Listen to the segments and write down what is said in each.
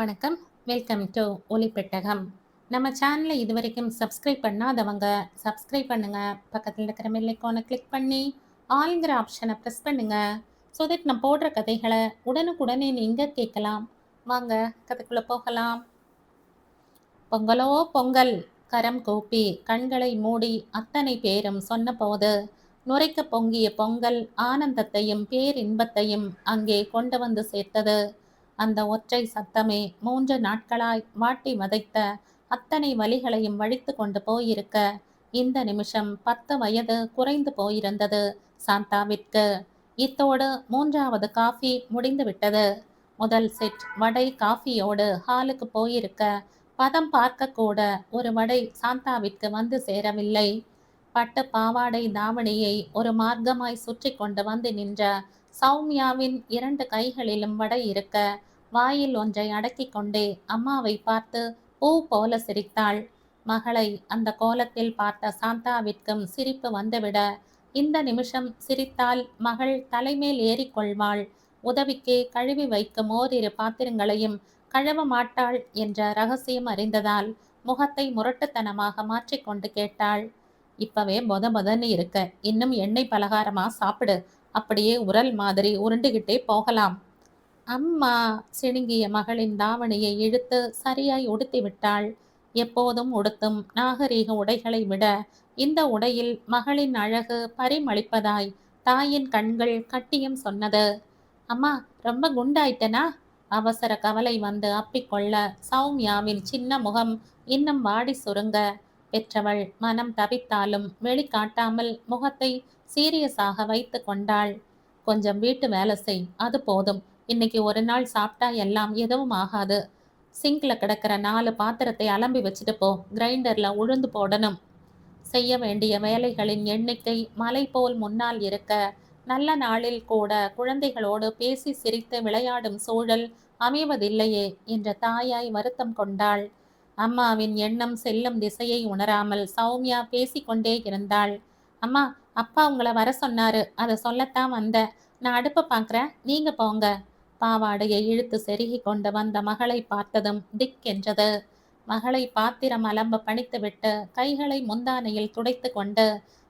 வணக்கம். Welcome to ஒலிப்பெட்டகம். நம்ம சேனலை இதுவரைக்கும் சப்ஸ்கிரைப் பண்ணாதவங்க சப்ஸ்கிரைப் பண்ணுங்க. பக்கத்தில் இருக்கிற பெல் ஐகானை கிளிக் பண்ணி ஆல்ங்கிற ஆப்ஷனை ப்ரெஸ் பண்ணுங்க. ஸோ தட் நான் போடுற கதைகளை உடனுக்குடனே நீங்க கேட்கலாம். வாங்க கதைக்குள்ள போகலாம். பொங்கலோ பொங்கல்! கரம் கூப்பி கண்களை மூடி அத்தனை பேரும் சொன்னபோது நுரைக்க பொங்கிய பொங்கல் ஆனந்தத்தையும் பேரின்பத்தையும் அங்கே கொண்டு வந்து சேர்த்தது. அந்த ஒற்றை சத்தமே 3 நாட்களாய் வாட்டி வதைத்த அத்தனை வலிகளையும் வழித்து கொண்டு போயிருக்க, இந்த நிமிஷம் 10 வயது குறைந்து போயிருந்தது சாந்தாவிற்கு. இத்தோடு 3வது காஃபி முடிந்து விட்டது. முதல் செட் வடை காஃபியோடு ஹாலுக்கு போயிருக்க, பதம் பார்க்க கூட ஒரு வடை சாந்தாவிற்கு வந்து சேரவில்லை. பட்டு பாவாடை தாவணியை ஒரு மார்க்கமாய் சுற்றி கொண்டு வந்து நின்ற சௌமியாவின் 2 கைகளிலும் வடை இருக்க, வாயில் ஒன்றை அடக்கிக் கொண்டே அம்மாவை பார்த்து பூ போல சிரித்தாள். மகளை அந்த கோலத்தில் பார்த்த சாந்தாவிற்கும் சிரிப்பு வந்துவிட, இந்த நிமிஷம் சிரித்தால் மகள் தலைமேல் ஏறிக்கொள்வாள், உதவிக்கு கழுவி வைக்கும் ஓரிரு பாத்திரங்களையும் கழுவ மாட்டாள் என்ற ரகசியம் அறிந்ததால் முகத்தை முரட்டுத்தனமாக மாற்றிக்கொண்டு கேட்டாள். இப்பவே பொதன்னு இருக்க, இன்னும் எண்ணெய் பலகாரமா சாப்பிடு, அப்படியே உரல் மாதிரி உருண்டுகிட்டே போகலாம். அம்மா சிணுங்கிய மகளின் தாவணியை இழுத்து சரியாய் உடுத்தி விட்டாள். எப்போதும் உடுத்தும் நாகரீக உடைகளை விட இந்த உடையில் மகளின் அழகு பரிமளிப்பதாய் தாயின் கண்கள் கட்டியம் சொன்னது. அம்மா, ரொம்ப குண்டாயிட்டனா? அவசர கவலை வந்து அப்பிக்கொள்ள சௌமியாவின் சின்ன முகம் இன்னும் வாடி சுருங்க, பெற்றவள் மனம் தவித்தாலும் வெளிக்காட்டாமல் முகத்தை சீரியஸாக வைத்து கொண்டாள். கொஞ்சம் வீட்டு வேலை செய், அது போதும். இன்னைக்கு ஒரு நாள் சாப்பிட்டா எல்லாம் எதுவும் ஆகாது. சிங்க்ல கிடக்கிற 4 பாத்திரத்தை அலம்பி வச்சுட்டு போ, கிரைண்டர்ல உழுந்து போடணும். செய்ய வேண்டிய வேலைகளின் எண்ணிக்கை மலை போல் முன்னால் இருக்க, நல்ல நாளில் கூட குழந்தைகளோடு பேசி சிரித்து விளையாடும் சூழல் அமைவதில்லையே என்ற தாயாய் வருத்தம் கொண்டாள். அம்மாவின் எண்ணம் செல்லும் திசையை உணராமல் சௌமியா பேசிக்கொண்டே இருந்தாள். அம்மா, அப்பா உங்களை வர சொன்னாரு, அதை சொல்லத்தான் வந்த. நான் அடுப்பை பார்க்குறேன், நீங்க போங்க. பாவாடையை இழுத்து செருகி கொண்டு வந்த மகளை பார்த்ததும் டிக் என்றது. மகளை பாத்திரம் அலம்ப பணித்துவிட்டு கைகளை முந்தானையில் துடைத்து கொண்டு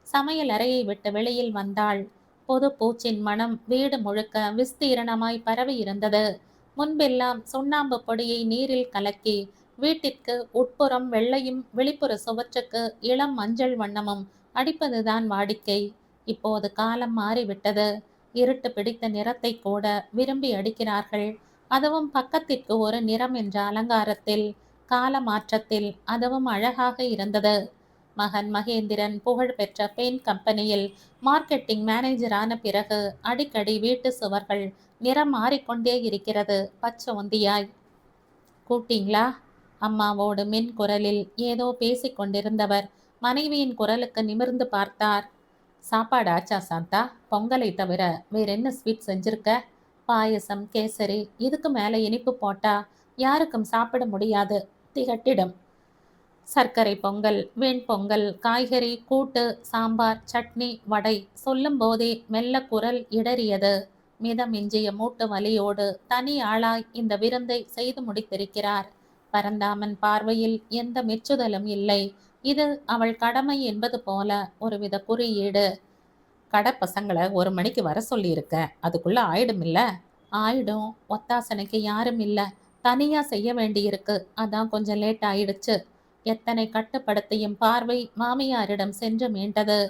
சமையல் அறையை விட்டு வெளியில் வந்தாள். பொது பூச்சின் மனம் வீடு முழுக்க விஸ்தீரணமாய் பரவி இருந்தது. முன்பெல்லாம் சுண்ணாம்பு பொடியை நீரில் கலக்கி வீட்டிற்கு உட்புறம் வெள்ளையும் வெளிப்புற சுவற்றுக்கு இளம் மஞ்சள் வண்ணமும் அடிப்பதுதான் வாடிக்கை. இப்போது காலம் மாறிவிட்டது. இருட்டு பிடித்த நிறத்தை கூட விரும்பி அடிக்கிறார்கள். அதுவும் பக்கத்திற்கு ஒரு நிறம் என்ற அலங்காரத்தில். கால மாற்றத்தில் அதுவும் அழகாக இருந்தது. மகன் மகேந்திரன் புகழ்பெற்ற பெயிண்ட் கம்பெனியில் மார்க்கெட்டிங் மேனேஜரான பிறகு அடிக்கடி வீட்டு சுவர்கள் நிறம் மாறிக்கொண்டே இருக்கிறது பச்சோந்தியாய். கூட்டிங்களா? அம்மாவோடு மென் குரலில் ஏதோ பேசிக் கொண்டிருந்தவர் மனைவியின் குரலுக்கு நிமிர்ந்து பார்த்தார். சாப்பாடு ஆச்சா சாந்தா? பொங்கலை தவிர வேற என்ன ஸ்வீட் செஞ்சிருக்க? பாயசம், கேசரி, இதுக்கு மேலே இனிப்பு போட்டா யாருக்கும் சாப்பிட முடியாது, திகட்டிடும். சர்க்கரை பொங்கல், வெண்பொங்கல், காய்கறி கூட்டு, சாம்பார், சட்னி, வடை. சொல்லும் போதே மெல்ல குரல் இடறியது. மிதமிஞ்சிய மூட்டு வலியோடு தனி ஆளாய் இந்த விருந்தை செய்து முடித்திருக்கிறார். பரந்தாமன் பார்வையில் எந்த மெச்சுதலும் இல்லை. இது அவள் கடமை என்பது போல ஒருவித குறியீடு. கடை பசங்களை 1 மணிக்கு வர சொல்லியிருக்க, அதுக்குள்ள ஆயிடும் இல்ல? ஆயிடும். ஒத்தாசனைக்கு யாரும் இல்லை, தனியா செய்ய வேண்டியிருக்கு, அதான் கொஞ்சம் லேட் ஆயிடுச்சு. எத்தனை கட்டுப்படுத்தியும் பார்வை மாமியாரிடம் சென்று மீண்டது.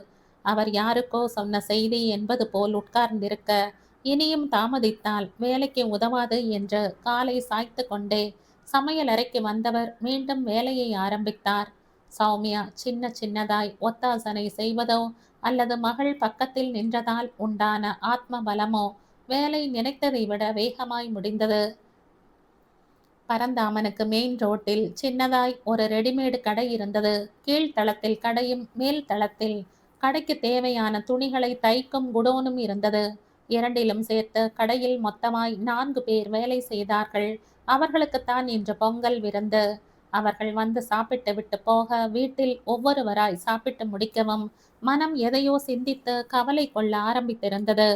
அவர் யாருக்கோ சொன்ன செய்தி என்பது போல் உட்கார்ந்திருக்க, இனியும் தாமதித்தால் வேலைக்கு உதவாது என்று காலை சாய்த்து கொண்டே சமையலறைக்கு வந்தவர் மீண்டும் வேலையை ஆரம்பித்தார். சௌமியா சின்ன சின்னதாய் ஒத்தாசனை செய்வதோ அல்லது மகள் பக்கத்தில் நின்றதால் உண்டான ஆத்ம பலமோ வேலை நினைத்ததை விட வேகமாய் முடிந்தது. பரந்தாமனுக்கு மெயின் ரோட்டில் சின்னதாய் ஒரு ரெடிமேடு கடை இருந்தது. கீழ்த்தளத்தில் கடையும் மேல் தளத்தில் கடைக்கு தேவையான துணிகளை தைக்கும் குடோனும் இருந்தது. இரண்டிலும் சேர்த்து கடையில் மொத்தமாய் 4 பேர் வேலை செய்தார்கள். அவர்களுக்குத்தான் இன்று பொங்கல் விருந்து. அவர்கள் வந்து சாப்பிட்டு விட்டு போக வீட்டில் ஒவ்வொருவராய் சாப்பிட்டு முடிக்கவும் மனம் எதையோ சிந்தித்து கவலை கொள்ள ஆரம்பித்திருந்தது.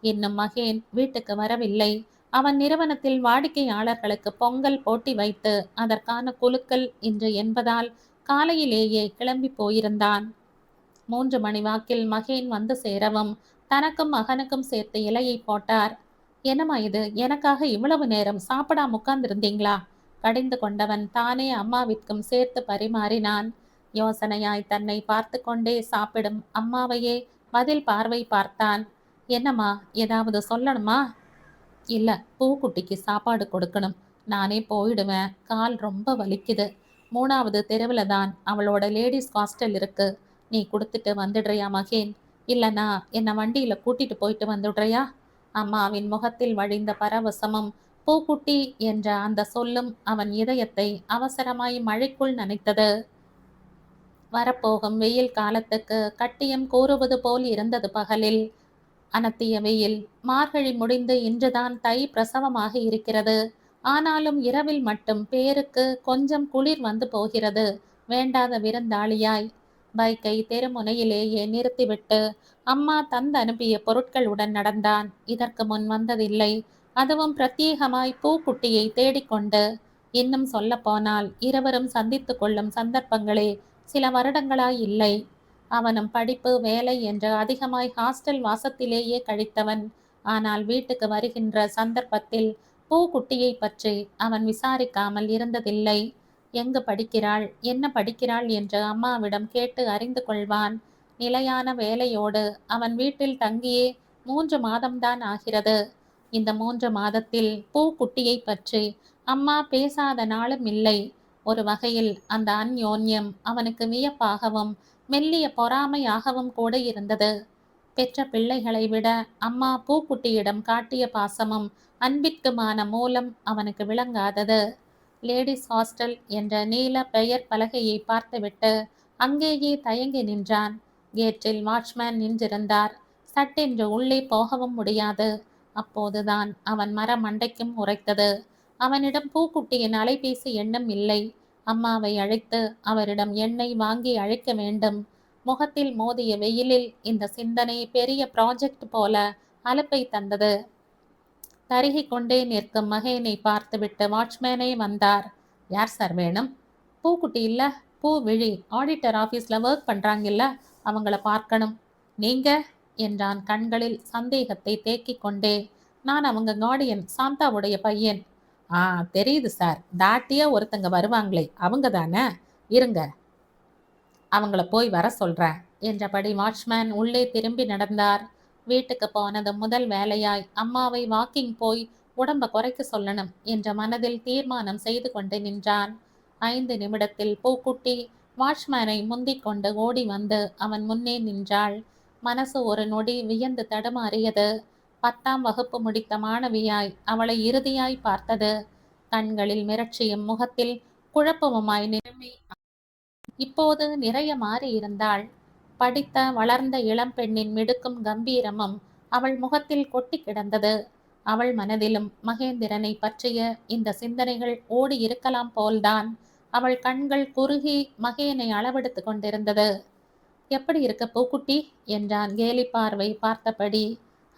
இன்னும் மகேன் வீட்டுக்கு வரவில்லை. அவன் நிறுவனத்தில் வாடிக்கையாளர்களுக்கு பொங்கல் போட்டி வைத்து அதற்கான குலுக்கல் இன்று என்பதால் காலையிலேயே கிளம்பி போயிருந்தான். 3 மணி வாக்கில் மகேன் வந்து சேரவும் தனக்கும் மகனுக்கும் சேர்த்து இலையை போட்டார். என்னம்மா இது, எனக்காக இவ்வளவு நேரம் சாப்பிடாம உட்கார்ந்திருந்தீங்களா? கடிந்து கொண்டவன் தானே அம்மாவிற்கும் சேர்த்து பரிமாறினான். யோசனையாய் தன்னை பார்த்து கொண்டே சாப்பிடும் அம்மாவையே பதில் பார்வை பார்த்தான். என்னம்மா, ஏதாவது சொல்லணுமா? இல்ல, பூக்குட்டிக்கு சாப்பாடு கொடுக்கணும். நானே போயிடுவேன். கால் ரொம்ப வலிக்குது. 3வது தெருவுல தான் அவளோட லேடிஸ் ஹாஸ்டல் இருக்கு. நீ கொடுத்துட்டு வந்துடுறியா மகேன்? இல்லனா என்ன வண்டியில கூட்டிட்டு போயிட்டு வந்துடுறியா? அம்மாவின் முகத்தில் வழிந்த பரவசமும் பூக்குட்டி என்ற அந்த சொல்லும் அவன் இதயத்தை அவசரமாய் மழைக்குள் நனைத்தது. வரப்போகும் வெயில் காலத்துக்கு கட்டியம் கூறுவது போல் இருந்தது பகலில். அனத்திய வெயில். மார்கழி முடிந்து இன்றுதான் தை பிரசவமாக இருக்கிறது. ஆனாலும் இரவில் மட்டும் பேருக்கு கொஞ்சம் குளிர் வந்து போகிறது. வேண்டாத விருந்தாளியாய். பைக்கை தெருமுனையிலேயே நிறுத்திவிட்டு அம்மா தந்து அனுப்பிய பொருட்களுடன் நடந்தான். இதற்கு முன் வந்ததில்லை. அதுவும் பிரத்யேகமாய் பூக்குட்டியை தேடிக்கொண்டு. இன்னும் சொல்ல போனால் இருவரும் சந்தித்து கொள்ளும் சந்தர்ப்பங்களே சில வருடங்களாய் இல்லை. அவனும் படிப்பு வேலை என்று அதிகமாய் ஹாஸ்டல் வாசத்திலேயே கழித்தவன். ஆனால் வீட்டுக்கு வருகின்ற சந்தர்ப்பத்தில் பூக்குட்டியை பற்றி அவன் விசாரிக்காமல் இருந்ததில்லை. எங்கு படிக்கிறாள், என்ன படிக்கிறாள் என்று அம்மாவிடம் கேட்டு அறிந்து கொள்வான். நிலையான வேலையோடு அவன் வீட்டில் தங்கியே 3 மாதம்தான் ஆகிறது. இந்த 3 மாதத்தில் பூக்குட்டியை பற்றி அம்மா பேசாத நாளும் இல்லை. ஒரு வகையில் அந்த அந்யோன்யம் அவனுக்கு வியப்பாகவும் மெல்லிய பொறாமையாகவும் கூட இருந்தது. பெற்ற பிள்ளைகளை விட அம்மா பூக்குட்டியிடம் காட்டிய பாசமும் அன்பிற்குமான மூலம் அவனுக்கு விளங்காதது. லேடிஸ் ஹாஸ்டல் என்ற நீல பெயர் பலகையை பார்த்துவிட்டு அங்கேயே தயங்கி நின்றான். கேட்டில் வாட்ச்மேன் நின்றிருந்தார். சட்டென்று உள்ளே போகவும் முடியாது. அப்போதுதான் அவன் மரமண்டைக்கும் உரைத்தது. அவனிடம் பூக்குட்டியின் அலைபேசி எண்ணம் இல்லை. அம்மாவை அழைத்து அவரிடம் எண்ணெய் வாங்கி அழைக்க வேண்டும். முகத்தில் மோதிய வெயிலில் இந்த சிந்தனை பெரிய ப்ராஜெக்ட் போல அலுப்பை தந்தது. தருகிக் கொண்டே நிற்கும் மகேனை பார்த்துவிட்டு வாட்ச்மேனே வந்தார். யார் சார் வேணும்? பூக்குட்டி இல்ல, பூவிழி ஆடிட்டர் ஆஃபீஸில் ஒர்க் பண்ணுறாங்கல்ல, அவங்கள பார்க்கணும். நீங்க? என்றான் கண்களில் சந்தேகத்தை தேக்கிக் கொண்டே. நான் அவங்க கார்டியன், சாந்தாவுடைய பையன். தெரியுது சார், தாட்டியா ஒருத்தங்க வருவாங்களே அவங்க தானே? இருங்க, அவங்கள போய் வர சொல்கிறேன் என்றபடி வாட்ச்மேன் உள்ளே திரும்பி நடந்தார். வீட்டுக்கு போனது முதல் வேலையாய் அம்மாவை வாக்கிங் போய் உடம்ப குறைக்க சொல்லணும் என்ற மனதில் தீர்மானம் செய்து கொண்டு நின்றான். 5 நிமிடத்தில் பூக்குட்டி வாட்ச்மேனை முந்திக் கொண்டு ஓடி வந்து அவன் முன்னே நின்றாள். மனசு ஒரு நொடி வியந்து தடுமாறியது. 10ஆம் வகுப்பு முடித்த மாணவியாய் அவளை இறுதியாய் பார்த்தது. கண்களில் மிரட்சியும் முகத்தில் குழப்பமுமாய் நிரம்பி இப்போது நிறைய மாறி இருந்தாள். படித்த வளர்ந்த இளம்பெண்ணின் மிடுக்கும் கம்பீரமும் அவள் முகத்தில் கொட்டி கிடந்தது. அவள் மனதிலும் மகேந்திரனை பற்றிய இந்த சிந்தனைகள் ஓடி இருக்கலாம் போல்தான். அவள் கண்கள் குறுகி மகேனை அளவெடுத்து கொண்டிருந்தது. எப்படி இருக்க பூக்குட்டி என்றான் கேலி பார்வை பார்த்தபடி.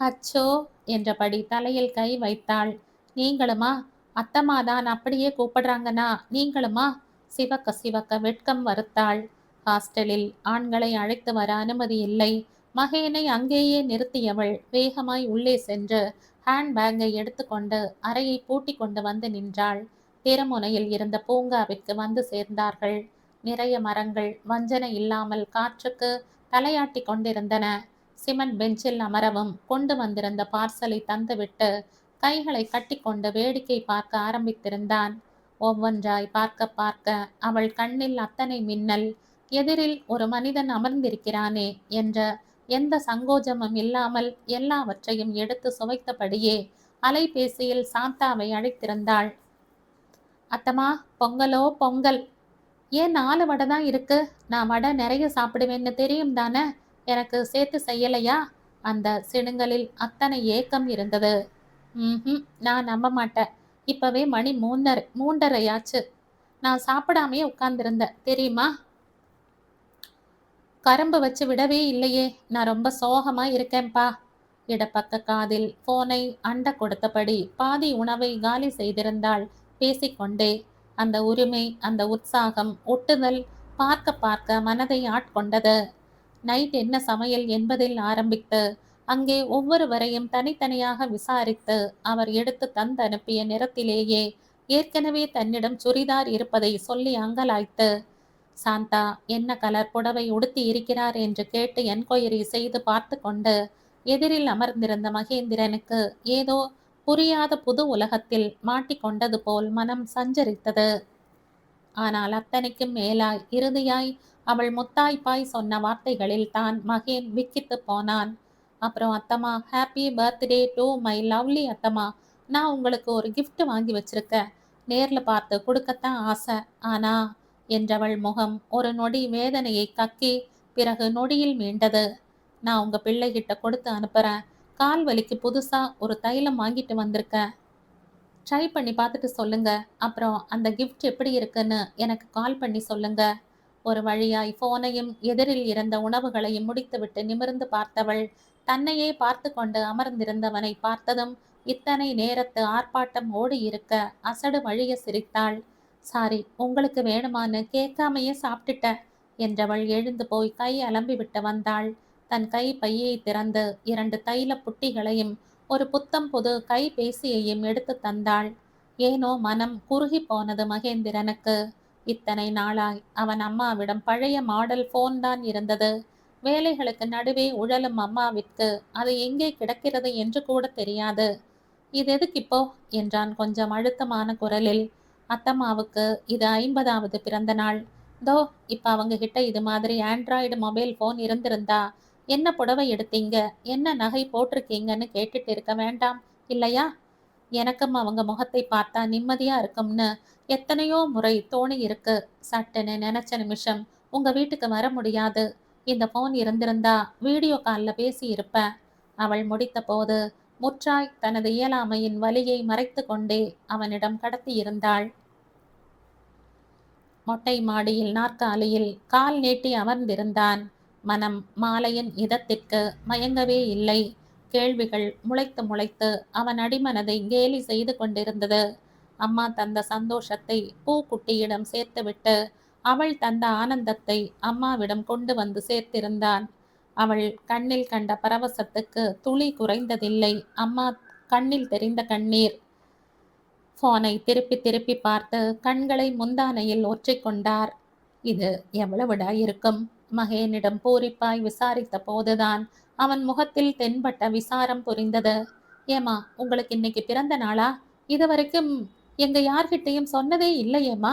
அச்சோ என்றபடி தலையில் கை வைத்தாள். நீங்களுமா? அத்தம்மாதான் அப்படியே கூப்பிடுறாங்கண்ணா, நீங்களுமா? சிவக்க சிவக்க வெட்கம் வருத்தாள். ஹாஸ்டலில் ஆண்களை அழைத்து வர அனுமதி இல்லை. மகேனை அங்கேயே நிறுத்தியவள் வேகமாய் உள்ளே சென்று ஹேண்ட்பேக்கை எடுத்துக்கொண்டு அறையை பூட்டி கொண்டு வந்து நின்றாள். தெருமுனையில் இருந்த பூங்காவிற்கு வந்து சேர்ந்தார்கள். நிறைய மரங்கள் வஞ்சனை இல்லாமல் காற்றுக்கு தலையாட்டி கொண்டிருந்தன. சிமெண்ட் பெஞ்சில் அமரவும் கொண்டு வந்திருந்த பார்சலை தந்துவிட்டு கைகளை கட்டிக்கொண்டு வேடிக்கை பார்க்க ஆரம்பித்திருந்தான். ஒவ்வொன்றாய் பார்க்க பார்க்க அவள் கண்ணில் அத்தனை மின்னல். எதிரில் ஒரு மனிதன் அமர்ந்திருக்கிறானே என்ற எந்த சங்கோஜமும் இல்லாமல் எல்லாவற்றையும் எடுத்து சுவைத்தபடியே அலைபேசியில் சாந்தாவை அழைத்திருந்தாள். அத்தம்மா, பொங்கலோ பொங்கல். ஏன் 4 வடை தான் இருக்கு? நான் வடை நிறைய சாப்பிடுவேன்னு தெரியும் தானே, எனக்கு சேர்த்து செய்யலையா? அந்த சிடுங்களில் அத்தனை ஏக்கம் இருந்தது. நான் நம்ப மாட்டேன். இப்பவே மணி 3:30 நான் சாப்பிடாமையே உட்கார்ந்திருந்தேன் தெரியுமா? கரும்பு வச்சு விடவே இல்லையே. நான் ரொம்ப சோகமா இருக்கேன்பா. இடப்பக்க காதில் போனை அண்ட கொடுத்தபடி பாதி உணவை காலி செய்திருந்தாள் பேசிக்கொண்டே. அந்த உரிமை, அந்த உற்சாகம், ஒட்டுதல் பார்க்க பார்க்க மனதை ஆட்கொண்டது. நைட் என்ன சமையல் என்பதில் ஆரம்பித்து அங்கே ஒவ்வொருவரையும் தனித்தனியாக விசாரித்து அவர் எடுத்து தந்தனுப்பிய நிறத்திலேயே ஏற்கனவே தன்னிடம் சுடிதார் இருப்பதை சொல்லி அங்கலாய்த்து, சாந்தா என்ன கலர் புடவை உடுத்தி இருக்கிறார் என்று கேட்டு என்கொயரி செய்து பார்த்து கொண்டு எதிரில் அமர்ந்திருந்த மகேந்திரனுக்கு ஏதோ புரியாத புது உலகத்தில் மாட்டிக்கொண்டது போல் மனம் சஞ்சரித்தது. ஆனால் அத்தனைக்கும் மேலாய் இறுதியாய் அவள் முத்தாய்ப்பாய் சொன்ன வார்த்தைகளில் தான் மகேன் விக்கித்து போனான். அப்புறம் அத்தம்மா, happy birthday to my lovely அத்தம்மா. நான் உங்களுக்கு ஒரு கிஃப்ட் வாங்கி வச்சிருக்கேன். நேர்ல பார்த்து கொடுக்கத்தான் ஆசை. ஆனா என்றவள் முகம் ஒரு நொடி வேதனையை கக்கி பிறகு நொடியில் மீண்டது. நான் உங்க பிள்ளைகிட்ட கொடுத்து அனுப்புறேன். கால் வலிக்கு புதுசா ஒரு தைலம் வாங்கிட்டு வந்திருக்கேன். ட்ரை பண்ணி பார்த்துட்டு சொல்லுங்க. அப்புறம் அந்த கிஃப்ட் எப்படி இருக்குன்னு எனக்கு கால் பண்ணி சொல்லுங்க. ஒரு வழியாய் போனையும் எதிரில் இருந்த உணவுகளையும் முடித்துவிட்டு நிமிர்ந்து பார்த்தவள் தன்னையே பார்த்து கொண்டு அமர்ந்திருந்தவனை பார்த்ததும் இத்தனை நேரத்து ஆர்ப்பாட்டம் ஓடி இருக்க அசடு வழிய சிரித்தாள். சாரி, உங்களுக்கு வேணுமான்னு கேட்காமையே சாப்பிட்டுட்ட என்றவள் எழுந்து போய் கை அலம்பி விட்டு வந்தாள். தன் கை பையை திறந்து 2 தைல புட்டிகளையும் ஒரு புத்தம் புது கைபேசியையும் எடுத்து தந்தாள். ஏனோ மனம் குறுகி போனது மகேந்திரனுக்கு. இத்தனை நாளாய் அவன் அம்மாவிடம் பழைய மாடல் போன் தான் இருந்தது. வேலைகளுக்கு நடுவே உழலும் அம்மாவிற்கு அது எங்கே கிடக்கிறது என்று கூட தெரியாது. இது எதுக்கு இப்போ என்றான் கொஞ்சம் அழுத்தமான குரலில். அத்தம்மாவுக்கு இது 50வது பிறந்த நாள். தோ இப்ப அவங்க கிட்ட இது மாதிரி ஆண்ட்ராய்டு மொபைல் போன் இருந்திருந்தா என்ன புடவை எடுத்தீங்க, என்ன நகை போட்டிருக்கீங்கன்னு கேட்டுட்டு இருக்க வேண்டாம் இல்லையா? எனக்கும் அவங்க முகத்தை பார்த்தா நிம்மதியா இருக்கும்னு எத்தனையோ முறை தோணி இருக்கு. சட்டுன்னு நினைச்ச நிமிஷம் உங்க வீட்டுக்கு வர முடியாது. இந்த போன் இருந்திருந்தா வீடியோ காலில் பேசி இருப்பேன். அவள் முடித்த போது முற்றாய் தனது இயலாமையின் வலியை மறைத்து கொண்டே அவனிடம் கடத்தி இருந்தாள். மொட்டை மாடியில் நாற்காலியில் கால் நீட்டி அமர்ந்திருந்தான். மனம் மாலையின் இதத்திற்கு மயங்கவே இல்லை. கேள்விகள் முளைத்து முளைத்து அவன் அடிமனதை கேலி செய்து கொண்டிருந்தது. அம்மா தந்த சந்தோஷத்தை பூக்குட்டியிடம் சேர்த்துவிட்டு அவள் தந்த ஆனந்தத்தை அம்மாவிடம் கொண்டு வந்து சேர்த்திருந்தான். அவள் கண்ணில் கண்ட பரவசத்துக்கு துளி குறைந்ததில்லை. அம்மா கண்ணில் தெரிந்த கண்ணீர். போனை திருப்பி திருப்பி பார்த்து கண்களை முந்தானையில் ஒற்றிக்கொண்டார். இது எவ்வளவுடா இருக்கும்? மகேனிடம் பூரிப்பாய் விசாரித்த போதுதான் அவன் முகத்தில் தென்பட்ட விசாரம் புரிந்தது. ஏமா, உங்களுக்கு இன்னைக்கு பிறந்த நாளா? இதுவரைக்கும் எங்க யார்கிட்டையும் சொன்னதே இல்லையேம்மா.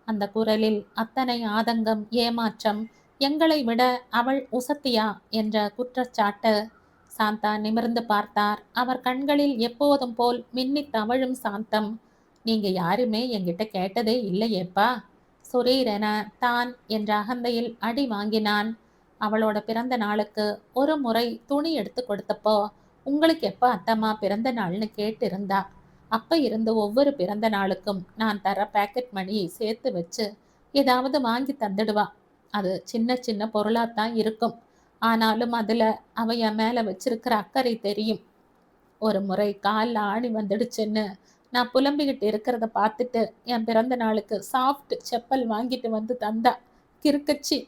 அந்த குரலில் அத்தனை ஆதங்கம், ஏமாற்றம். எங்களை விட அவள் உசத்தியா என்ற குற்றச்சாட்டு. சாந்தா நிமிர்ந்து பார்த்தார். அவர் கண்களில் எப்போதும் போல் மின்னித் தவழும் சாந்தம். நீங்க யாருமே என்கிட்ட கேட்டதே இல்லையேப்பா. சுரீரென தான் என்ற அகந்தையில் அடி வாங்கினான். அவளோட பிறந்த நாளுக்கு ஒரு முறை துணி எடுத்து கொடுத்தப்போ உங்களுக்கு எப்போ அத்தம்மா பிறந்த நாள்னு கேட்டிருந்தா. அப்ப இருந்து ஒவ்வொரு பிறந்த நாளுக்கும் நான் தர பேக்கெட் மணியை சேர்த்து வச்சு ஏதாவது வாங்கி தந்துடுவா. அது சின்ன சின்ன பொருளாத்தான் இருக்கும். ஆனாலும் அதுல அவ என் மேல வச்சிருக்கிற அக்கறை தெரியும். ஒரு முறை காலில் ஆணி வந்துடுச்சுன்னு நான் புலம்பிக்கிட்டு இருக்கிறத பார்த்துட்டு என் பிறந்த நாளுக்கு சாஃப்ட் செப்பல் வாங்கிட்டு வந்து தந்தா. கிறுக்கச்சி.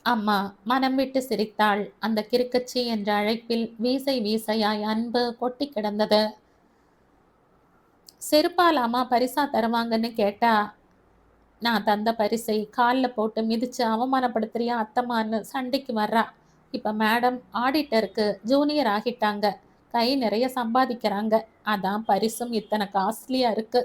அம்மா மனம் விட்டு சிரித்தாள். அந்த கிறுக்கச்சி என்ற அழைப்பில் வீசை வீசையாய் அன்பு கொட்டி கிடந்தது. செருப்பால் அம்மா பரிசா தருவாங்கன்னு கேட்டா நான் தந்த பரிசை காலில் போட்டு மிதிச்சு அவமானப்படுத்துறியா அத்தம்மான்னு சண்டைக்கு வர்றா. இப்ப மேடம் ஆடிட்டருக்கு ஜூனியர் ஆகிட்டாங்க. கை நிறைய சம்பாதிக்கிறாங்க. அதான் பரிசும் இத்தனை காஸ்ட்லியா இருக்கு.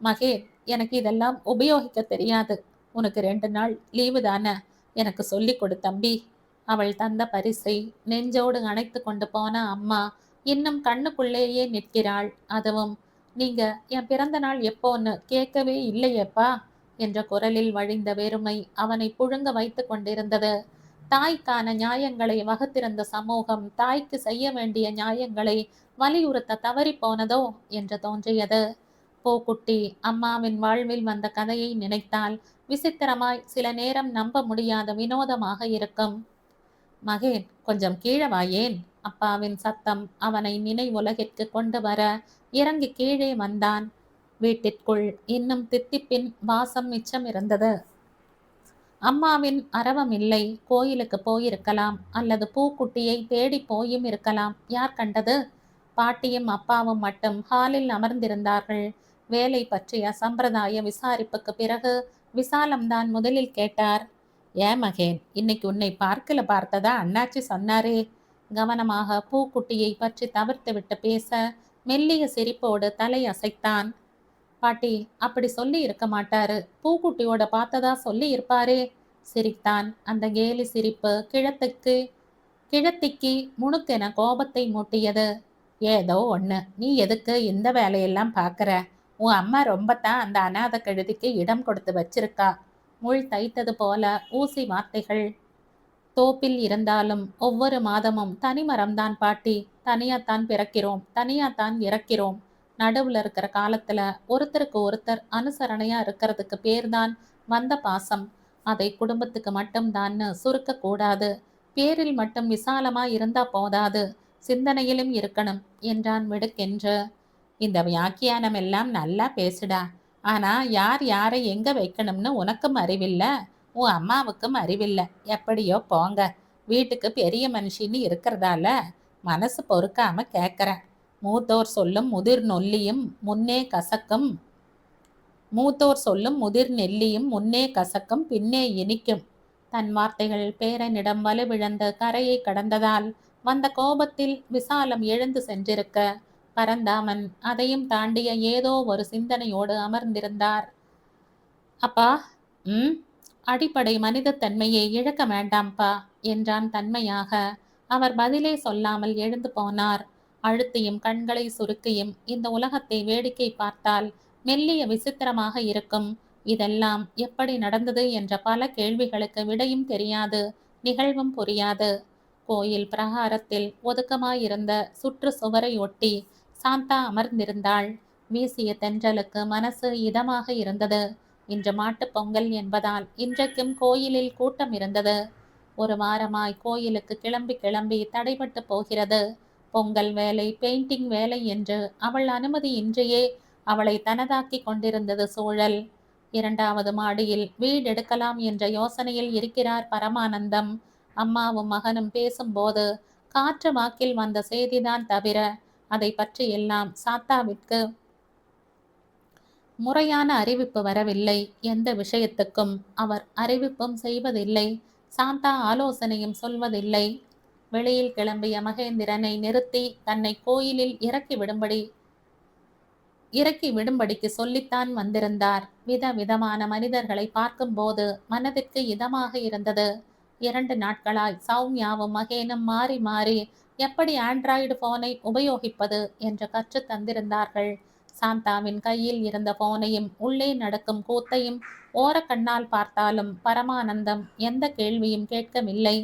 மகே, எனக்கு இதெல்லாம் உபயோகிக்க தெரியாது. உனக்கு 2 நாள் லீவு தானே, எனக்கு சொல்லி கொடு தம்பி. அவள் தந்த பரிசை நெஞ்சோடு அணைத்து கொண்டு போன அம்மா இன்னும் கண்ணுக்குள்ளேயே நிற்கிறாள். அதுவும் நீங்க என் பிறந்த நாள் எப்போன்னு கேட்கவே இல்லையேப்பா என்ற குரலில் வழிந்த வெறுமை அவனை புழுங்க வைத்து கொண்டிருந்தது. தாய்க்கான நியாயங்களை வகுத்திருந்த சமூகம் தாய்க்கு செய்ய வேண்டிய நியாயங்களை வலியுறுத்த தவறி போனதோ என்று தோன்றியது. பூக்குட்டி அம்மாவின் வாழ்வில் வந்த கதையை நினைத்தால் விசித்திரமாய், சில நேரம் நம்ப முடியாத வினோதமாக இருக்கும். மகேன், கொஞ்சம் கீழே வாயேன். அப்பாவின் சத்தம் அவனை நினைவுலகிற்கு கொண்டு வர இறங்கி கீழே வந்தான். வீட்டிற்குள் இன்னும் தித்திப்பின் வாசம் மிச்சம் இருந்தது. அம்மாவின் அரவம் இல்லை. கோயிலுக்கு போயிருக்கலாம், அல்லது பூக்குட்டியை தேடி போயும் இருக்கலாம். யார் கண்டது? பாட்டியும் அப்பாவும் மட்டும் ஹாலில் அமர்ந்திருந்தார்கள். வேலை பற்றிய சம்பிரதாய விசாரிப்புக்கு பிறகு விசாலம்தான் முதலில் கேட்டார். ஏன் மகேன், இன்னைக்கு உன்னை பார்க்கல பார்த்ததா அண்ணாச்சி சொன்னாரே? கவனமாக பூக்குட்டியை பற்றி தவிர்த்துவிட்டு பேச மெல்லிய சிரிப்போடு தலை அசைத்தான். பாட்டி அப்படி சொல்லி இருக்க மாட்டாரு, பூக்குட்டியோட பார்த்ததா சொல்லி இருப்பாரே. சிரித்தான். அந்த கேலி சிரிப்பு கிழத்திக்கு முணுக்கென கோபத்தை மூட்டியது. ஏதோ ஒண்ணு, நீ எதுக்கு இந்த வேலையெல்லாம் பார்க்கற? உன் அம்மா ரொம்பத்தான் அந்த அநாத கழுதிக்கு இடம் கொடுத்து வச்சிருக்கா. முள் தைத்தது போல ஊசி வார்த்தைகள். தோப்பில் இருந்தாலும் ஒவ்வொரு மாதமும் தனி மரம்தான் பாட்டி. தனியாத்தான் பிறக்கிறோம், தனியாத்தான் இறக்கிறோம். நடுவுல இருக்கிற காலத்துல ஒருத்தருக்கு ஒருத்தர் அனுசரணையா இருக்கிறதுக்கு பேர்தான் வந்த பாசம். அதை குடும்பத்துக்கு மட்டும்தான்னு சுருக்க கூடாது. பேரில் மட்டும் விசாலமா இருந்தா போதாது, சிந்தனையிலும் இருக்கணும் என்றான் வெடுக்கென்று. இந்த வியாக்கியானம் எல்லாம் நல்லா பேசுடா. ஆனா யார் யாரை எங்க வைக்கணும்னு உனக்கும் அறிவில்ல, உன் அம்மாவுக்கும் அறிவில்லை. எப்படியோ போங்க. வீட்டுக்கு பெரிய மனுஷின்னு இருக்கிறதால மனசு பொறுக்காம கேட்குறேன். மூத்தோர் சொல்லும் முதிர் நொல்லியும் முன்னே கசக்கும் மூத்தோர் சொல்லும் முதிர் நெல்லியும் முன்னே கசக்கும் பின்னே இனிக்கும். தன் வார்த்தைகள் பேரனிடம் வலுவிழந்த கரையை கடந்ததால் வந்த கோபத்தில் விசாலம் எழுந்து சென்றிருக்க, பரந்தாமன் அதையும் தாண்டிய ஏதோ ஒரு சிந்தனையோடு அமர்ந்திருந்தார். அப்பா, அடிப்படை மனித தன்மையை இழக்க வேண்டாம்ப்பா என்றான் தன்மையாக. அவர் பதிலே சொல்லாமல் எழுந்து போனார். அழுத்தியும் கண்களை சுருக்கியும் இந்த உலகத்தை வேடிக்கை பார்த்தால் மெல்லிய விசித்திரமாக இருக்கும். இதெல்லாம் எப்படி நடந்தது என்ற பல கேள்விகளுக்கு விடையும் தெரியாது, நிகழ்வும் புரியாது. கோயில் பிரகாரத்தில் ஒதுக்கமாயிருந்த சுற்று சுவரை ஒட்டி சாந்தா அமர்ந்திருந்தாள். வீசிய தென்றலுக்கு மனசு இதமாக இருந்தது. இன்று மாட்டுப் பொங்கல் என்பதால் இன்றைக்கும் கோயிலில் கூட்டம் இருந்தது. ஒரு வாரமாய் கோயிலுக்கு கிளம்பி கிளம்பி தடைபட்டு போகிறது. பொங்கல் வேலை, பெயிண்டிங் வேலை என்று அவள் அனுமதியின்றியே அவளை தனதாக்கி கொண்டிருந்தது சூழல். 2வது மாடியில் வீடெடுக்கலாம் என்ற யோசனையில் இருக்கிறார் பரமானந்தம். அம்மாவும் மகனும் பேசும்போது காற்று வாக்கில் வந்த செய்திதான் தவிர அதை பற்றி எல்லாம் சாத்தாவிற்கு முறையான அறிவிப்பு வரவில்லை. எந்த விஷயத்துக்கும் அவர் அறிவிப்பும் செய்வதில்லை. சாந்தா ஆலோசனையும் சொல்வதில்லை. வெளியில் கிளம்பிய மகேந்திரனை நிறுத்தி தன்னை கோயிலில் இறக்கி விடும்படிக்கு சொல்லித்தான் வந்திருந்தார். விதவிதமான மனிதர்களை பார்க்கும்போது மனதிற்கு இதமாக இருந்தது. 2 நாட்களாய் சௌமியாவும் மகேனும் மாறி மாறி எப்படி ஆண்ட்ராய்டு போனை உபயோகிப்பது என்று கற்று தந்திருந்தார்கள். சாந்தாவின் கையில் இருந்த போனையும் உள்ளே நடக்கும் கூத்தையும் ஓரக்கண்ணால் பார்த்தாலும் பரமானந்தம் எந்த கேள்வியும் கேட்கவில்லை.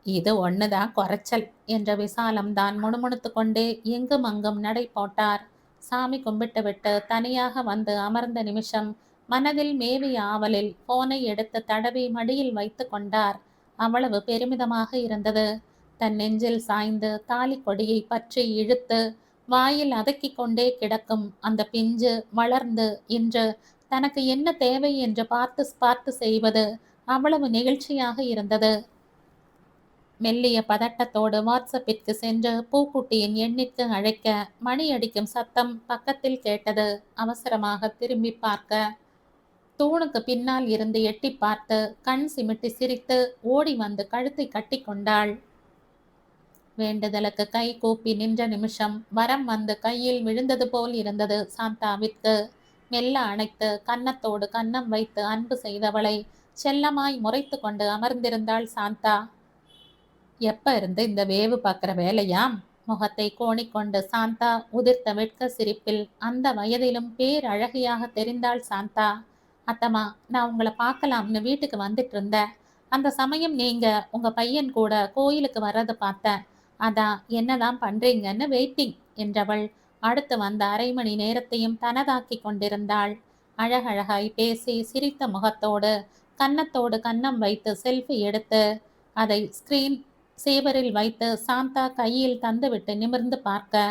இது ஒண்ணுதான் குறைச்சல் என்ற விசாலம்தான் முணுமுணுத்து கொண்டே எங்கும் அங்கும் நடை போட்டார். சாமி கும்பிட்டு விட்டு தனியாக வந்து அமர்ந்த நிமிஷம் மனதில் மேவிய ஆவலில் போனை எடுத்து தடவி மடியில் வைத்து கொண்டார். அவ்வளவு பெருமிதமாக இருந்தது. தன் நெஞ்சில் சாய்ந்து தாலி கொடியை பற்றி இழுத்து வாயில் அதக்கிக் கொண்டே கிடக்கும் அந்த பிஞ்சு வளர்ந்து இன்று தனக்கு என்ன தேவை என்று பார்த்து பார்த்து செய்வது அவ்வளவு நெகிழ்ச்சியாக இருந்தது. மெல்லிய பதட்டத்தோடு வாட்ஸ்அப்பிற்கு சென்று பூக்குட்டியின் எண்ணிற்கு அழைக்க மணி அடிக்கும் சத்தம் பக்கத்தில் கேட்டது. அவசரமாக திரும்பி பார்க்க தூணுக்கு பின்னால் இருந்து எட்டி பார்த்து கண் சிமிட்டி சிரித்து ஓடி வந்து கழுத்தை கட்டி கொண்டாள். வேண்டுதலுக்கு கை கூப்பி நின்ற நிமிஷம் வரம் வந்து கையில் விழுந்தது போல் இருந்தது சாந்தாவிற்கு. மெல்ல அணைத்து கன்னத்தோடு கன்னம் வைத்து அன்பு செய்தவளை செல்லமாய் முறைத்து கொண்டு அமர்ந்திருந்தாள் சாந்தா. எப்ப இருந்து இந்த வேவு பார்க்குற வேலையாம்? முகத்தை கோணிக்கொண்டு சாந்தா உதிர்த்த வெட்க சிரிப்பில் அந்த வயதிலும் பேரழகியாக தெரிந்தாள் சாந்தா. அத்தம்மா, நான் உங்களை பார்க்கலாம்னு வீட்டுக்கு வந்துட்டு இருந்தேன். அந்த சமயம் நீங்க உங்க பையன் கூட கோயிலுக்கு வர்றதை பார்த்தேன். அதான் என்னதான் பண்றீங்கன்னு வெயிட்டிங் என்றவள் அடுத்து வந்த 1/2 மணி நேரத்தையும் தனதாக்கி கொண்டிருந்தாள். அழகழகாய் பேசி சிரித்த முகத்தோடு கன்னத்தோடு கன்னம் வைத்து செல்ஃபி எடுத்து அதை ஸ்கிரீன் சேவரில் வைத்து சாந்தா கையில் தந்துவிட்டு நிமிர்ந்து பார்க்க,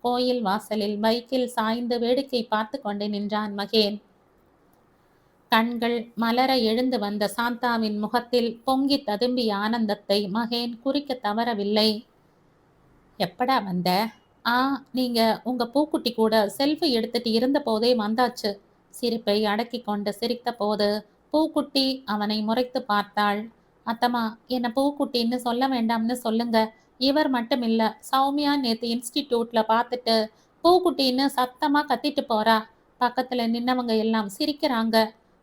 கோயில் வாசலில் பைக்கில் சாய்ந்து வேடிக்கை பார்த்து கொண்டு நின்றான் மகேன். கண்கள் மலர எழுந்து வந்த சாந்தாவின் முகத்தில் பொங்கி ததும்பிய ஆனந்தத்தை மகேன் குறிக்க தவறவில்லை. எப்படா வந்த? ஆ, நீங்க உங்க பூக்குட்டி கூட செல்ஃபி எடுத்துட்டு இருந்த போதே வந்தாச்சு. சிரிப்பை அடக்கி கொண்டு சிரித்த போது பூக்குட்டி அவனை முறைத்து பார்த்தாள். அத்தம்மா, என்ன பூக்குட்டின்னு சொல்ல வேண்டாம்னு சொல்லுங்க. இவர் மட்டும் இல்ல, சௌமியா நேத்து இன்ஸ்டிடியூட்ல பார்த்துட்டு பூக்குட்டின்னு சத்தமா கத்திட்டு போறா. பக்கத்துல நின்னவங்க எல்லாம் சிரிக்கிறாங்க.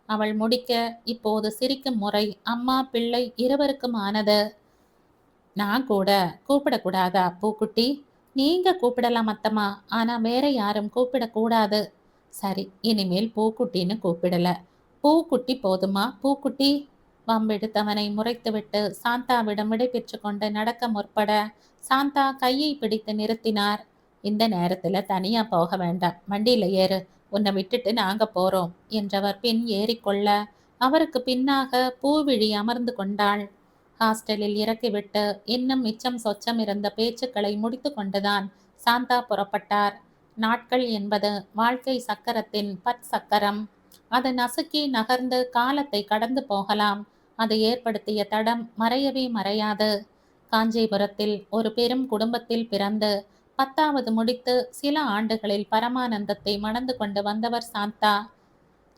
அவள் முடிக்க, இப்போது சிரிக்கும் முறை அம்மா பிள்ளை இருவருக்கும் ஆனது. நான் கூட கூப்பிடக்கூடாதா பூக்குட்டி? நீங்க கூப்பிடலாம் அத்தம்மா, ஆனா வேற யாரும் கூப்பிடக்கூடாது. சரி, இனிமேல் பூக்குட்டின்னு கூப்பிடல. பூக்குட்டி போதுமா பூக்குட்டி? வம்பெடுத்தவனை முறைத்துவிட்டு சாந்தாவிடம் விடை பெற்று கொண்டு நடக்க முற்பட சாந்தா கையை பிடித்து நிறுத்தினார். இந்த நேரத்துல தனியா போக வேண்டாம், வண்டியில ஏறு, உன்னை விட்டுட்டு நாங்க போறோம் என்றவர் பின் ஏறிக்கொள்ள அவருக்கு பின்னாக பூவிழி அமர்ந்து கொண்டாள். ஹாஸ்டலில் இறக்கிவிட்டு இன்னும் மிச்சம் சொச்சம் இருந்த பேச்சுக்களை முடித்து கொண்டுதான் சாந்தா புறப்பட்டார். நாட்கள் என்பது வாழ்க்கை சக்கரத்தின் சக்கரம். அது நசுக்கி நகர்ந்து காலத்தை கடந்து போகலாம். அது ஏற்படுத்திய தடம் மறையவே மறையாது. காஞ்சிபுரத்தில் ஒரு பெரும் குடும்பத்தில் பிறந்து 10வது முடித்து சில ஆண்டுகளில் பரமானந்தத்தை மணந்து கொண்டு வந்தவர் சாந்தா.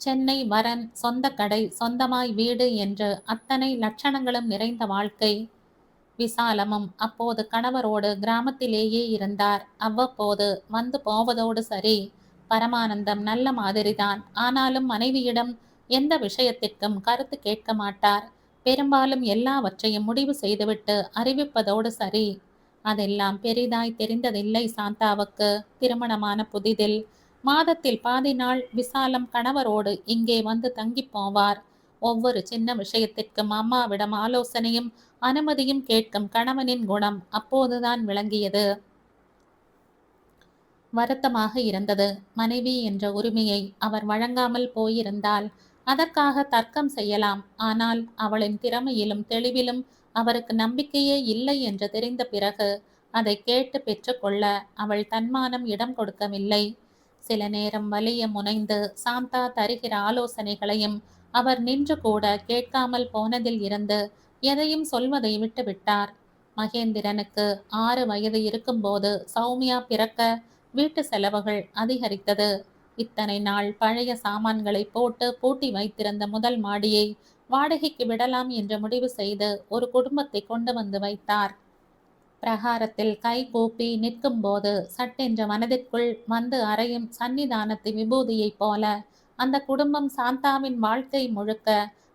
சென்னை வரன், சொந்த கடை, சொந்தமாய் வீடு என்று அத்தனை லட்சணங்களும் நிறைந்த வாழ்க்கை. விசாலமும் அப்போது கணவரோடு கிராமத்திலேயே இருந்தார். அவ்வப்போது வந்து போவதோடு சரி. பரமானந்தம் நல்ல மாதிரிதான். ஆனாலும் மனைவியிடம் எந்த விஷயத்திற்கும் கருத்து கேட்க மாட்டார். பெரும்பாலும் எல்லாவற்றையும் முடிவு செய்துவிட்டு அறிவிப்பதோடு சரி. அதெல்லாம் பெரிதாய் தெரிந்ததில்லை சாந்தாவுக்கு. திருமணமான புதிதில் மாதத்தில் பாதி நாள் விசாலம் கணவரோடு இங்கே வந்து தங்கி போவார். ஒவ்வொரு சின்ன விஷயத்திற்கும் அம்மாவிடம் ஆலோசனையும் அனுமதியும் கேட்கும் கணவனின் குணம் அப்போதுதான் விளங்கியது. வருத்தமாக இருந்தது. மனைவி என்ற உரிமையை அவர் வழங்காமல் போயிருந்தால் அதற்காக தர்க்கம் செய்யலாம். ஆனால் அவளின் திறமையிலும் தெளிவிலும் அவருக்கு நம்பிக்கையே இல்லை என்று தெரிந்த பிறகு அதை கேட்டு பெற்றுக்கொள்ள அவள் தன்மானம் இடம் கொடுக்கவில்லை. சில நேரம் வலிய முனைந்து சாந்தா தருகிற ஆலோசனைகளையும் அவர் நின்று கூட கேட்காமல் போனதில் இருந்து எதையும் சொல்வதை விட்டுவிட்டார். மகேந்திரனுக்கு 6 வயது இருக்கும்போது சௌமியா பிறக்க வீட்டு செலவுகள் அதிகரித்தது. இத்தனை நாள் பழைய சாமான்களை போட்டு பூட்டி வைத்திருந்த முதல் மாடியை வாடகைக்கு விடலாம் என்று முடிவு செய்து ஒரு குடும்பத்தை கொண்டு வந்து வைத்தார். பிரகாரத்தில் கை கூப்பி நிற்கும் போது சட்டென்ற மனதிற்குள் வந்து அறையும் சன்னிதானத்து விபூதியைப் போல அந்த குடும்பம் சாந்தாவின் வாழ்க்கை முழுக்க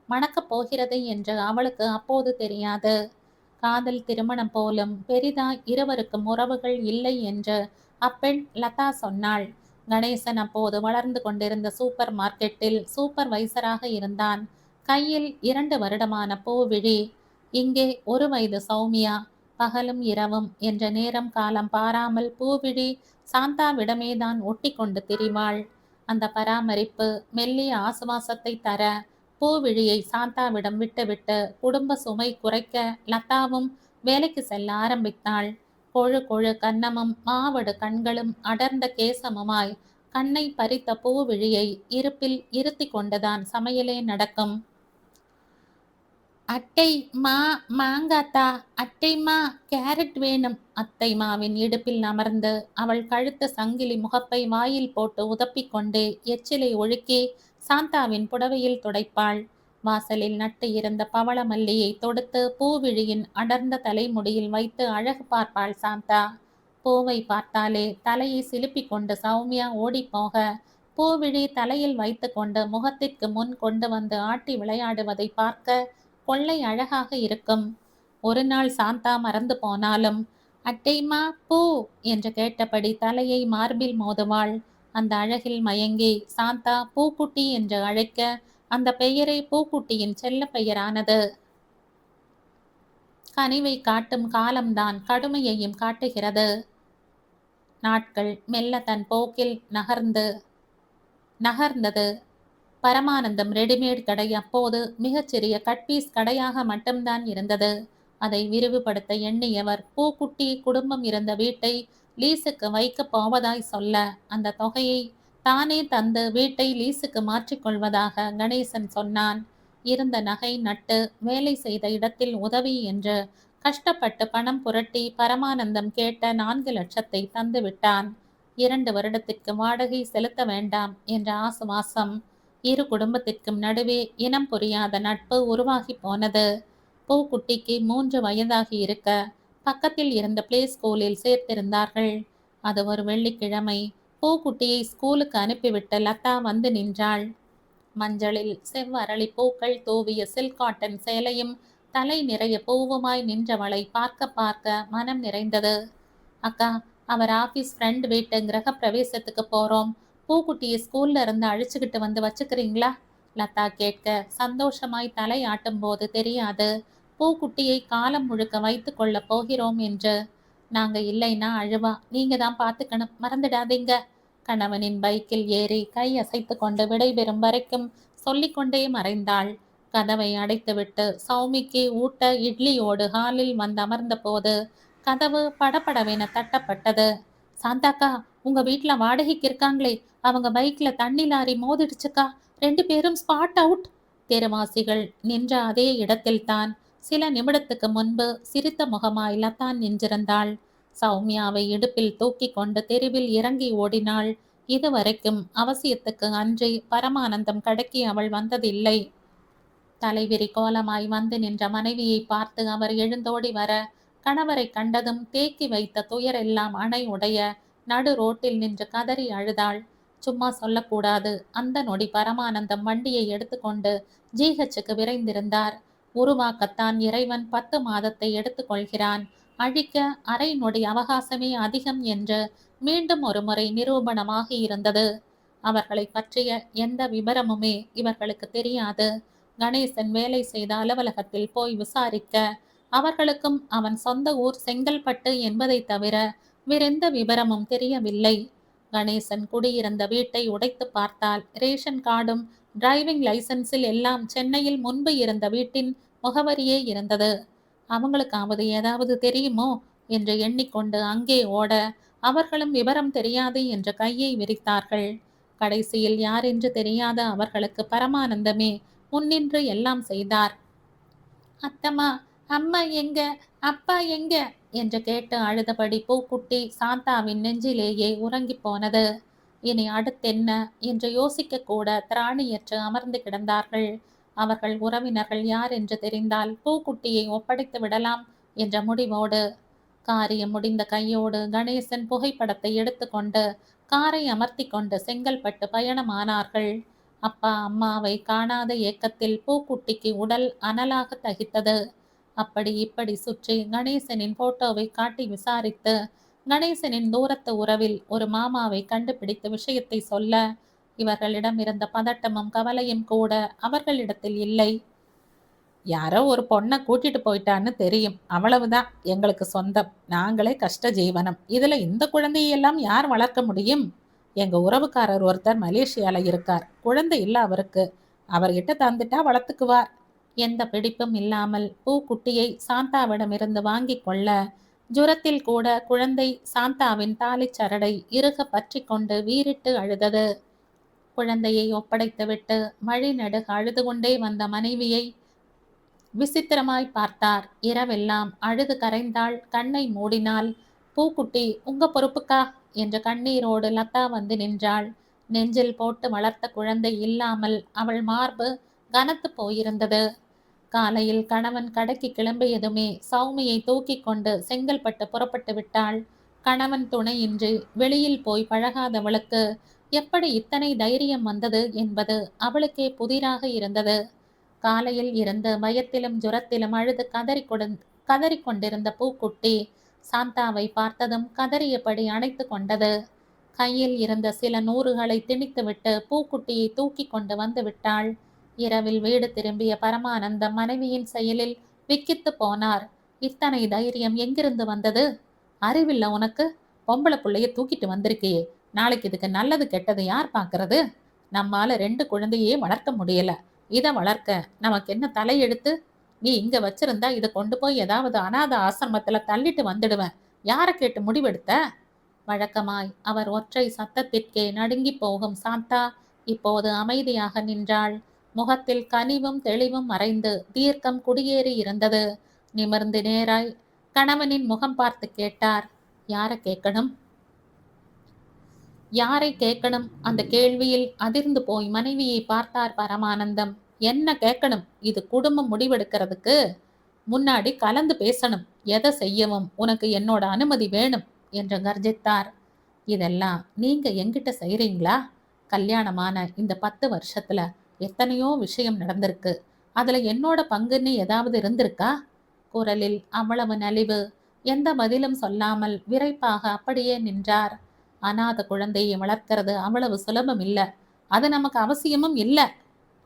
மணக்கப் போகிறது என்று அவளுக்கு அப்போது தெரியாது. காதல் திருமணம் போலும் பெரிதாய் இருவருக்கும் உறவுகள் இல்லை என்று அப்பெண் லதா சொன்னாள். கணேசன் அப்போது வளர்ந்து கொண்டிருந்த சூப்பர் மார்க்கெட்டில் சூப்பர்வைசராக இருந்தான். கையில் 2 வருடமான பூவிழி. இங்கே 1 வயது சௌமியா. பகலும் இரவும் என்ற நேரம் காலம் பாராமல் பூவிழி சாந்தாவிடமேதான் ஒட்டி கொண்டு திரிவாள். அந்த பராமரிப்பு மெல்லிய ஆசுவாசத்தை தர பூவிழியை சாந்தாவிடம் விட்டுவிட்டு குடும்ப சுமை குறைக்க லதாவும் வேலைக்கு செல்ல ஆரம்பித்தாள். கொழு கொழு கன்னமும் மாவடு கண்களும் அடர்ந்த கேசமுமாய் கண்ணை பறித்த பூவிழியை இருப்பில் இருத்தி கொண்டுதான் சமையலே நடக்கும். அட்டை மா மாங்காத்தா, அட்டை மா கேரட் வேணும். அத்தை மாவின் இடுப்பில் அமர்ந்து அவள் கழுத்து சங்கிலி முகப்பை வாயில் போட்டு உதப்பிக்கொண்டு எச்சிலை ஒழுக்கி சாந்தாவின் புடவையில் துடைப்பாள். வாசலில் நட்டு இருந்த பவள மல்லியை தொடுத்து பூவிழியின் அடர்ந்த தலைமுடியில் வைத்து அழகு பார்ப்பாள் சாந்தா. பூவை பார்த்தாலே தலையை சிலுப்பிக் கொண்டு சௌமியா ஓடிப்போக பூவிழி தலையில் வைத்து கொண்டு முகத்திற்கு முன் கொண்டு வந்து ஆட்டி விளையாடுவதை பார்க்க கொள்ளை அழகாக இருக்கும். ஒரு நாள் சாந்தா மறந்து போனாலும் அட்டைமா பூ என்று கேட்டபடி தலையை மார்பில் மோதுவாள். அந்த அழகில் மயங்கி சாந்தா பூக்குட்டி என்று அழைக்க அந்த பெயரை பூக்குட்டியின் செல்ல பெயரானது. கனிவை காட்டும் காலம்தான் கடுமையையும் காட்டுகிறது. நாட்கள் மெல்ல தன் போக்கில் நகர்ந்தது. பரமானந்தம் ரெடிமேட் கடை அப்போது மிகச்சிறிய கட்பீஸ் கடையாக மட்டும்தான் இருந்தது. அதை விரிவுபடுத்த எண்ணியவர் பூக்குட்டி குடும்பம் இருந்த வீட்டை லீஸுக்கு வைக்கப் போவதாய் சொல்ல, அந்த தொகையை தானே தந்து வீட்டை லீஸுக்கு மாற்றிக்கொள்வதாக கணேசன் சொன்னான். இருந்த நகை நட்டு வேலை செய்த இடத்தில் உதவி என்று கஷ்டப்பட்டு பணம் புரட்டி பரமானந்தம் கேட்ட 4 லட்சத்தை தந்து விட்டான். 2 வருடத்திற்கு வாடகை செலுத்த வேண்டாம் என்ற ஆசுவாசம். இரு குடும்பத்திற்கும் நடுவே இனம் புரியாத நட்பு உருவாகி போனது. பூக்குட்டிக்கு 3 வயதாகி இருக்க பக்கத்தில் இருந்த பிளே ஸ்கூலில் சேர்த்திருந்தார்கள். அது ஒரு வெள்ளிக்கிழமை. பூக்குட்டியை ஸ்கூலுக்கு அனுப்பிவிட்டு லதா வந்து நின்றாள். மஞ்சளில் செவ்வரளி பூக்கள் தூவிய சில்க் காட்டன் சேலையும் தலை நிறைய பூவுமாய் நின்றவளை பார்க்க பார்க்க மனம் நிறைந்தது. அக்கா, அவர் ஆபீஸ் ஃப்ரெண்ட் வீட்டு கிரக பிரவேசத்துக்கு போறோம். பூக்குட்டியை ஸ்கூல்ல இருந்து அழிச்சுக்கிட்டு வந்து வச்சுக்கிறீங்களா? லதா கேட்க சந்தோஷமாய் தலை ஆட்டும் போது தெரியாது பூக்குட்டியை காலம் முழுக்க வைத்து கொள்ள போகிறோம் என்று. நாங்க இல்லைன்னா அழுவா, நீங்க தான் பார்த்துக்கணும், மறந்துடாதீங்க. கணவனின் பைக்கில் ஏறி கை அசைத்து கொண்டு விடைபெறும் வரைக்கும் சொல்லிக்கொண்டே மறைந்தாள். கதவை அடைத்துவிட்டு சௌமிக்கு ஊட்ட இட்லியோடு ஹாலில் வந்து அமர்ந்த போது கதவு படபடவென தட்டப்பட்டது. சாந்தாக்கா, உங்க வீட்டுல வாடகைக்கு இருக்காங்களே, அவங்க பைக்ல தண்ணி லாரி மோதிடுச்சுக்கா, 2 பேரும் ஸ்பாட் அவுட். தெருவாசிகள் நின்ற அதே இடத்தில்தான் சில நிமிடத்துக்கு முன்பு சிரித்த முகமாய் லதான் நின்றிருந்தாள். சௌமியாவை இடுப்பில் தூக்கி கொண்டு தெருவில் இறங்கி ஓடினாள். இதுவரைக்கும் அவசியத்துக்கு அன்றி பரமானந்தம் கடைக்கு அவள் வந்ததில்லை. தலைவிரி கோலமாய் வந்து நின்ற மனைவியை பார்த்து அவர் எழுந்தோடி வர, கணவரை கண்டதும் தேக்கி வைத்த துயரெல்லாம் அணை உடைய நடு ரோட்டில் நின்று கதறி அழுதாள். சும்மா சொல்லக்கூடாது. அந்த நொடி பரமானந்தம் வண்டியை எடுத்துக்கொண்டு ஜிஹெச்சுக்கு விரைந்திருந்தார். உருவாக்கத்தான் இறைவன் 10 மாதத்தை எடுத்துக்கொள்கிறான், அழிக்க அரை நொடி அவகாசமே அதிகம் என்று மீண்டும் ஒரு முறை நிரூபணமாகி இருந்தது. அவர்களை பற்றிய எந்த விபரமுமே இவர்களுக்கு தெரியாது. கணேசன் வேலை செய்த அலுவலகத்தில் போய் விசாரிக்க அவர்களுக்கும் அவன் சொந்த ஊர் செங்கல்பட்டு என்பதை தவிர வேறெந்த விபரமும் தெரியவில்லை. கணேசன் குடியிருந்த வீட்டை உடைத்து பார்த்தால் ரேஷன் கார்டும் டிரைவிங் லைசன்ஸில் எல்லாம் சென்னையில் முன்பு இருந்த வீட்டின் முகவரியே இருந்தது. அவங்களுக்காவது ஏதாவது தெரியுமோ என்று எண்ணிக்கொண்டு அங்கே ஓட அவர்களும் விவரம் தெரியாது என்று கையை விரித்தார்கள். கடைசியில் யார் என்று தெரியாத அவர்களுக்கு பரமானந்தமே முன்னின்று எல்லாம் செய்தார். அத்தம்மா, அம்மா எங்க, அப்பா எங்க என்று கேட்டு அழுதபடி பூக்குட்டி சாந்தாவின் நெஞ்சிலேயே உறங்கி போனது. இனி அடுத்தென்ன என்று யோசிக்க கூட திராணியற்று அமர்ந்து கிடந்தார்கள். அவர்கள் உறவினர்கள் யார் என்று தெரிந்தால் பூக்குட்டியை ஒப்படைத்து விடலாம் என்ற முடிவோடு. காரியம் முடிந்த கையோடு கணேசன் புகைப்படத்தை எடுத்துக்கொண்டு காரை அமர்த்தி கொண்டு செங்கல்பட்டு பயணமானார்கள். அப்பா அம்மாவை காணாத ஏக்கத்தில் பூக்குட்டிக்கு உடல் அனலாக தகித்தது. அப்படி இப்படி சுற்றி கணேசனின் போட்டோவை காட்டி விசாரித்து கணேசனின் தூரத்து உறவில் ஒரு மாமாவை கண்டுபிடித்த விஷயத்தை சொல்ல இவர்களிடம் இருந்த பதட்டமும் கவலையும் கூட அவர்களிடத்தில் இல்லை. யாரோ ஒரு பொண்ணை கூட்டிட்டு போயிட்டான்னு தெரியும், அவ்வளவுதான். எங்களுக்கு சொந்தம், நாங்களே கஷ்ட ஜீவனம். இதுல இந்த குழந்தையெல்லாம் யார் வளர்க்க முடியும்? எங்க உறவுக்காரர் ஒருத்தர் மலேசியால இருக்கார், குழந்தை இல்ல அவருக்கு. அவர்கிட்ட தந்துட்டா வளர்த்துக்குவார். எந்த பிடிப்பும் இல்லாமல் பூக்குட்டியை சாந்தாவிடமிருந்து வாங்கி கொள்ள ஜுரத்தில் கூட குழந்தை சாந்தாவின் தாலிச்சரடை இறுக பற்றி கொண்டு வீறிட்டு அழுதது. குழந்தையை ஒப்படைத்துவிட்டு வழிநெடுக அழுது கொண்டே வந்த மனைவியை விசித்திரமாய் பார்த்தார். இரவெல்லாம் அழுது கரைந்தாள், கண்ணை மூடினாள். பூக்குட்டி, உங்க பொறுப்புக்கா என்ற கண்ணீரோடு லதா வந்து நின்றாள். நெஞ்சில் போட்டு வளர்த்த குழந்தை இல்லாமல் அவள் மார்பு கனத்து போயிருந்தது. காலையில் கணவன் கடைக்கு கிளம்பியதுமே சௌமியை தூக்கி கொண்டு செங்கல்பட்டு புறப்பட்டு விட்டாள். கணவன் துணையின்றி வெளியில் போய் பழகாதவளுக்கு எப்படி இத்தனை தைரியம் வந்தது என்பது அவளுக்கே புதிராக இருந்தது. காலையில் இருந்து பயத்திலும் ஜுரத்திலும் அழுது கதறிக்கொண்டிருந்த பூக்குட்டி சாந்தாவை பார்த்ததும் கதறியபடி அணைத்து கொண்டது. கையில் இருந்த சில நூறுகளை திணித்துவிட்டு பூக்குட்டியை தூக்கி கொண்டு வந்து விட்டாள். இரவில் வீடு திரும்பிய பரமானந்தம் மனைவியின் செயலில் விக்கித்து போனார். இத்தனை தைரியம் எங்கிருந்து வந்தது? அறிவில்ல உனக்கு? பொம்பளை பிள்ளைய தூக்கிட்டு வந்திருக்கியே, நாளைக்கு இதுக்கு நல்லது கெட்டது யார் பார்க்கறது? நம்மால 2 குழந்தையே வளர்க்க முடியல, இதை வளர்க்க நமக்கு என்ன தலையெழுத்து? நீ இங்க வச்சிருந்தா இதை கொண்டு போய் ஏதாவது அனாதை ஆசிரமத்துல தள்ளிட்டு வந்துடுவேன். யாரை கேட்டு முடிவெடுத்த? வழக்கமாய் அவர் ஒற்றை சத்தத்திற்கே நடுங்கி போகும் சாந்தா இப்போது அமைதியாக நின்றாள். முகத்தில் கனிவும் தெளிவும் மறைந்து தீர்க்கம் குடியேறி இருந்தது. நிமிர்ந்து நேராய் கணவனின் முகம் பார்த்து கேட்டார், யாரை கேட்கணும்? யாரை கேட்கணும்? அந்த கேள்வியில் அதிர்ந்து போய் மனைவியை பார்த்தார் பரமானந்தம். என்ன கேட்கணும்? இது குடும்பம் முடிவெடுக்கிறதுக்கு முன்னாடி கலந்து பேசணும். எதை செய்யவும் உனக்கு என்னோட அனுமதி வேணும் என்று கர்ஜித்தார். இதெல்லாம் நீங்க என்கிட்ட செய்றீங்களா? கல்யாணமான இந்த 10 வருஷத்துல எத்தனையோ விஷயம் நடந்திருக்கு. அதுல என்னோட பங்குன்னு ஏதாவது இருந்திருக்கா? குரலில் அவ்வளவு நலிவு. எந்த பதிலும் சொல்லாமல் விரைப்பாக அப்படியே நின்றார். அநாத குழந்தையை வளர்க்கிறது அவ்வளவு சுலபம் இல்ல. அது நமக்கு அவசியமும் இல்ல.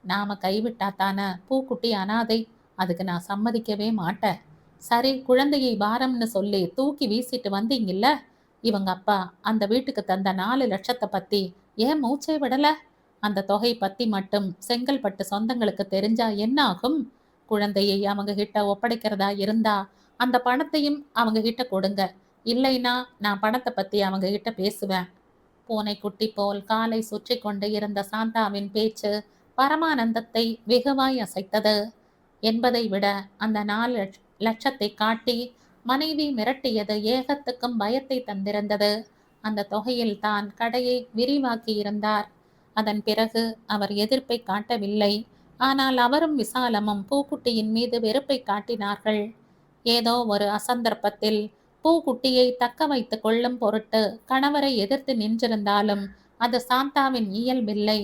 நாம கைவிட்டாத்தான பூக்குட்டி அனாதை. அதுக்கு நான் சம்மதிக்கவே மாட்டேன். சரி, குழந்தையை பாரம்னு சொல்லி தூக்கி வீசிட்டு வந்தீங்கல்ல, இவங்க அப்பா அந்த வீட்டுக்கு தந்த 4 லட்சத்தை பத்தி ஏன் மூச்சை விடல? அந்த தொகை பத்தி மட்டும் செங்கல்பட்டு சொந்தங்களுக்கு தெரிஞ்சா என்ன ஆகும்? குழந்தையை அவங்க கிட்ட ஒப்படைக்கிறதா இருந்தா அந்த பணத்தையும் அவங்க கிட்ட கொடுங்க. இல்லைனா நான் பணத்தை பத்தி அவங்க கிட்ட பேசுவேன். பூனை குட்டி போல் காலை சுற்றி கொண்டு இருந்த சாந்தாவின் பேச்சு பரமானந்தத்தை வெகுவாய் அசைத்தது. என்பதை விட அந்த 4 லட்சத்தை காட்டி மனைவி மிரட்டியது ஏகத்துக்கும் பயத்தை தந்திருந்தது. அந்த தொகையில் தான் கடையை விரிவாக்கி இருந்தார். அதன் பிறகு அவர் எதிர்ப்பை காட்டவில்லை. ஆனால் அவரும் விசாலமும் பூக்குட்டியின் மீது வெறுப்பை காட்டினார்கள். ஏதோ ஒரு அசந்தர்ப்பத்தில் பூக்குட்டியை தக்க வைத்து கொள்ளும் பொருட்டு கணவரை எதிர்த்து நின்றிருந்தாலும் அது சாந்தாவின் இயல்பில்லை.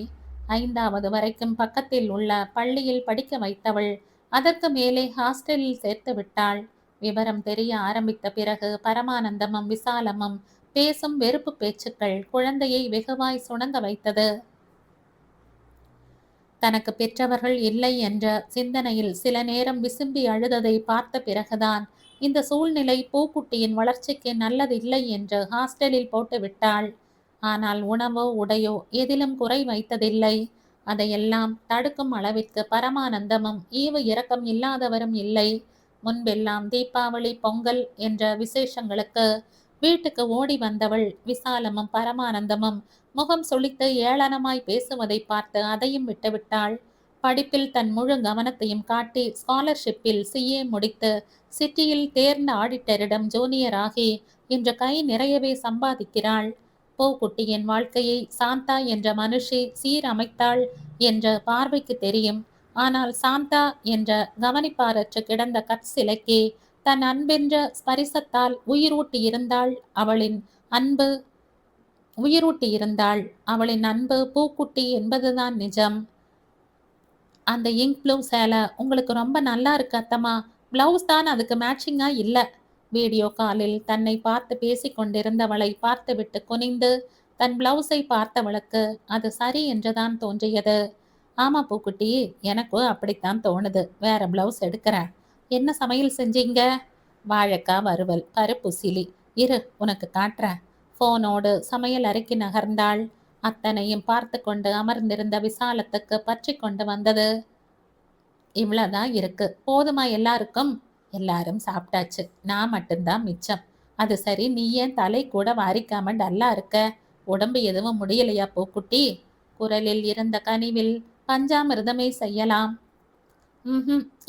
5வது வரைக்கும் பக்கத்தில் உள்ள பள்ளியில் படிக்க வைத்தவள் அதற்கு மேலே ஹாஸ்டலில் சேர்த்து விட்டாள். விவரம் தெரிய ஆரம்பித்த பிறகு பரமானந்தமும் விசாலமும் பேசும் வெறுப்பு பேச்சுக்கள் குழந்தையை வெகுவாய் சுணங்க வைத்தது. தனக்கு பெற்றவர்கள் இல்லை என்ற சிந்தனையில் சில நேரம் விசும்பி அழுததை பார்த்த பிறகுதான் இந்த சூழ்நிலை பூக்குட்டியின் வளர்ச்சிக்கு நல்லதில்லை என்று ஹாஸ்டலில் போட்டு விட்டாள். ஆனால் உணவோ உடையோ எதிலும் குறை வைத்ததில்லை. அதையெல்லாம் தடுக்கும் அளவிற்கு பரமானந்தமும் ஈவு இரக்கம் இல்லாதவரும் இல்லை. முன்பெல்லாம் தீபாவளி பொங்கல் என்ற விசேஷங்களுக்கு வீட்டுக்கு ஓடி வந்தவள் விசாலமும் பரமானந்தமும் முகம் சுளித்து ஏளனமாய் பேசுவதை பார்த்து அதையும் விட்டுவிட்டாள். படிப்பில் தன் முழு கவனத்தையும் காட்டி ஸ்காலர்ஷிப்பில் CA முடித்து சிட்டியில் தேர்ந்த ஆடிட்டரிடம் ஜூனியர் ஆகி இன்று கை நிறையவே சம்பாதிக்கிறாள். பூக்குட்டியின் வாழ்க்கையை சாந்தா என்ற மனுஷி சீரமைத்தாள் என்ற பார்வைக்கு தெரியும். ஆனால் சாந்தா என்ற கவனிப்பாரற்று கிடந்த கற்சிலைக்கு தன் அன்பென்ற ஸ்பரிசத்தால் உயிரூட்டி இருந்தாள். அவளின் அன்பு பூக்குட்டி என்பதுதான் நிஜம். அந்த இங்க் ப்ளூ சேலை உங்களுக்கு ரொம்ப நல்லா இருக்கு அத்தம்மா. பிளவுஸ் தான் அதுக்கு மேட்சிங்கா இல்ல. வீடியோ காலில் தன்னை பார்த்து பேசிக் கொண்டிருந்தவளை பார்த்துவிட்டு குனிந்து தன் பிளவுஸை பார்த்தவளுக்கு அது சரி என்றுதான் தோன்றியது. ஆமா பூக்குட்டி, எனக்கும் அப்படித்தான் தோணுது. வேற பிளவுஸ் எடுக்கிறேன். என்ன சமையல் செஞ்சீங்க? வாழைக்காய் வறுவல், பருப்பு சிலி. இரு, உனக்கு காட்டுறேன். போனோடு சமையல் அறைக்கு நகர்ந்தாள். அத்தனையும் பார்த்து கொண்டு அமர்ந்திருந்த விசாலத்துக்கு பற்றி கொண்டு வந்தது. இவ்வளவுதான் இருக்கு, போதுமா எல்லாருக்கும்? எல்லாரும் சாப்பிட்டாச்சு, நான் மட்டும்தான் மிச்சம். அது சரி, நீ ஏன் தலை கூட வாரிக்காம டல்லா இருக்க? உடம்பு எதுவும் முடியலையா பூக்குட்டி? குரலில் இருந்த கனிவில் பஞ்சாமிர்தமே செய்யலாம்.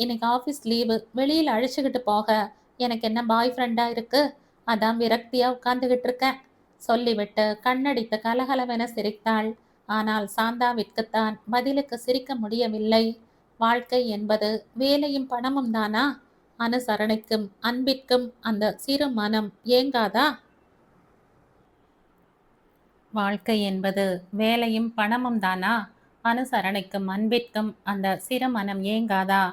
இன்னைக்கு ஆஃபீஸ் லீவு. வெளியில் அழைச்சிக்கிட்டு போக எனக்கு என்ன பாய் ஃப்ரெண்டா இருக்கு? அதான் விரக்தியா உட்கார்ந்துகிட்டு இருக்கேன் சொல்லிவிட்டு கண்ணடித்து கலகலவென சிரித்தாள். ஆனால் சாந்தாவிற்குத்தான் பதிலுக்கு சிரிக்க முடியவில்லை. வாழ்க்கை என்பது வேலையும் பணமும் தானா? அனுசரணைக்கும் அன்பிற்கும் அந்த சிறு மனம் ஏங்காதா? வாழ்க்கை என்பது வேலையும் பணமும் தானா? அனுசரணைக்கும் அன்பிற்கும் அந்த சிறு மனம் ஏங்காதா?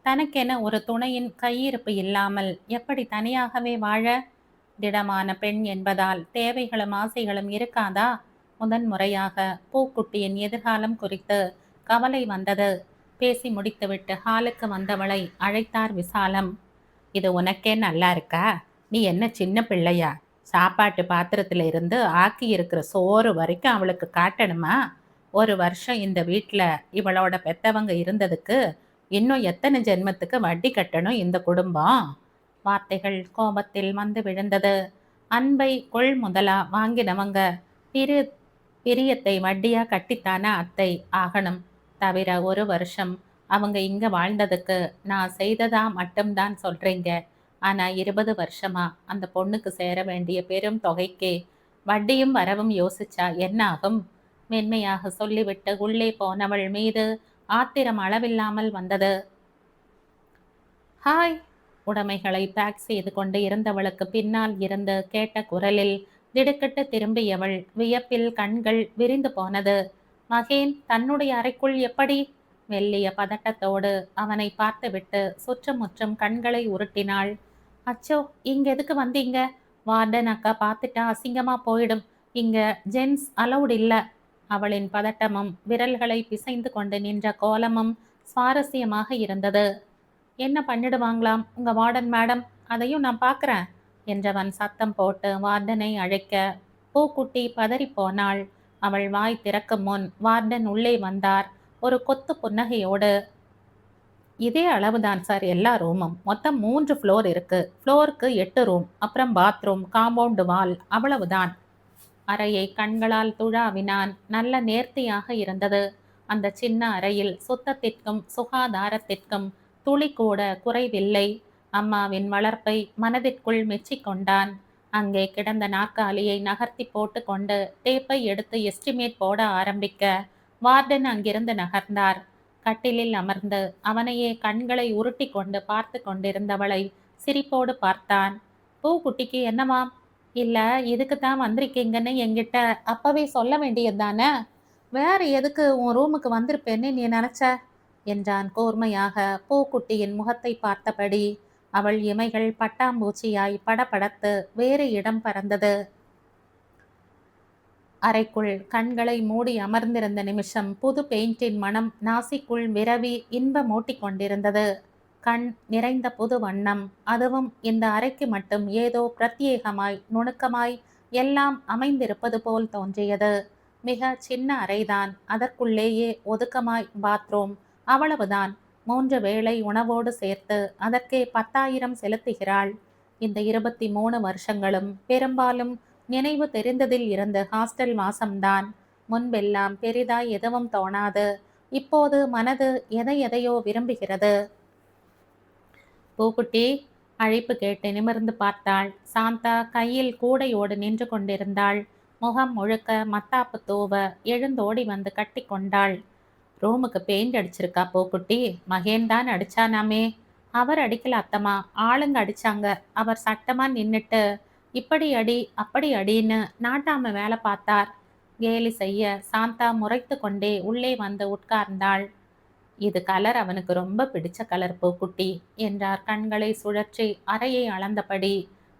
தனக்கென ஒரு துணையின் கையிருப்பு இல்லாமல் எப்படி தனியாகவே வாழ? திடமான பெண் என்பதால் தேவைகளும் ஆசைகளும் இருக்காதா? முதன்முறையாக பூக்குட்டியின் எதிர்காலம் குறித்து கவலை வந்தது. பேசி முடித்துவிட்டு ஹாலுக்கு வந்தவளை அழைத்தார் விசாலம். இது உனக்கே நல்லா இருக்கா? நீ என்ன சின்ன பிள்ளையா? சாப்பாட்டு பாத்திரத்துல இருந்து ஆக்கி இருக்கிற சோறு வரைக்கும் அவளுக்கு காட்டணுமா? ஒரு வருஷம் இந்த வீட்டில் இவளோட பெத்தவங்க இருந்ததுக்கு இன்னும் எத்தனை ஜென்மத்துக்கு வட்டி கட்டணும் இந்த குடும்பம்? வார்த்தைகள் கோபத்தில் வந்து விழுந்தது. அன்பை கொள் முதலா வாங்கினவங்க பிரி பிரியத்தை வட்டியா கட்டித்தானே அத்தை ஆகணும். தவிர ஒரு வருஷம் அவங்க இங்க வாழ்ந்ததுக்கு நான் செய்ததா மட்டும்தான் சொல்றீங்க. ஆனா 20 வருஷமா அந்த பொண்ணுக்கு சேர வேண்டிய பெரும் தொகைக்கு வட்டியும் வரவும் யோசிச்சா என்ன ஆகும்? மென்மையாக சொல்லிவிட்டு உள்ளே போனவள் மீது ஆத்திரம் அளவில்லாமல் வந்தது. ஹாய்! உடைமைகளை பேக் செய்து கொண்டு இருந்தவளுக்கு பின்னால் இருந்து கேட்ட குரலில் திடுக்கிட்டு திரும்பியவள் வியப்பில் கண்கள் விரிந்து போனது. மகேன் தன்னுடைய அறைக்குள் எப்படி? மெல்லிய பதட்டத்தோடு அவனை பார்த்துவிட்டு சுற்றுமுற்றும் கண்களை உருட்டினாள். அச்சோ, இங்க எதுக்கு வந்தீங்க? வார்டன் அக்கா பார்த்துட்டா அசிங்கமா போயிடும். இங்க ஜென்ஸ் அலவுட் இல்ல. அவளின் பதட்டமும் விரல்களை பிசைந்து கொண்டு நின்ற கோலமும் சுவாரஸ்யமாக இருந்தது. என்ன பண்ணிடுவாங்களாம் உங்க வார்டன் மேடம், அதையும் நான் பார்க்குறேன் என்றவன் சத்தம் போட்டு வார்டனை அழைக்க பூக்குட்டி பதறிப்போனாள். அவள் வாய் திறக்கும் முன் வார்டன் உள்ளே வந்தார் ஒரு கொத்து புன்னகையோடு. இதே அளவுதான் சார் எல்லா ரூமும். மொத்தம் 3 ஃப்ளோர் இருக்கு. ஃப்ளோருக்கு 8 ரூம், அப்புறம் பாத்ரூம், காம்பவுண்டு வால், அவ்வளவுதான். அறையை கண்களால் துழாவினான். நல்ல நேர்த்தியாக இருந்தது. அந்த சின்ன அறையில் சுத்தத்திற்கும் சுகாதாரத்திற்கும் துளி கூட குறைவில்லை. அம்மாவின் வளர்ப்பை மனதிற்குள் மெச்சிக்கொண்டான். அங்கே கிடந்த நாற்காலியை நகர்த்தி போட்டு கொண்டு டேப்பை எடுத்து எஸ்டிமேட் போட ஆரம்பிக்க வார்டன் அங்கிருந்து நகர்ந்தார். கட்டிலில் அமர்ந்து அவனையே கண்களை உருட்டி கொண்டு பார்த்து கொண்டிருந்தவளை சிரிப்போடு பார்த்தான். பூக்குட்டிக்கு என்னவாம்? இல்ல, இதுக்கு தான் வந்திருக்கீங்கன்னு என்கிட்ட அப்பவே சொல்ல வேண்டியது தானே. வேற எதுக்கு உன் ரூமுக்கு வந்திருப்பேன்னு நீ நினைச்ச என்றான் கூர்மையாக பூக்குட்டியின் முகத்தை பார்த்தபடி. அவள் இமைகள் பட்டாம்பூச்சியாய் படபடத்து வேறு இடம் பறந்தது. அறைக்குள் கண்களை மூடி அமர்ந்திருந்த நிமிஷம் புது பெயிண்டின் மனம் நாசிக்குள் விரவி இன்பமூட்டி கொண்டிருந்தது. கண் நிறைந்த புது வண்ணம். அதுவும் இந்த அறைக்கு மட்டும் ஏதோ பிரத்யேகமாய் நுணுக்கமாய் எல்லாம் அமைந்திருப்பது போல் தோன்றியது. மிக சின்ன அறைதான். அதற்குள்ளேயே ஒதுக்கமாய் பாத்ரூம், அவ்வளவுதான். 3 வேளை உணவோடு சேர்த்து அதற்கே 10,000 செலுத்துகிறாள். இந்த 23 வருஷங்களும் பெரும்பாலும் நினைவு தெரிந்ததில் இருந்து ஹாஸ்டல் வாசம்தான். முன்பெல்லாம் பெரிதாய் எதுவும் தோணாது. இப்போது மனது எதையோ விரும்புகிறது. பூக்குட்டி, அழைப்பு கேட்டு நிமிர்ந்து பார்த்தாள். சாந்தா கையில் கூடையோடு நின்று கொண்டிருந்தாள். முகம் முழுக்க மத்தாப்பு தூவ எழுந்தோடி வந்து கட்டி கொண்டாள். ரூமுக்கு பெயிண்ட் அடிச்சிருக்கா பூக்குட்டி? மகேன் தான் அடிச்சானாமே. அவர் அடிக்கல அத்தம்மா, ஆளுங்க அடிச்சாங்க. அவர் சட்டமா நின்னுட்டு இப்படி அடி அப்படி அடின்னு நாட்டாம வேலை பார்த்தார். கேலி செய்ய சாந்தா முறைத்து கொண்டே உள்ளே வந்து உட்கார்ந்தாள். இது கலர் அவனுக்கு ரொம்ப பிடிச்ச கலர் பூக்குட்டி என்றார் கண்களை சுழற்றி அறையை அளந்தபடி.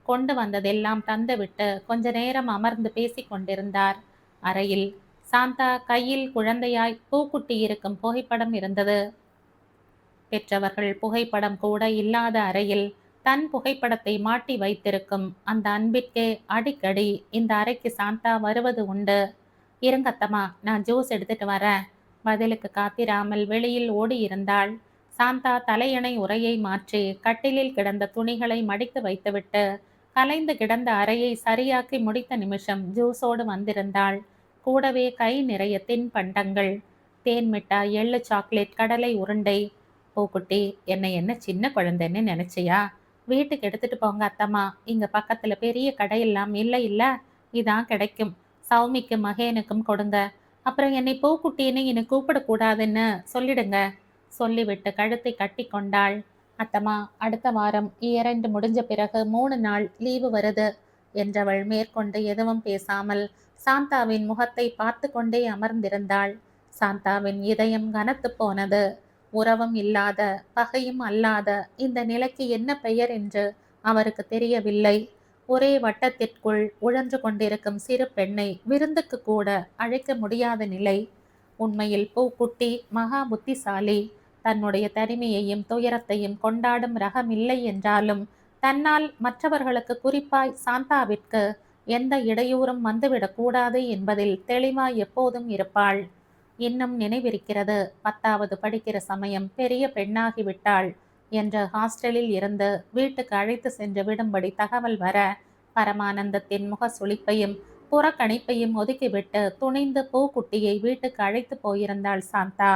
கொண்டு வந்ததெல்லாம் தந்துவிட்டு கொஞ்ச நேரம் அமர்ந்து பேசி கொண்டிருந்தார். அறையில் சாந்தா கையில் குழந்தையாய் பூக்குட்டி இருக்கும் புகைப்படம் இருந்தது. பெற்றவர்கள் புகைப்படம் கூட இல்லாத அறையில் தன் புகைப்படத்தை மாட்டி வைத்திருக்கும் அந்த அன்பிற்கே அடிக்கடி இந்த அறைக்கு சாந்தா வருவது உண்டு. இருங்கத்தம்மா, நான் ஜூஸ் எடுத்துட்டு வரேன். பதிலுக்கு காத்திராமல் வெளியில் ஓடி இருந்தாள். சாந்தா தலையணை உரையை மாற்றி கட்டிலில் கிடந்த துணிகளை மடித்து வைத்துவிட்டு கலைந்து கிடந்த அறையை சரியாக்கி முடித்த நிமிஷம் ஜூஸோடு வந்திருந்தாள். கூடவே கை நிறைய தின்பண்டங்கள், தேன் மிட்டாய், எள்ளு சாக்லேட், கடலை உருண்டை. பூக்குட்டி, என்னை என்ன சின்ன குழந்தைன்னு நினைச்சியா? வீட்டுக்கு எடுத்துட்டு போங்க அத்தம்மா. இங்க பக்கத்துல பெரிய கடையெல்லாம் இல்ல, இதான் கிடைக்கும். சௌமிக்கு மகேனுக்கும் கொடுங்க. அப்புறம் என்னை பூக்குட்டின்னு என்னை கூப்பிடக்கூடாதுன்னு சொல்லிடுங்க. சொல்லிவிட்டு கழுத்தை கட்டி கொண்டாள். அத்தம்மா, அடுத்த வாரம் இயரண்டு முடிஞ்ச பிறகு 3 நாள் லீவு வருது என்றவள் மேற்கொண்டு எதுவும் பேசாமல் சாந்தாவின் முகத்தை பார்த்து கொண்டே அமர்ந்திருந்தாள். சாந்தாவின் இதயம் கனத்து போனது. உறவும் இல்லாத பகையும் அல்லாத இந்த நிலைக்கு என்ன பெயர் என்று அவருக்கு தெரியவில்லை. ஒரே வட்டத்திற்குள் உழன்று கொண்டிருக்கும் சிறு பெண்ணை விருந்துக்கு கூட அழைக்க முடியாத நிலை. உண்மையில் பூக்குட்டி மகா புத்திசாலி. தன்னுடைய தனிமையையும் துயரத்தையும் கொண்டாடும் ரகமில்லை என்றாலும் தன்னால் மற்றவர்களுக்கு, குறிப்பாய் சாந்தாவிற்கு எந்த இடையூறும் வந்துவிடக்கூடாது என்பதில் தெளிவாய் எப்போதும் இருப்பாள். இன்னும் நினைவிருக்கிறது. 10வது படிக்கிற சமயம் பெரிய பெண்ணாகிவிட்டாள் என்று ஹாஸ்டலில் இருந்து வீட்டுக்கு அழைத்து சென்று விடும்படி தகவல் வர, பரமானந்தத்தின் முக சுளிப்பையும் புறக்கணிப்பையும் ஒதுக்கிவிட்டு துணிந்து பூக்குட்டியை வீட்டுக்கு அழைத்து போயிருந்தாள் சாந்தா.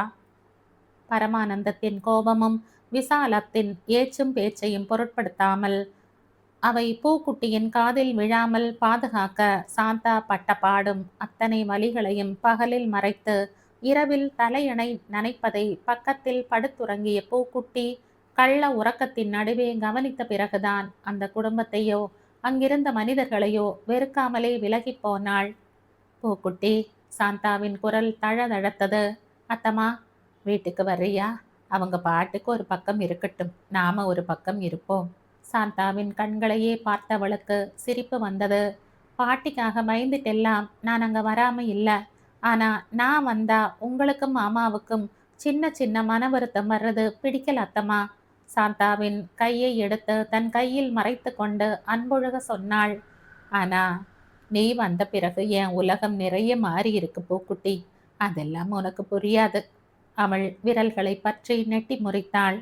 பரமானந்தத்தின் கோபமும் விசாலத்தின் ஏச்சும் பேச்சையும் பொருட்படுத்தாமல் அவை பூக்குட்டியின் காதில் விழாமல் பாதுகாக்க சாந்தா பட்ட பாடும் அத்தனை வலிகளையும் பகலில் மறைத்து இரவில் தலையணை நனைப்பதை பக்கத்தில் படுத்துறங்கிய பூக்குட்டி கள்ள உறக்கத்தின் நடுவே கவனித்த பிறகுதான் அந்த குடும்பத்தையோ அங்கிருந்த மனிதர்களையோ வெறுக்காமலே விலகி போனாள். பூக்குட்டி, சாந்தாவின் குரல் தழதழத்தது. அத்தம்மா, வீட்டுக்கு வர்றியா? அவங்க பாட்டுக்கு ஒரு பக்கம் இருக்கட்டும், நாம ஒரு பக்கம் இருப்போம். சாந்தாவின் கண்களையே பார்த்தவளுக்கு சிரிப்பு வந்தது. பாட்டிக்காக பயந்துட்டெல்லாம் நான் அங்க வராம இல்ல. ஆனா நான் வந்தா உங்களுக்கும் மாமாவுக்கும் சின்ன சின்ன மன வருத்தம் வர்றது பிடிக்கல அத்தம்மா. சாந்தாவின் கையை எடுத்து தன் கையில் மறைத்து கொண்டு அன்பொழுக சொன்னாள். ஆனா நீ வந்த பிறகு என் உலகம் நிறைய மாறி இருக்கு பூக்குட்டி. அதெல்லாம் உனக்கு புரியாது. அவள் விரல்களை பற்றி நெட்டி முறித்தாள்.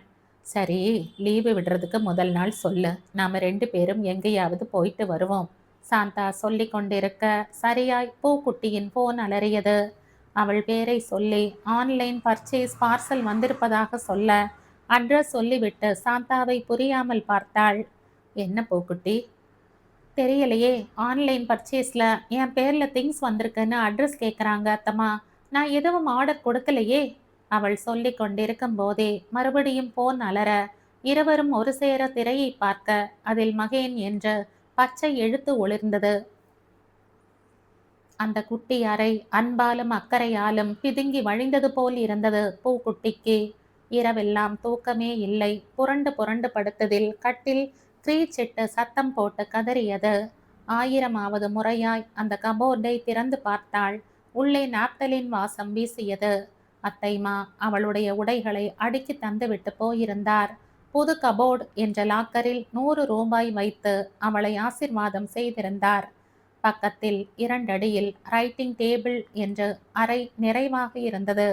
சரி, லீவு விடுறதுக்கு முதல் நாள் சொல்லு, நாம 2 பேரும் எங்கேயாவது போயிட்டு வருவோம். சாந்தா சொல்லி கொண்டிருக்க சரியாய் பூக்குட்டியின் போன் அலறியது. அவள் பேரை சொல்லி ஆன்லைன் பர்ச்சேஸ் பார்சல் வந்திருப்பதாக சொல்ல அட்ரஸ் சொல்லிவிட்டு சாந்தாவை புரியாமல் பார்த்தாள். என்ன பூக்குட்டி? தெரியலையே, ஆன்லைன் பர்ச்சேஸ்ல என் பேர்ல திங்ஸ் வந்திருக்குன்னு அட்ரஸ் கேட்குறாங்க அத்தம்மா. நான் எதுவும் ஆர்டர் கொடுக்கலையே. அவள் சொல்லி கொண்டிருக்கும் போதே மறுபடியும் போன் அலற இருவரும் ஒரு சேர திரையை பார்க்க அதில் மகேன் என்று பச்சை எழுத்து ஒளிர்ந்தது. அந்த குட்டி அறை அன்பாலும் அக்கறையாலும் பிதுங்கி வழிந்தது போல் இருந்தது பூக்குட்டிக்கு. இரவெல்லாம் தூக்கமே இல்லை. புரண்டு புரண்டு படுத்ததில் கட்டில் கிரீச்சிட்டு சத்தம் போட்டு கதறியது. 1000வது முறையாய் அந்த கபோர்டை திறந்து பார்த்தாள். உள்ளே நாப்தலின் வாசம் வீசியது. அத்தைமா அவளுடைய உடைகளை அடுக்கி தந்துவிட்டு போயிருந்தார். புது கபோர்டு என்ற லாக்கரில் 100 ரூபாய் வைத்து அவளை ஆசிர்வாதம் செய்திருந்தார். பக்கத்தில் 2 அடியில் ரைட்டிங் டேபிள் என்று அறை நிறைவாக இருந்தது.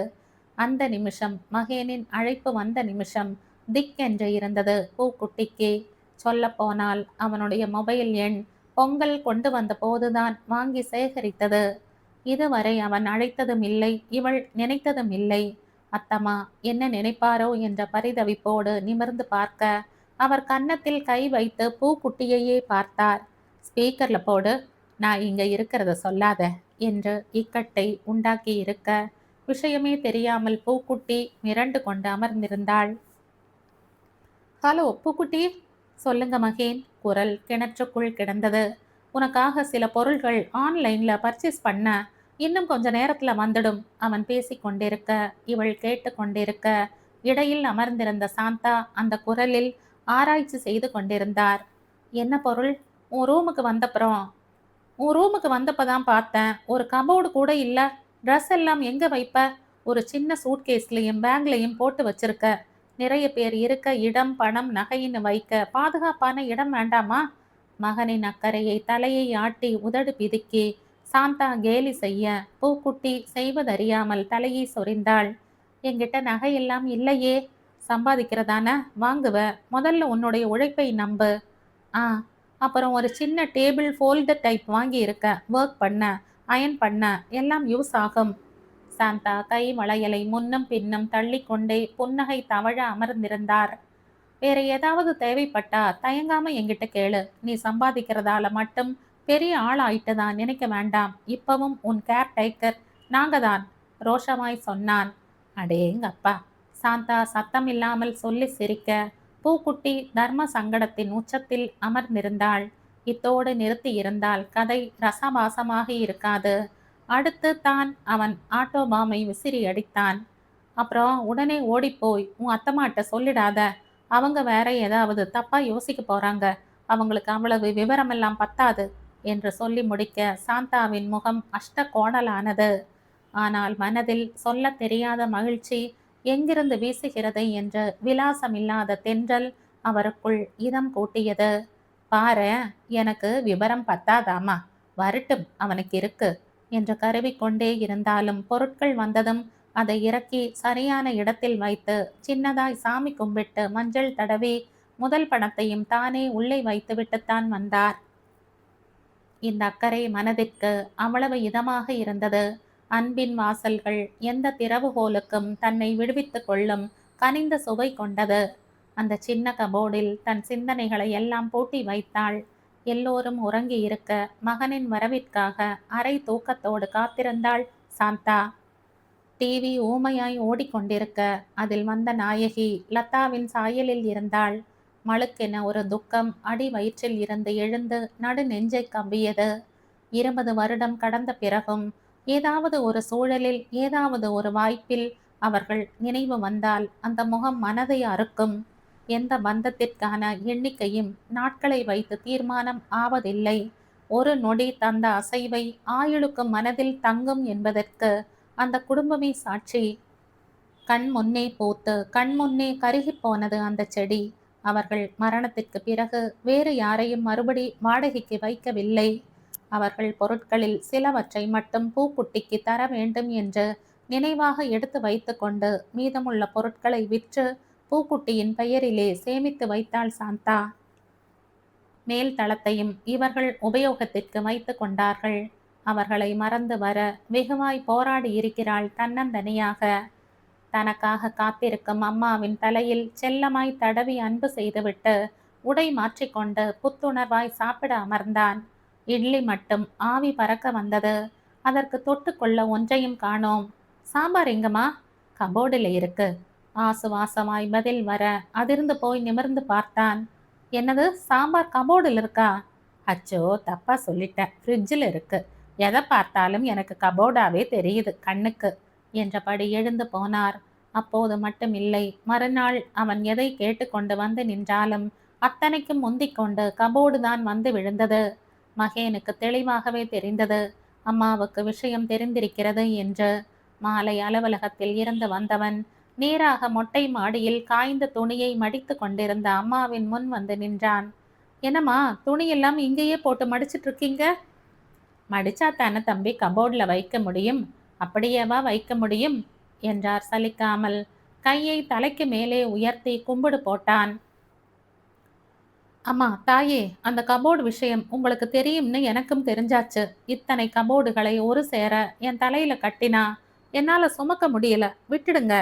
அந்த நிமிஷம், மகேனின் அழைப்பு வந்த நிமிஷம் திக்கென்று இருந்தது பூக்குட்டிக்கு. சொல்லப்போனால் அவனுடைய மொபைல் எண் பொங்கல் கொண்டு வந்த போதுதான் வாங்கி சேகரித்தது. இதுவரை அவன் அழைத்ததும் இல்லை, இவள் நினைத்ததும் இல்லை. அத்தம்மா என்ன நினைப்பாரோ என்ற பரிதவிப்போடு நிமிர்ந்து பார்க்க அவர் கன்னத்தில் கை வைத்து பூக்குட்டியையே பார்த்தார். ஸ்பீக்கர்ல போடு, நான் இங்க இருக்கிறத சொல்லாத என்று இக்கட்டை உண்டாக்கி இருக்க விஷயமே தெரியாமல் பூக்குட்டி மிரண்டு கொண்டு அமர்ந்திருந்தாள். ஹலோ பூக்குட்டி. சொல்லுங்க மகேன். குரல் கிணற்றுக்குள் கிடந்தது. உனக்காக சில பொருள்கள் ஆன்லைன்ல பர்ச்சேஸ் பண்ண, இன்னும் கொஞ்ச நேரத்துல வந்துடும். அவன் பேசிக்கொண்டிருக்க இவள் கேட்டு கொண்டிருக்க இடையில் அமர்ந்திருந்த சாந்தா அந்த குரலில் ஆராய்ச்சி செய்து கொண்டிருந்தார். என்ன பொருள்? உன் ரூமுக்கு வந்தப்பதான் பார்த்தேன். ஒரு கபோர்டு கூட இல்ல. ட்ரெஸ் எல்லாம் எங்க வைப்ப? ஒரு சின்ன சூட்கேஸ்லையும் பேக்லையும் போட்டு வச்சிருக்க. நிறைய பேர் இருக்க இடம், பணம், நகைன்னு வைக்க பாதுகாப்பான இடம் வேண்டாமா? மகனின் அக்கறையை தலையை ஆட்டி உதடு பிதுக்கி சாந்தா கேலி செய்ய பூக்குட்டி செய்வதறியாமல் தலையை சொரிந்தாள். என்கிட்ட நகையெல்லாம் இல்லையே. சம்பாதிக்கிறதான வாங்குவ. முதல்ல உன்னுடைய உழைப்பை நம்பு. ஆ, அப்புறம் ஒரு சின்ன டேபிள் ஃபோல்டர் டைப் வாங்கி இருக்க. ஒர்க் பண்ண, அயன் பண்ண எல்லாம் யூஸ் ஆகும். சாந்தா கை வளையலை முன்னும் பின்னும் தள்ளிக்கொண்டே புன்னகை தவழ அமர்ந்திருந்தார். வேற ஏதாவது தேவைப்பட்டா தயங்காம என்கிட்ட கேளு. நீ சம்பாதிக்கிறதால மட்டும் பெரிய ஆள் ஆயிட்டுதான் நினைக்க வேண்டாம். இப்பவும் உன் கேர் டேக்கர் நாங்க தான், ரோஷமாய் சொன்னான். அடேங்கப்பா. சாந்தா சத்தம் இல்லாமல் சொல்லி சிரிக்க பூக்குட்டி தர்ம சங்கடத்தின் உச்சத்தில் அமர்ந்திருந்தாள். இத்தோடு நிறுத்தி இருந்தால் கதை ரசபாசமாக இருக்காது. அடுத்து தான் அவன் ஆட்டோ பாமை விசிறி அடித்தான். அப்புறம் உடனே ஓடிப்போய் உன் அத்தம்மாட்ட சொல்லிடாத. அவங்க வேற ஏதாவது தப்பா யோசிக்க போறாங்க. அவங்களுக்கு அவ்வளவு விவரமெல்லாம் பத்தாது என்று சொல்லி முடிக்க சாந்தாவின் முகம் அஷ்ட கோணலானது. ஆனால் மனதில் சொல்ல தெரியாத மகிழ்ச்சி எங்கிருந்து வீசுகிறது என்று விலாசமில்லாத தென்றல் அவருக்குள் இதம் கூட்டியது. பாரு, எனக்கு விவரம் பத்தாதாமா, வரட்டும் அவனுக்கு இருக்கு என்று கருவிக்கொண்டே இருந்தாலும் பொருட்கள் வந்ததும் அதை இறக்கி சரியான இடத்தில் வைத்து சின்னதாய் சாமி கும்பிட்டு மஞ்சள் தடவி முதல் பணத்தையும் தானே உள்ளே வைத்துவிட்டுத்தான் வந்தார். இந்த அக்கறை மனதிற்கு அவ்வளவு இதமாக இருந்தது. அன்பின் வாசல்கள் எந்த திறவுகோலுக்கும் தன்னை விடுவித்துக் கொள்ளும் கனிந்த சுவை கொண்டது. அந்த சின்ன கபோர்டில் தன் சிந்தனைகளை எல்லாம் பூட்டி வைத்தாள். எல்லோரும் உறங்கி இருக்க மகனின் வரவிற்காக அரை தூக்கத்தோடு காத்திருந்தாள் சாந்தா. டிவி ஊமையாய் ஓடிக்கொண்டிருக்க அதில் வந்த நாயகி லதாவின் சாயலில் இருந்தாள். மழுக்கென ஒரு துக்கம் அடி வயிற்றில் இருந்து எழுந்து நடு நெஞ்சை கவ்வியது. 20 வருடம் கடந்த பிறகும் ஏதாவது ஒரு சூழலில் ஏதாவது ஒரு வாய்ப்பில் அவர்கள் நினைவு வந்தால் அந்த முகம் மனதை அறுக்கும். எந்த பந்தத்திற்கான எண்ணிக்கையும் நாட்களை வைத்து தீர்மானம் ஆவதில்லை. ஒரு நொடி தந்த அசைவை ஆயுளுக்கு மனதில் தங்கும் என்பதற்கு அந்த குடும்பமே சாட்சி. கண் முன்னே பூத்து கண் முன்னே கருகி போனது அந்த செடி. அவர்கள் மரணத்திற்கு பிறகு வேறு யாரையும் மறுபடி வாடகைக்கு வைக்கவில்லை. அவர்கள் பொருட்களில் சிலவற்றை மட்டும் பூக்குட்டிக்கு தர வேண்டும் என்று நினைவாக எடுத்து வைத்து கொண்டு மீதமுள்ள பொருட்களை விற்று பூக்குட்டியின் பெயரிலே சேமித்து வைத்தாள் சாந்தா. மேல் தளத்தையும் இவர்கள் உபயோகத்திற்கு வைத்து கொண்டார்கள். அவர்களை மறந்து வர வெகுவாய் போராடி இருக்கிறாள் தன்னந்தனியாக. தனக்காக காத்திருக்கும் அம்மாவின் தலையில் செல்லமாய் தடவி அன்பு செய்துவிட்டு உடை மாற்றிக்கொண்டு புத்துணர்வாய் சாப்பிட அமர்ந்தான். இட்லி மட்டும் ஆவி பறக்க வந்தது. அதற்கு தொட்டுக்கொள்ள ஒன்றையும் காணோம். சாம்பார் எங்கம்மா? கபோர்டில் இருக்கு. ஆசுவாசமாய் பதில் வர அதிர்ந்து போய் நிமிர்ந்து பார்த்தான். என்னது, சாம்பார் கபோர்டில் இருக்கா? அச்சோ, தப்பா சொல்லிட்டேன். ஃப்ரிட்ஜில் இருக்கு. எதை பார்த்தாலும் எனக்கு கபோர்டாவே தெரியுது கண்ணுக்கு என்றபடி எழுந்து போனார். அப்போது மட்டும் இல்லை, மறுநாள் அவன் எதை கேட்டு கொண்டு வந்து நின்றாலும் அத்தனைக்கும் முந்திக்கொண்டு கபோர்டு தான் வந்து விழுந்தது. மகேனுக்கு தெளிவாகவே தெரிந்தது அம்மாவுக்கு விஷயம் தெரிந்திருக்கிறது என்று. மாலை அலுவலகத்தில் இருந்து வந்தவன் நேராக மொட்டை மாடியில் காய்ந்த துணியை மடித்து கொண்டிருந்த அம்மாவின் முன் வந்து நின்றான். என்னம்மா, துணியெல்லாம் இங்கேயே போட்டு மடிச்சிட்டு இருக்கீங்க? மடிச்சா தானே தம்பி கபோர்டில் வைக்க முடியும். அப்படியேவா வைக்க முடியும் என்றார் சலிக்காமல். கையை தலைக்கு மேலே உயர்த்தி கும்பிடு போட்டான். அம்மா, தாயே, அந்த கபோர்டு விஷயம் உங்களுக்கு தெரியும்னு எனக்கும் தெரிஞ்சாச்சு. இத்தனை கபோர்டுகளை ஒரு சேர என் தலையில கட்டினா என்னால சுமக்க முடியல, விட்டுடுங்க.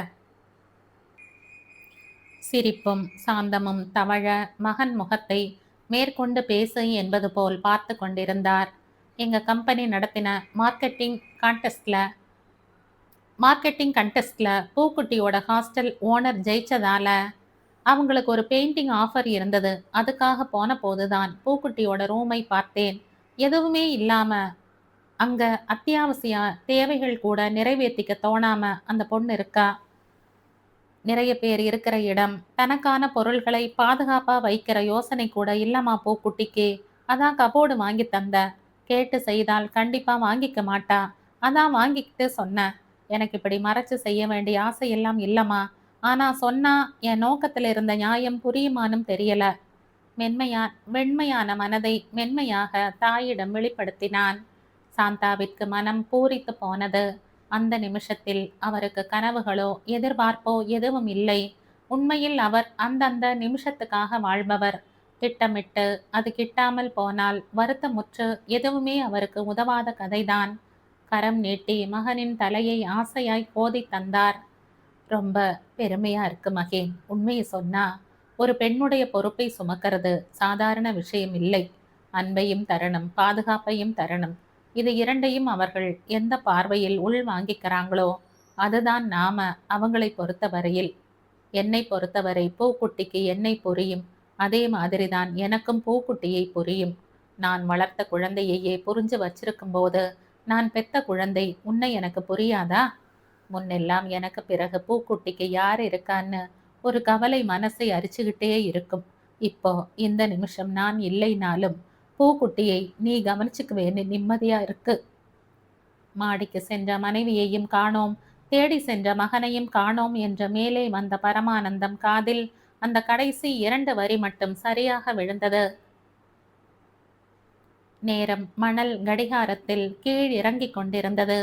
சிரிப்பும் சாந்தமும் தவழ மகன் முகத்தை மேற்கொண்டு பேசு என்பது போல் பார்த்து கொண்டிருந்தார். எங்க கம்பெனி நடத்தின மார்க்கெட்டிங் கண்டெஸ்ட்ல பூக்குட்டியோட ஹாஸ்டல் ஓனர் ஜெயிச்சதால அவங்களுக்கு ஒரு பெயிண்டிங் ஆஃபர் இருந்தது. அதுக்காக போன போதுதான் பூக்குட்டியோட ரூமை பார்த்தேன். எதுவுமே இல்லாம அங்க அத்தியாவசிய தேவைகள் கூட நிறைவேற்றிக்க தோணாம அந்த பொண்ணு இருக்கா. நிறைய பேர் இருக்கிற இடம், தனக்கான பொருள்களை பாதுகாப்பா வைக்கிற யோசனை கூட இல்லமா பூக்குட்டிக்கு. அதான் கபோர்டு வாங்கி தந்த. கேட்டு செய்தால் கண்டிப்பா வாங்கிக்க மாட்டா. அதான் வாங்கிக்கிட்டு சொன்ன. எனக்கு இப்படி மறைச்சு செய்ய வேண்டிய ஆசையெல்லாம் இல்லம்மா. ஆனா சொன்னா என் நோக்கத்துல இருந்த நியாயம் புரியுமானும் தெரியல. வெண்மையான மனதை மென்மையாக தாயிடம் வெளிப்படுத்தினான். சாந்தாவிற்கு மனம் பூரித்து போனது. அந்த நிமிஷத்தில் அவருக்கு கனவுகளோ எதிர்பார்ப்போ எதுவும் இல்லை. உண்மையில் அவர் அந்தந்த நிமிஷத்துக்காக வாழ்பவர். திட்டமிட்டு அது கிட்டாமல் போனால் வருத்தமுற்று எதுவுமே அவருக்கு உதவாத கதைதான். கரம் நீட்டி மகனின் தலையை ஆசையாய் கோதி தந்தார். ரொம்ப பெருமையா இருக்கு மகேன். உண்மையை சொன்னா ஒரு பெண்ணுடைய பொறுப்பை சுமக்கிறது சாதாரண விஷயம் இல்லை. அன்பையும் தரணும், பாதுகாப்பையும் தரணும். இது இரண்டையும் அவர்கள் எந்த பார்வையில் உள் வாங்கிக்கிறாங்களோ அதுதான் நாம அவங்களை பொறுத்தவரையில். என்னை பொறுத்தவரை பூக்குட்டிக்கு என்னை புரியும். அதே மாதிரிதான் எனக்கும் பூக்குட்டியை புரியும். நான் வளர்த்த குழந்தையையே புரிஞ்சு வச்சிருக்கும் போது நான் பெத்த குழந்தை உன்னை எனக்கு புரியாதா? முன்னெல்லாம் எனக்கு பிறகு பூக்குட்டிக்கு யார் இருக்கான்னு ஒரு கவலை மனசை அரிச்சுக்கிட்டே இருக்கும். இப்போ இந்த நிமிஷம் நான் இல்லைனாலும் பூக்குட்டியை நீ கவனிச்சுக்குவேன்னு நிம்மதியா இருக்கு. மாடிக்கு சென்ற மனைவியையும் காணோம், தேடி சென்ற மகனையும் காணோம் என்று மேலே வந்த பரமானந்தம் காதில் அந்த கடைசி 2 வரி மட்டும் சரியாக விழுந்தது. நேரம் மணல் கடிகாரத்தில் கீழ் இறங்கிக் கொண்டிருந்தது.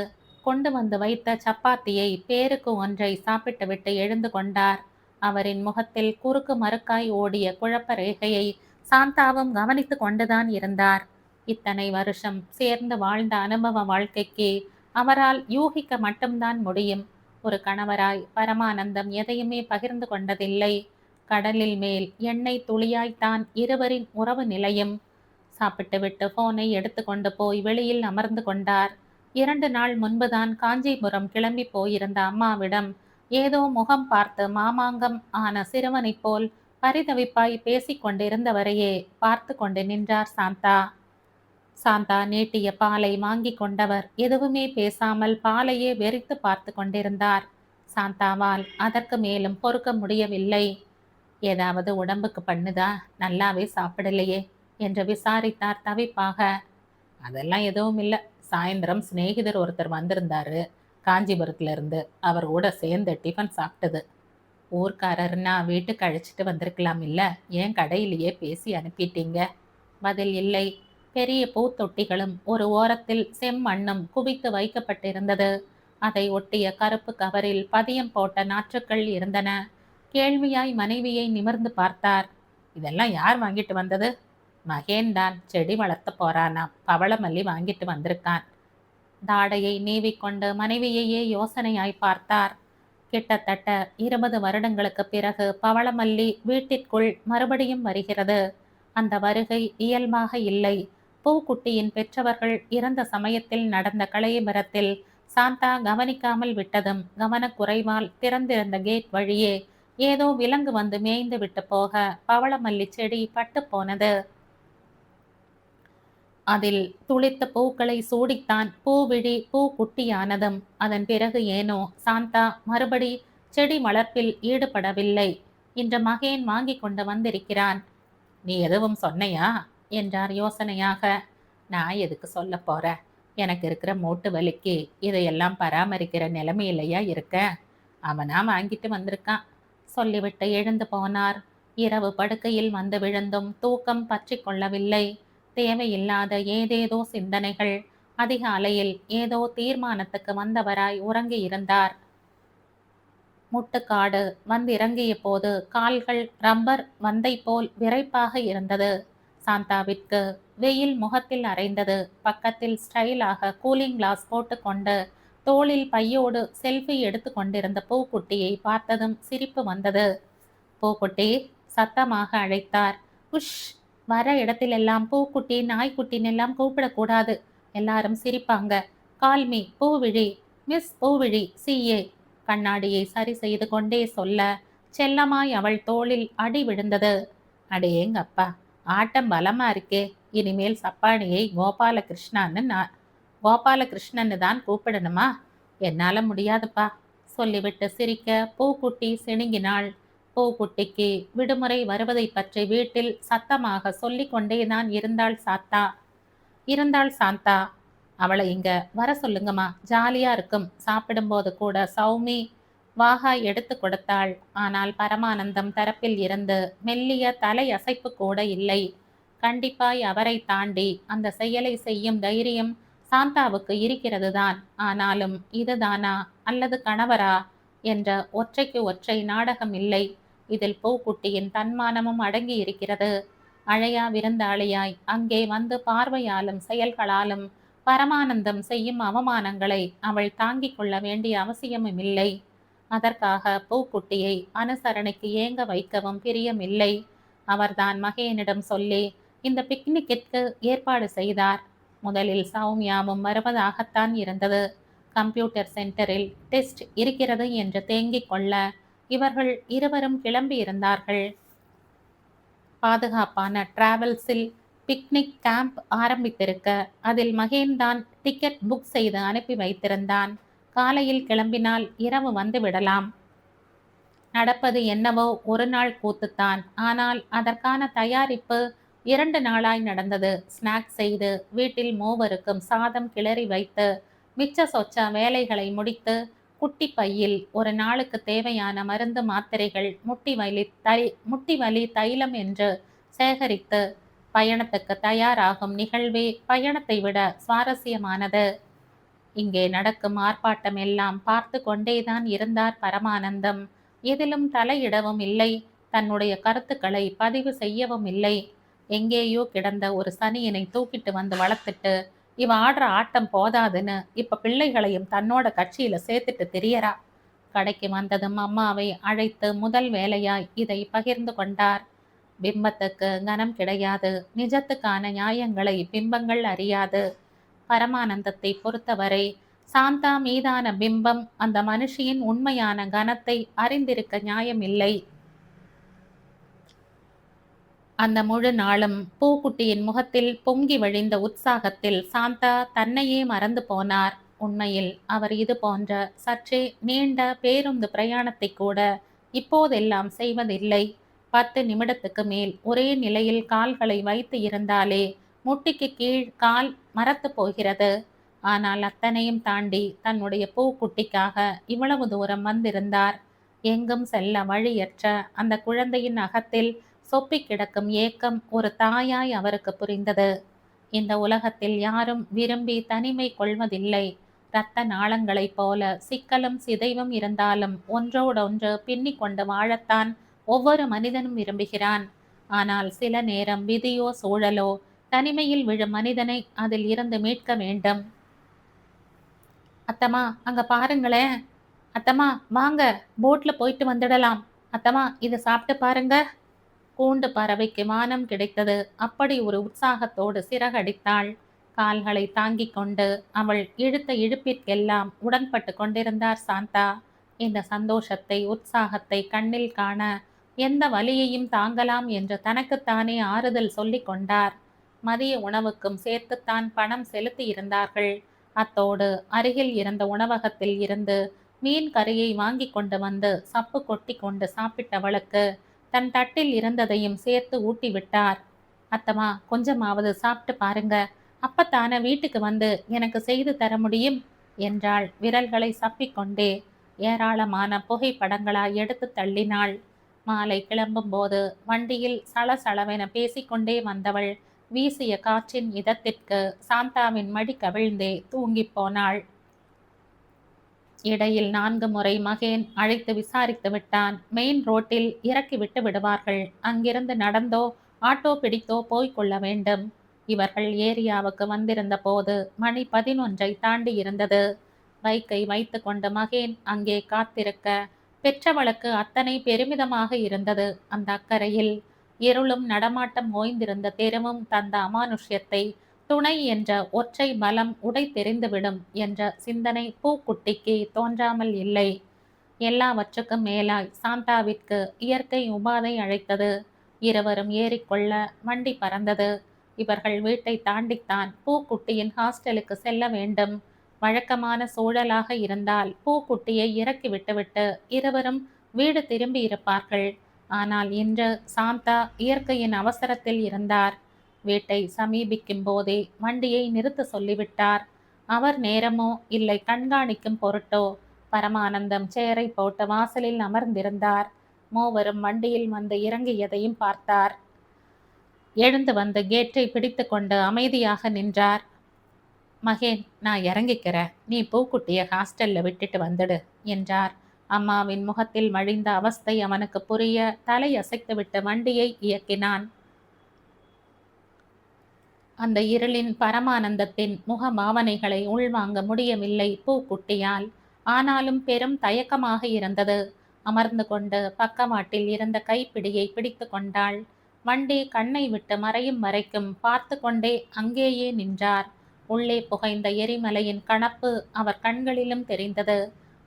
கொண்டு வந்து வைத்த சப்பாத்தியை பேருக்கு ஒன்றை சாப்பிட்டுவிட்டு எழுந்து கொண்டார். அவரின் முகத்தில் குறுக்கு மறுக்காய் ஓடிய குழப்ப ரேகையை சாந்தாவும் கவனித்து கொண்டுதான் இருந்தார். இத்தனை வருஷம் சேர்ந்து வாழ்ந்த அனுபவ வாழ்க்கைக்கு அவரால் யூகிக்க மட்டும்தான் முடியும். ஒரு கணவராய் பரமானந்தம் எதையுமே பகிர்ந்து கொண்டதில்லை. கடலில் மேல் எண்ணெய் துளியாய்த்தான் இருவரின் உறவு நிலையும். சாப்பிட்டுவிட்டு போனை எடுத்து கொண்டு போய் வெளியில் அமர்ந்து கொண்டார். 2 நாள் முன்புதான் காஞ்சிபுரம் கிளம்பி போயிருந்த அம்மாவிடம் ஏதோ முகம் பார்த்து மாமாங்கம் ஆன சிறுவனைப் போல் பரிதவிப்பாய் பேசிக் கொண்டிருந்தவரையே பார்த்து கொண்டு நின்றார் சாந்தா. சாந்தா நீட்டிய பாலை வாங்கி கொண்டவர் எதுவுமே பேசாமல் பாலையே வெறித்து பார்த்து கொண்டிருந்தார். சாந்தாவால் அதற்கு மேலும் பொறுக்க முடியவில்லை. ஏதாவது உடம்புக்கு பண்ணுதா? நல்லாவே சாப்பிடலையே என்று விசாரித்தார் தவிப்பாக. அதெல்லாம் எதுவும் இல்லை. சாயந்தரம் சிநேகிதர் ஒருத்தர் வந்திருந்தாரு காஞ்சிபுரத்துல இருந்து. அவர் கூட சேர்ந்து டிஃபன் சாப்பிட்டது. ஊர்க்காரர்னா வீட்டுக்கு அழைச்சிட்டு வந்திருக்கலாம் இல்ல, ஏன் கடையிலேயே பேசி அனுப்பிட்டீங்க? பதில் இல்லை. பெரிய பூத்தொட்டிகளும் ஒரு ஓரத்தில் செம்மண்ணும் குவித்து வைக்கப்பட்டிருந்தது. அதை ஒட்டிய கருப்பு கவரில் பதியம் போட்ட நாற்றுக்கள் இருந்தன. கேள்வியாய் மனைவியை நிமிர்ந்து பார்த்தார். இதெல்லாம் யார் வாங்கிட்டு வந்தது? மகேன்தான், செடி வளர்த்த போறானாம். பவளமல்லி வாங்கிட்டு வந்திருக்கான். தாடையை நீவிக்கொண்டு மனைவியையே யோசனையாய் பார்த்தார். கிட்டத்தட்ட 20 வருடங்களுக்கு பிறகு பவளமல்லி வீட்டிற்குள் மறுபடியும் வருகிறது. அந்த வருகை இயல்பாக இல்லை. பூக்குட்டியின் பெற்றவர்கள் இறந்த சமயத்தில் நடந்த கலையபரத்தில் சாந்தா கவனிக்காமல் விட்டதும் கவனக்குறைவால் திறந்திருந்த கேட் வழியே ஏதோ விலங்கு வந்து மேய்ந்து விட்டு போக பவளமல்லி செடி பட்டு போனது. அதில் துளித்த பூக்களை சூடித்தான் பூவிழி பூ குட்டியானதும் அதன் பிறகு ஏனோ சாந்தா மறுபடி செடி வளர்ப்பில் ஈடுபடவில்லை. இன்று மகேன் வாங்கி கொண்டு வந்திருக்கிறான். நீ எதுவும் சொன்னையா என்றார் யோசனையாக. நான் எதுக்கு சொல்ல போற? எனக்கு இருக்கிற மூட்டு வலிக்கு இதையெல்லாம் பராமரிக்கிற நிலைமையிலையா இருக்க? அவனா வாங்கிட்டு வந்திருக்கான் சொல்லிவிட்டு எழுந்து போனார். இரவு படுக்கையில் வந்து விழுந்தும் தூக்கம் பற்றி கொள்ளவில்லை. தேவையில்லாத ஏதேதோ சிந்தனைகள். அதிகாலையில் ஏதோ தீர்மானத்துக்கு வந்தவராய் உறங்கி இருந்தார். முட்டுக்காடு வந்திறங்கிய போது கால்கள் ரப்பர் வந்தை போல் விரைப்பாக இருந்தது. சாந்தாவிற்கு வெயில் முகத்தில் அரைந்தது. பக்கத்தில் ஸ்டைலாக கூலிங் கிளாஸ் போட்டுக்கொண்டு தோளில் பையோடு செல்ஃபி எடுத்து கொண்டிருந்த பூக்குட்டியை பார்த்ததும் சிரிப்பு வந்தது. பூக்குட்டி சத்தமாக அழைத்தார். உஷ்! வர இடத்திலெல்லாம் பூக்குட்டி நாய்க்குட்டினெல்லாம் கூப்பிடக்கூடாது. எல்லாரும் சிரிப்பாங்க. கால்மி பூவிழி, மிஸ் பூவிழி CA. கண்ணாடியை சரி செய்து கொண்டே சொல்ல செல்லமாய் அவள் தோளில் அடி விழுந்தது. அடேங்கப்பா, ஆட்டம் பலமா இருக்கே. இனிமேல் சப்பானியை கோபாலகிருஷ்ணன்னு தான் கூப்பிடணுமா? என்னால முடியாதுப்பா சொல்லிவிட்டு சிரிக்க பூக்குட்டி சிணுங்கினாள். பூக்குட்டிக்கு விடுமுறை வருவதை பற்றி வீட்டில் சத்தமாக சொல்லிக் கொண்டேதான் இருந்தாள் சாந்தா. அவளை இங்க வர சொல்லுங்கம்மா, ஜாலியா இருக்கும். சாப்பிடும்போது கூட சௌமி வாகா எடுத்து கொடுத்தாள். ஆனால் பரமானந்தம் தரப்பில் இருந்து மெல்லிய தலை அசைப்பு கூட இல்லை. கண்டிப்பாய் அவரை தாண்டி அந்த செயலை செய்யும் தைரியம் சாந்தாவுக்கு இருக்கிறது தான். ஆனாலும் இதுதானா அல்லது கணவரா என்ற ஒற்றைக்கு ஒற்றை நாடகம் இல்லை. இதில் பூக்குட்டியின் தன்மானமும் அடங்கி இருக்கிறது. அழையா விருந்தாளியாய் அங்கே வந்து பார்வையாலும் செயல்களாலும் பரமானந்தம் செய்யும் அவமானங்களை அவள் தாங்கிக் கொள்ள வேண்டிய அவசியமும் இல்லை. அதற்காக பூக்குட்டியை அனுசரணைக்கு ஏங்க வைக்கவும் பிரியமில்லை. அவர்தான் மகேனிடம் சொல்லி இந்த பிக்னிக்கிற்கு ஏற்பாடு செய்தார். முதலில் சௌமியாவும் வருவதாகத்தான் இருந்தது. கம்ப்யூட்டர் சென்டரில் டெஸ்ட் இருக்கிறது என்று தேங்கிக் கொள்ள இவர்கள் இருவரும் கிளம்பி இருந்தார்கள். பாதுகாப்பான டிராவல்ஸில் பிக்னிக் கேம்ப் ஆரம்பித்திருக்க அதில் மகேன்தான் டிக்கெட் புக் செய்து அனுப்பி வைத்திருந்தான். காலையில் கிளம்பினால் இரவு வந்து விடலாம். நடப்பது என்னவோ ஒரு நாள் கூத்துத்தான். ஆனால் அதற்கான தயாரிப்பு 2 நாளாய் நடந்தது. ஸ்நாக் செய்து வீட்டில் மூவருக்கும் சாதம் கிளறி வைத்து மிச்ச சொச்ச வேலைகளை முடித்து குட்டி பையில் ஒரு நாளுக்கு தேவையான மருந்து மாத்திரைகள் முட்டி வலி தைலம் என்று சேகரித்து பயணத்துக்கு தயாராகும் நிகழ்வே பயணத்தை விட சுவாரஸ்யமானது. இங்கே நடக்கும் ஆர்ப்பாட்டம் எல்லாம் பார்த்து கொண்டேதான் இருந்தார் பரமானந்தம். எதிலும் தலையிடவும் இல்லை, தன்னுடைய கருத்துக்களை பதிவு செய்யவும் இல்லை. எங்கேயோ கிடந்த ஒரு சனியனை தூக்கிட்டு வந்து வளர்த்துட்டு இவ ஆடுற ஆட்டம் போதாதுன்னு இப்ப பிள்ளைகளையும் தன்னோட கட்சியில சேர்த்துட்டு தெரியறா. கடைக்கு வந்ததும் அம்மாவை அழைத்து முதல் வேலையாய் இதை பகிர்ந்து கொண்டார். பிம்பத்துக்கு கனம் கிடையாது, நிஜத்துக்கான நியாயங்களை பிம்பங்கள் அறியாது. பரமானந்தத்தை பொறுத்தவரை சாந்தா மீதான பிம்பம் அந்த மனுஷியின் உண்மையான கனத்தை அறிந்திருக்க நியாயமில்லை. அந்த முழு நாளும் பூக்குட்டியின் முகத்தில் பொங்கி வழிந்த உற்சாகத்தில் சாந்தா தன்னையே மறந்து போனார். உண்மையில் அவர் இது போன்ற சற்றே நீண்ட பேருந்து பிரயாணத்தை கூட இப்போதெல்லாம் செய்வதில்லை. 10 நிமிடத்துக்கு மேல் ஒரே நிலையில் கால்களை வைத்து இருந்தாலே முட்டிக்கு கீழ் கால் மரத்து போகிறது. ஆனால் அத்தனையும் தாண்டி தன்னுடைய பூக்குட்டிக்காக இவ்வளவு தூரம் வந்திருந்தார். எங்கும் செல்ல வழியற்ற அந்த குழந்தையின் அகத்தில் சொப்பி கிடக்கும் ஏக்கம் ஒரு தாயாய் அவருக்கு புரிந்தது. இந்த உலகத்தில் யாரும் விரும்பி தனிமை கொள்வதில்லை. இரத்த நாளங்களைப் போல சிக்கலும் சிதைவும் இருந்தாலும் ஒன்றோடொன்று பின்னி கொண்டு வாழத்தான் ஒவ்வொரு மனிதனும் விரும்புகிறான். ஆனால் சில நேரம் விதியோ சூழலோ தனிமையில் விழும் மனிதனை அதில் இருந்து மீட்க வேண்டும். அத்தம்மா, அங்க பாருங்களேன். அத்தம்மா வாங்க, போட்ல போயிட்டு வந்துடலாம். அத்தம்மா இதை சாப்பிட்டு பாருங்க. கூண்டு பறவைக்கு வானம் கிடைத்தது. அப்படி ஒரு உற்சாகத்தோடு சிறகடித்தாள். கால்களை தாங்கிக் கொண்டு அவள் இழுத்த இழுப்பிற்கெல்லாம் உடன்பட்டு கொண்டிருந்தார் சாந்தா. இந்த சந்தோஷத்தை உற்சாகத்தை கண்ணில் காண எந்த வலியையும் தாங்கலாம் என்று தனக்குத்தானே ஆறுதல் சொல்லிக் கொண்டார். மதிய உணவுக்கும் சேர்த்துத்தான் பணம் செலுத்தி இருந்தார்கள். அத்தோடு அருகில் இருந்த உணவகத்தில் இருந்து மீன் கறியை வாங்கி கொண்டு வந்து சப்பு கொட்டி கொண்டு சாப்பிட்டவளுக்கு தன் தட்டில் இருந்ததையும் சேர்த்து ஊட்டி விட்டார். அத்தம்மா கொஞ்சமாவது சாப்பிட்டு பாருங்க, அப்பத்தான வீட்டுக்கு வந்து எனக்கு செய்து தர முடியும் என்றாள் விரல்களை சப்பிக்கொண்டே. ஏராளமான புகைப்படங்களாய் எடுத்து தள்ளினாள். மாலை கிளம்பும் போது வண்டியில் சலசலவென பேசிக்கொண்டே வந்தவள் வீசிய காற்றின் இதத்திற்கு சாந்தாவின் மடி கவிழ்ந்தே தூங்கிப் போனாள். இடையில் 4 முறை மகேன் அழைத்து விசாரித்து விட்டான். மெயின் ரோட்டில் இறக்கி விட்டு விடுவார்கள். அங்கிருந்து நடந்தோ ஆட்டோ பிடித்தோ போய்கொள்ள வேண்டும். இவர்கள் ஏரியாவுக்கு வந்திருந்த போது மணி 11ஐ தாண்டி இருந்தது. பைக்கை வைத்து கொண்டு மகேன் அங்கே காத்திருக்க பெற்றவளுக்கு அத்தனை பெருமிதமாக இருந்தது. அந்த அக்கறையில் இருளும் நடமாட்டம் ஓய்ந்திருந்த தெருவும் தந்த அமானுஷ்யத்தை துணை என்ற ஒற்றை பலம் உடை தெரிந்துவிடும் என்ற சிந்தனை பூக்குட்டிக்கு தோன்றாமல் இல்லை. எல்லாவற்றுக்கும் மேலாய் சாந்தாவிற்கு இயற்கை உபாதை அழைத்தது. இருவரும் ஏறிக்கொள்ள வண்டி பறந்தது. இவர்கள் வீட்டை தாண்டித்தான் பூக்குட்டியின் ஹாஸ்டலுக்கு செல்ல வேண்டும். வழக்கமான சூழலாக இருந்தால் பூக்குட்டியை இறக்கி விட்டுவிட்டு இருவரும் வீடு திரும்பி இருப்பார்கள். ஆனால் இன்று சாந்தா இயற்கையின் அவசரத்தில் இருந்தார். வீட்டை சமீபிக்கும் போதே வண்டியை நிறுத்த சொல்லிவிட்டார். அவர் நேரமோ இல்லை கண்காணிக்கும் பொருட்டோ பரமானந்தம் சேரை போட்டு வாசலில் அமர்ந்திருந்தார். மூவரும் வண்டியில் வந்து இறங்கியதையும் பார்த்தார். எழுந்து வந்து கேட்டை பிடித்து கொண்டு அமைதியாக நின்றார். மகேன், நான் இறங்கிக்கிறேன், நீ பூக்குட்டிய ஹாஸ்டல்ல விட்டுட்டு வந்துடு என்றார். அம்மாவின் முகத்தில் மழிந்த அவஸ்தை அவனுக்கு புரிய தலை அசைத்துவிட்டு வண்டியை இயக்கினான். அந்த இருளின் பரமானந்தத்தின் முக பாவனைகளை உள்வாங்க முடியவில்லை பூக்குட்டியால். ஆனாலும் பெரும் தயக்கமாக இருந்தது. அமர்ந்து கொண்டு பக்கவாட்டில் இருந்த கைப்பிடியை பிடித்து கொண்டாள். வண்டி கண்ணை விட்டு மறையும் வரைக்கும் பார்த்து கொண்டே அங்கேயே நின்றார். உள்ளே புகைந்த எரிமலையின் கணப்பு அவர் கண்களிலும் தெரிந்தது.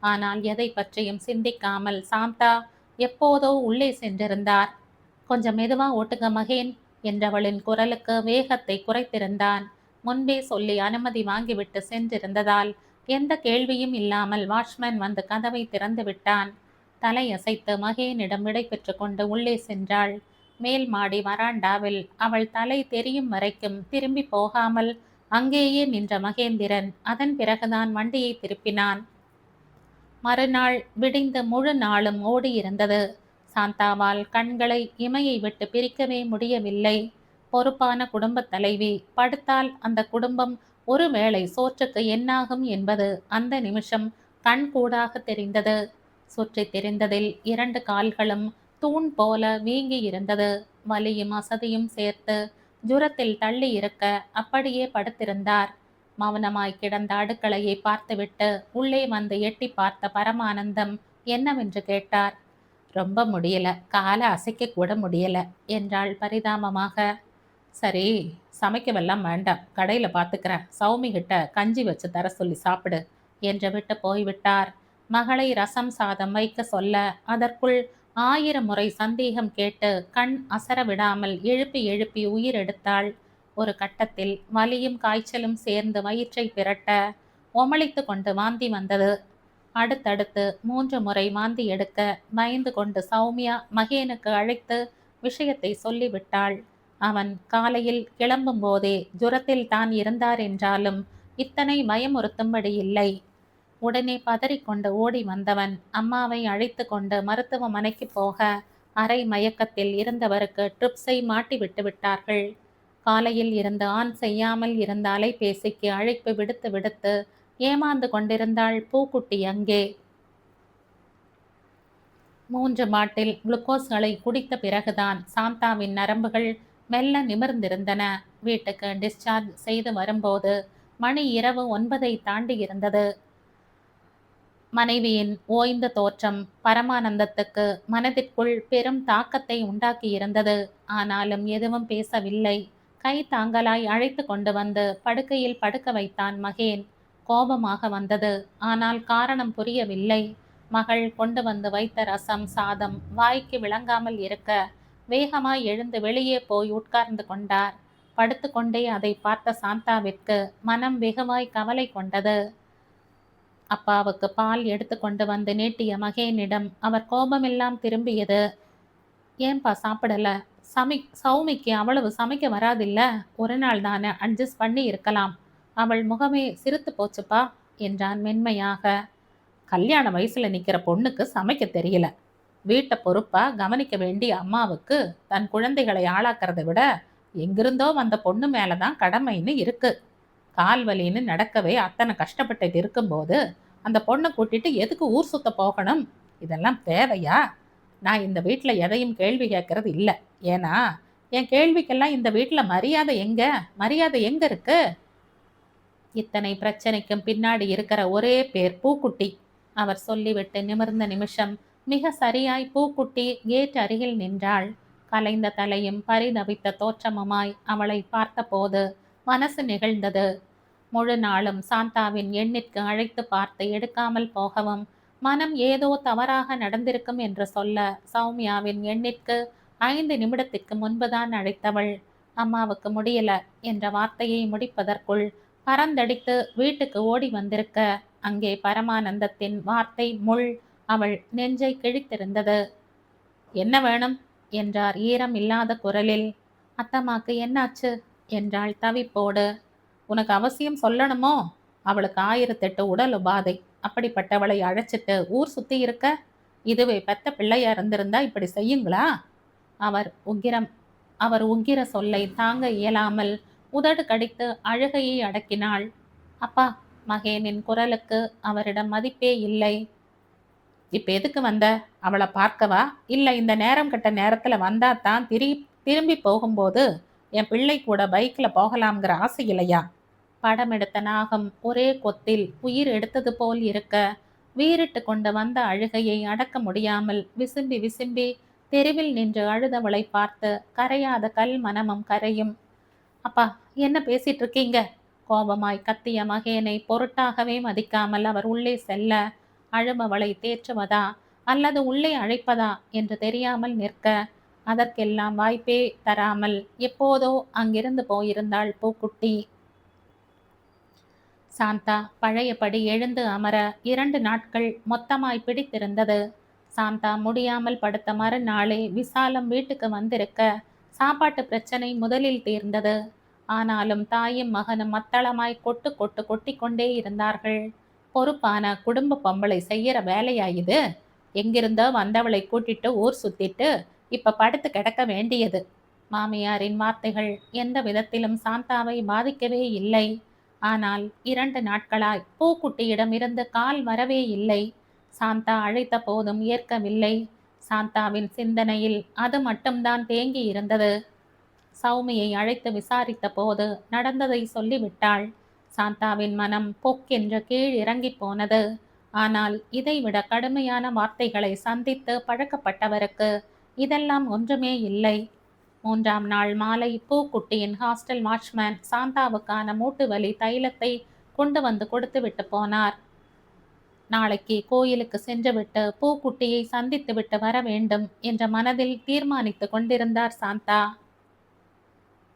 ஆனால் எதை பற்றியும் சிந்திக்காமல் சாந்தா எப்போதோ உள்ளே சென்றிருந்தார். கொஞ்சம் மெதுவா ஓட்டுங்க மகேன் என்றவளின் குரலுக்கு வேகத்தை குறைத்திருந்தான். முன்பே சொல்லி அனுமதி வாங்கிவிட்டு சென்றிருந்ததால் எந்த கேள்வியும் இல்லாமல் வாட்ச்மேன் வந்து கதவை திறந்து விட்டான். தலையசைத்து மகேனிடம் விடை பெற்று கொண்டு உள்ளே சென்றாள். மேல் மாடி வராண்டாவில் அவள் தலை தெரியும் வரைக்கும் திரும்பி போகாமல் அங்கேயே நின்ற மகேந்திரன் அதன் பிறகுதான் வண்டியை திருப்பினான். மறுநாள் விடிந்து முழு நாளும் ஓடியிருந்தது. சாந்தாவால் கண்களை இமையை விட்டு பிரிக்கவே முடியவில்லை. பொறுப்பான குடும்பத் தலைவி, படுத்தால் அந்த குடும்பம் ஒருவேளை சோற்றுக்கு என்னாகும் என்பது அந்த நிமிஷம் கண்கூடாக தெரிந்தது. சுற்றி தெரிந்ததில் 2 கால்களும் தூண் போல வீங்கி இருந்தது. வலியும் அசதியும் சேர்த்து ஜுரத்தில் தள்ளி இருக்க அப்படியே படுத்திருந்தார். மௌனமாய் கிடந்த அடுக்களையை பார்த்துவிட்டு உள்ளே வந்து எட்டி பார்த்த பரமானந்தம் என்னவென்று கேட்டார். ரொம்ப முடியல, காலை அசைக்க கூட முடியல என்றாள் பரிதாபமாக. சரி, சமைக்கவெல்லாம் வேண்டாம், கடையில் பார்த்துக்கிறேன், சௌமி கிட்ட கஞ்சி வச்சு தர சொல்லி சாப்பிடு என்று விட்டு போய்விட்டார். மகளை ரசம் சாதம் வைக்க சொல்ல அதற்குள் 1000 முறை சந்தேகம் கேட்டு கண் அசர விடாமல் எழுப்பி எழுப்பி உயிர் எடுத்தாள். ஒரு கட்டத்தில் வலியும் காய்ச்சலும் சேர்ந்து வயிற்றை பிரட்ட ஒமளித்து கொண்டு வாந்தி வந்தது. அடுத்தடுத்து 3 முறை வாந்தி எடுக்க பயந்து கொண்டு சௌமியா மகேனுக்கு அழைத்து விஷயத்தை சொல்லிவிட்டாள். அவன் காலையில் கிளம்பும் போதே ஜுரத்தில் தான் இருந்தார் என்றாலும் இத்தனை பயமுறுத்தும்படி இல்லை. உடனே பதறிக்கொண்டு ஓடி வந்தவன் அம்மாவை அழைத்து கொண்டு மருத்துவமனைக்கு போக அரை மயக்கத்தில் இருந்தவருக்கு ட்ரிப்ஸை மாட்டி விட்டு விட்டார்கள். காலையில் இருந்து ஆன் செய்யாமல் இருந்த அலைபேசிக்கு அழைப்பு விடுத்து விடுத்து ஏமாந்து கொண்டிருந்தாள் பூக்குட்டி. அங்கே 3 பாட்டில் குளுக்கோஸ்களை குடித்த பிறகுதான் சாந்தாவின் நரம்புகள் மெல்ல நிமிர்ந்திருந்தன. வீட்டுக்கு டிஸ்சார்ஜ் செய்து வரும்போது மணி இரவு 9ஐ தாண்டி இருந்தது. மனைவியின் ஓய்ந்த தோற்றம் பரமானந்தத்துக்கு மனதிற்குள் பெரும் தாக்கத்தை உண்டாக்கி இருந்தது. ஆனாலும் எதுவும் பேசவில்லை. கை தாங்கலாய் அழைத்து கொண்டு வந்து படுக்கையில் படுக்க வைத்தான் மகேன். கோபமாக வந்தது. ஆனால் காரணம் புரியவில்லை. மகள் கொண்டு வந்து வைத்த ரசம் சாதம் வாய்க்கு விளங்காமல் இருக்க வேகமாய் எழுந்து வெளியே போய் உட்கார்ந்து கொண்டார். படுத்து கொண்டே அதை பார்த்த சாந்தாவிற்கு மனம் வெகுவாய் கவலை கொண்டது. அப்பாவுக்கு பால் எடுத்து கொண்டு வந்து நீட்டிய மகேனிடம் அவர் கோபமெல்லாம் திரும்பியது. ஏன்பா சாப்பிடல? சௌமிக்கு அவ்வளவு சமைக்க வராதில்ல, ஒரு நாள் தானே அட்ஜஸ்ட் பண்ணி இருக்கலாம். அவள் முகமே சிரித்து போச்சுப்பா என்றான் மென்மையாக. கல்யாண வயசுல நிக்கிற பொண்ணுக்கு சமைக்க தெரியல. வீட்டை பொறுப்பா கவனிக்க வேண்டிய அம்மாவுக்கு தன் குழந்தைகளை ஆளாக்குறதை விட எங்கிருந்தோ வந்த பொண்ணு மேலதான் கடமைன்னு இருக்கு. கால்வலின்னு நடக்கவே அத்தனை கஷ்டப்பட்டு இருக்கும்போது அந்த பொண்ணை கூட்டிட்டு எதுக்கு ஊர் சுத்த போகணும்? இதெல்லாம் தேவையா? நான் இந்த வீட்டில் எதையும் கேள்வி கேட்கறது இல்லை. ஏன்னா என் கேள்விக்கெல்லாம் இந்த வீட்டில் மரியாதை எங்க இருக்கு? இத்தனை பிரச்சனைக்கும் பின்னாடி இருக்கிற ஒரே பேர் பூக்குட்டி. அவர் சொல்லிவிட்டு நிமிர்ந்த நிமிஷம் மிக சரியாய் பூக்குட்டி கேட் அருகில் நின்றாள். கலைந்த தலையும் பரிதவித்த தோற்றமுமாய் அவளை பார்த்தபோது மனசு நெகிழ்ந்தது. முழு நாளும் சாந்தாவின் எண்ணிற்கு அழைத்து பார்த்து எடுக்காமல் போகவும் மனம் ஏதோ தவறாக நடந்திருக்கும் என்று சொல்ல சௌமியாவின் எண்ணிற்கு 5 நிமிடத்திற்கு முன்புதான் அழைத்தவள். அம்மாவுக்கு முடியல என்ற வார்த்தையை முடிப்பதற்குள் பறந்தடித்து வீட்டுக்கு ஓடி வந்திருக்க அங்கே பரமானந்தத்தின் வார்த்தை முள் அவள் நெஞ்சை கிழித்திருந்தது. என்ன வேணும் என்றார் ஈரம் இல்லாத குரலில். அத்தம்மாக்கு என்னாச்சு என்றாள் தவிப்போடு. உனக்கு அவசியம் சொல்லணுமோ? அவளுக்கு 1008 உடல் உபாதை. அப்படிப்பட்டவளை அழைச்சிட்டு ஊர் சுத்தி இருக்க? இதுவே பெத்த பிள்ளையா இருந்திருந்தா இப்படி செய்யுங்களா? அவர் உக்கிர சொல்லை தாங்க இயலாமல் உதடு கடித்து அழுகையை அடக்கினாள். அப்பா, மகேனின் குரலுக்கு அவரிடம் மதிப்பே இல்லை. இப்ப எதுக்கு வந்த? அவளை பார்க்கவா? இல்லை இந்த நேரம் கட்ட நேரத்துல வந்தா தான் திரும்பி போகும்போது என் பிள்ளை கூட பைக்கில் போகலாம்ங்கிற ஆசை இல்லையா? படம் எடுத்த நாகம் ஒரே கொத்தில் உயிர் எடுத்தது போல் இருக்க வீறிட்டு கொண்டு வந்த அழுகையை அடக்க முடியாமல் விசும்பி விசும்பி தெருவில் நின்று அழுதவளை பார்த்து கரையாத கல் மனமும் கரையும். அப்பா, என்ன பேசிட்டு இருக்கீங்க? கோபமாய் கத்திய மகேனை பொருட்டாகவே மதிக்காமல் அவர் உள்ளே செல்ல அழுபவளை தேற்றுவதா அல்லது உள்ளே அழைப்பதா என்று தெரியாமல் நிற்க அதற்கெல்லாம் வாய்ப்பே தராமல் எப்போதோ அங்கிருந்து போயிருந்தாள் பூக்குட்டி. சாந்தா பழையபடி எழுந்து அமர 2 நாட்கள் மொத்தமாய் பிடித்திருந்தது. சாந்தா முடியாமல் படுத்த மறுநாளே விசாலம் வீட்டுக்கு வந்திருக்க சாப்பாட்டு பிரச்சனை முதலில் தீர்ந்தது. ஆனாலும் தாயும் மகனும் மத்தளமாய் கொட்டி கொண்டே இருந்தார்கள். பொறுப்பான குடும்ப பொம்பளை செய்யற வேலையாயுது. எங்கிருந்தோ வந்தவளை கூட்டிட்டு ஊர் சுத்திட்டு இப்ப படுத்து கிடக்க வேண்டியது. மாமியாரின் வார்த்தைகள் எந்த விதத்திலும் சாந்தாவை பாதிக்கவே இல்லை. ஆனால் 2 நாட்களாய் பூக்குட்டியிடமிருந்து கால் வரவே இல்லை. சாந்தா அழைத்த போதும் ஏற்கவில்லை. சாந்தாவின் சிந்தனையில் அது மட்டும்தான் தேங்கி இருந்தது. சௌமியை அழைத்து விசாரித்த போது நடந்ததை சொல்லிவிட்டாள். சாந்தாவின் மனம் பொக்கென்று கீழ் இறங்கிப் போனது. ஆனால் இதைவிட கடுமையான வார்த்தைகளை சந்தித்து பழக்கப்பட்டவருக்கு இதெல்லாம் ஒன்றுமே இல்லை. 3ஆம் நாள் மாலை பூக்குட்டியின் ஹாஸ்டல் வாட்ச்மேன் சாந்தாவுக்கான மூட்டுவலி தைலத்தை கொண்டு வந்து கொடுத்துவிட்டு போனார். நாளைக்கு கோயிலுக்கு சென்றுவிட்டு பூக்குட்டியை சந்தித்துவிட்டு வர வேண்டும் என்ற மனதில் தீர்மானித்து கொண்டிருந்தார் சாந்தா.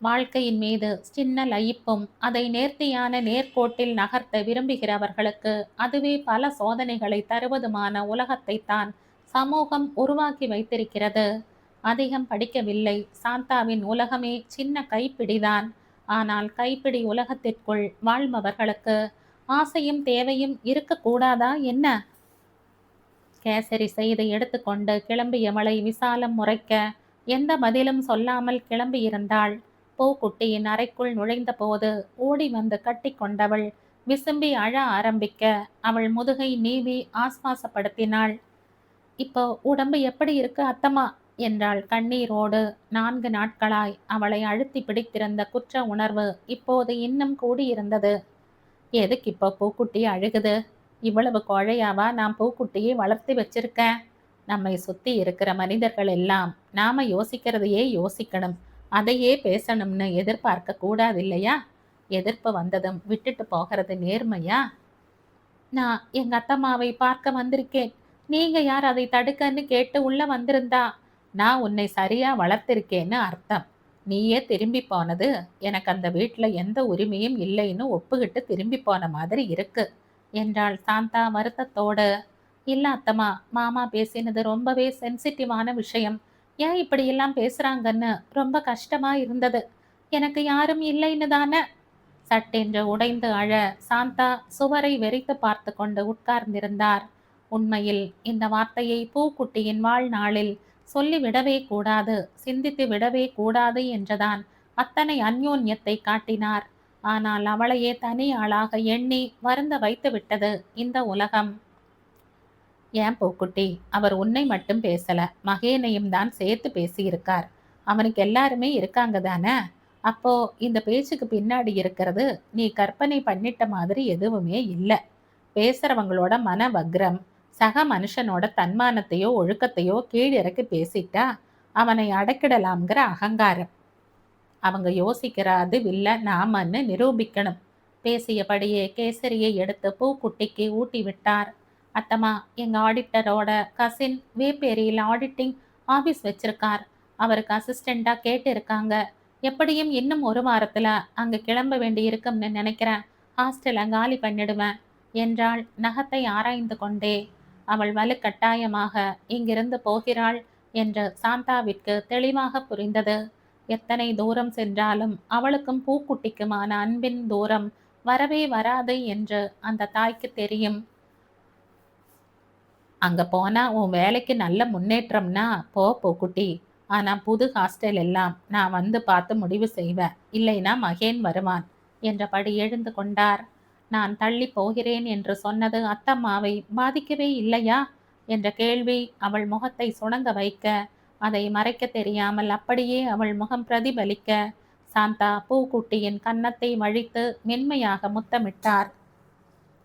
வாழ்க்கையின் மீது சின்ன லயிப்பும் அதை நேர்த்தியான நேர்கோட்டில் நகர்த்த விரும்புகிறவர்களுக்கு அதுவே பல சோதனைகளை தருவதுமான உலகத்தை தான் சமூகம் உருவாக்கி வைத்திருக்கிறது. அதிகம் படிக்கவில்லை. சாந்தாவின் உலகமே சின்ன கைப்பிடிதான். ஆனால் கைப்பிடி உலகத்திற்குள் வாழ்பவர்களுக்கு ஆசையும் தேவையும் இருக்கக்கூடாதா என்ன? கேசரி செய்து எடுத்துக்கொண்டு கிளம்பியவளை விசாலம் முறைக்க எந்த பதிலும் சொல்லாமல் கிளம்பியிருந்தாள். பூக்குட்டியின் அறைக்குள் நுழைந்த போது ஓடி வந்து கட்டி கொண்டவள் விசும்பி அழ ஆரம்பிக்க அவள் முதுகை நீவி ஆஸ்வாசப்படுத்தினாள். இப்போ உடம்பு எப்படி இருக்கு அத்தம்மா என்றாள் கண்ணீரோடு. 4 நாட்களாய் அவளை அழுத்தி பிடித்திருந்த குற்ற உணர்வு இப்போது இன்னும் கூடியிருந்தது. எதுக்கு இப்போ பூக்குட்டி அழுகுது? இவ்வளவு கோழையாவா நான் பூக்குட்டியை வளர்த்து வச்சிருக்கேன்? நம்மை சுத்தி இருக்கிற மனிதர்கள் எல்லாம் நாம யோசிக்கிறதையே யோசிக்கணும், அதையே பேசணும்னு எதிர்பார்க்க கூடாது இல்லையா? எதிர்ப்பு வந்ததும் விட்டுட்டு போகிறது நேர்மையா? நான் எங்க அத்தம்மாவை பார்க்க வந்திருக்கேன். நீங்க யார் அதை தடுக்கன்னு கேட்டு உள்ள வந்திருந்தா நான் உன்னை சரியா வளர்த்திருக்கேன்னு அர்த்தம். நீயே திரும்பி போனது எனக்கு அந்த வீட்டுல எந்த உரிமையும் இல்லைன்னு ஒப்புக்கிட்டு திரும்பி போன மாதிரி இருக்கு என்றாள் சாந்தா வருத்தத்தோடு. இல்ல அத்தம்மா, மாமா பேசினது ரொம்பவே சென்சிட்டிவான விஷயம். ஏன் இப்படியெல்லாம் பேசுறாங்கன்னு ரொம்ப கஷ்டமா இருந்தது. எனக்கு யாரும் இல்லைன்னு தானே. சட்டென்று உடைந்து அழ சாந்தா சுவரை வெறித்து பார்த்து கொண்டு உட்கார்ந்திருந்தார். உண்மையில் இந்த வார்த்தையை பூக்குட்டியின் வாழ்நாளில் சொல்லிவிடவே கூடாது, சிந்தித்து விடவே கூடாது என்றுதான் அத்தனை அந்யோன்யத்தை காட்டினார். ஆனால் அவளையே தனி ஆளாக எண்ணி வருந்த வைத்து விட்டது இந்த உலகம். ஏன் பூக்குட்டி, அவர் உன்னை மட்டும் பேசல, மகேனையும் தான் சேர்த்து பேசியிருக்கார். அவனுக்கு எல்லாருமே இருக்காங்க தானே? அப்போ இந்த பேச்சுக்கு பின்னாடி இருக்கிறது நீ கற்பனை பண்ணிட்ட மாதிரி எதுவுமே இல்லை. பேசுறவங்களோட மன வக்ரம், சக மனுஷனோட தன்மானத்தையோ ஒழுக்கத்தையோ கீழிறக்கி பேசிட்டா அவனை அடக்கிடலாம்ங்கிற அகங்காரம். அவங்க யோசிக்கிற அது இல்ல நாமன்னு நிரூபிக்கணும். பேசியபடியே கேசரியை எடுத்து பூக்குட்டிக்கு ஊட்டி விட்டார். அத்தம்மா, எங்க ஆடிட்டரோட கசின் வேப்பேரியில் ஆடிட்டிங் ஆபீஸ் வச்சிருக்கார். அவருக்கு அசிஸ்டண்டா கேட்டு இருக்காங்க. எப்படியும் இன்னும் 1 வாரத்துல அங்க கிளம்ப வேண்டி இருக்கும்னு நினைக்கிறேன். ஹாஸ்டலை காலி பண்ணிடுவேன் என்றாள் நகத்தை ஆராய்ந்து கொண்டே. அவள் வலுக்கட்டாயமாக இங்கிருந்து போகிறாள் என்று சாந்தாவிற்கு தெளிவாக புரிந்தது. எத்தனை தூரம் சென்றாலும் அவளுக்கும் பூக்குட்டிக்குமான அன்பின் தூரம் வரவே வராது என்று அந்த தாய்க்கு தெரியும். அங்க போனா உன் வேலைக்கு நல்ல முன்னேற்றம்னா போ பூக்குட்டி. ஆனா புது ஹாஸ்டல் எல்லாம் நான் வந்து பார்த்து முடிவு செய்வேன். இல்லைனா மகேன் வருவான் என்றபடி எழுந்து கொண்டார். நான் தள்ளி போகிறேன் என்று சொன்னது அத்தம்மாவை பாதிக்கவே இல்லையா என்ற கேள்வி அவள் முகத்தை சுணங்க வைக்க, அதை மறைக்க தெரியாமல் அப்படியே அவள் முகம் பிரதிபலிக்க, சாந்தா பூக்குட்டியின் கன்னத்தை வழித்து மென்மையாக முத்தமிட்டார்.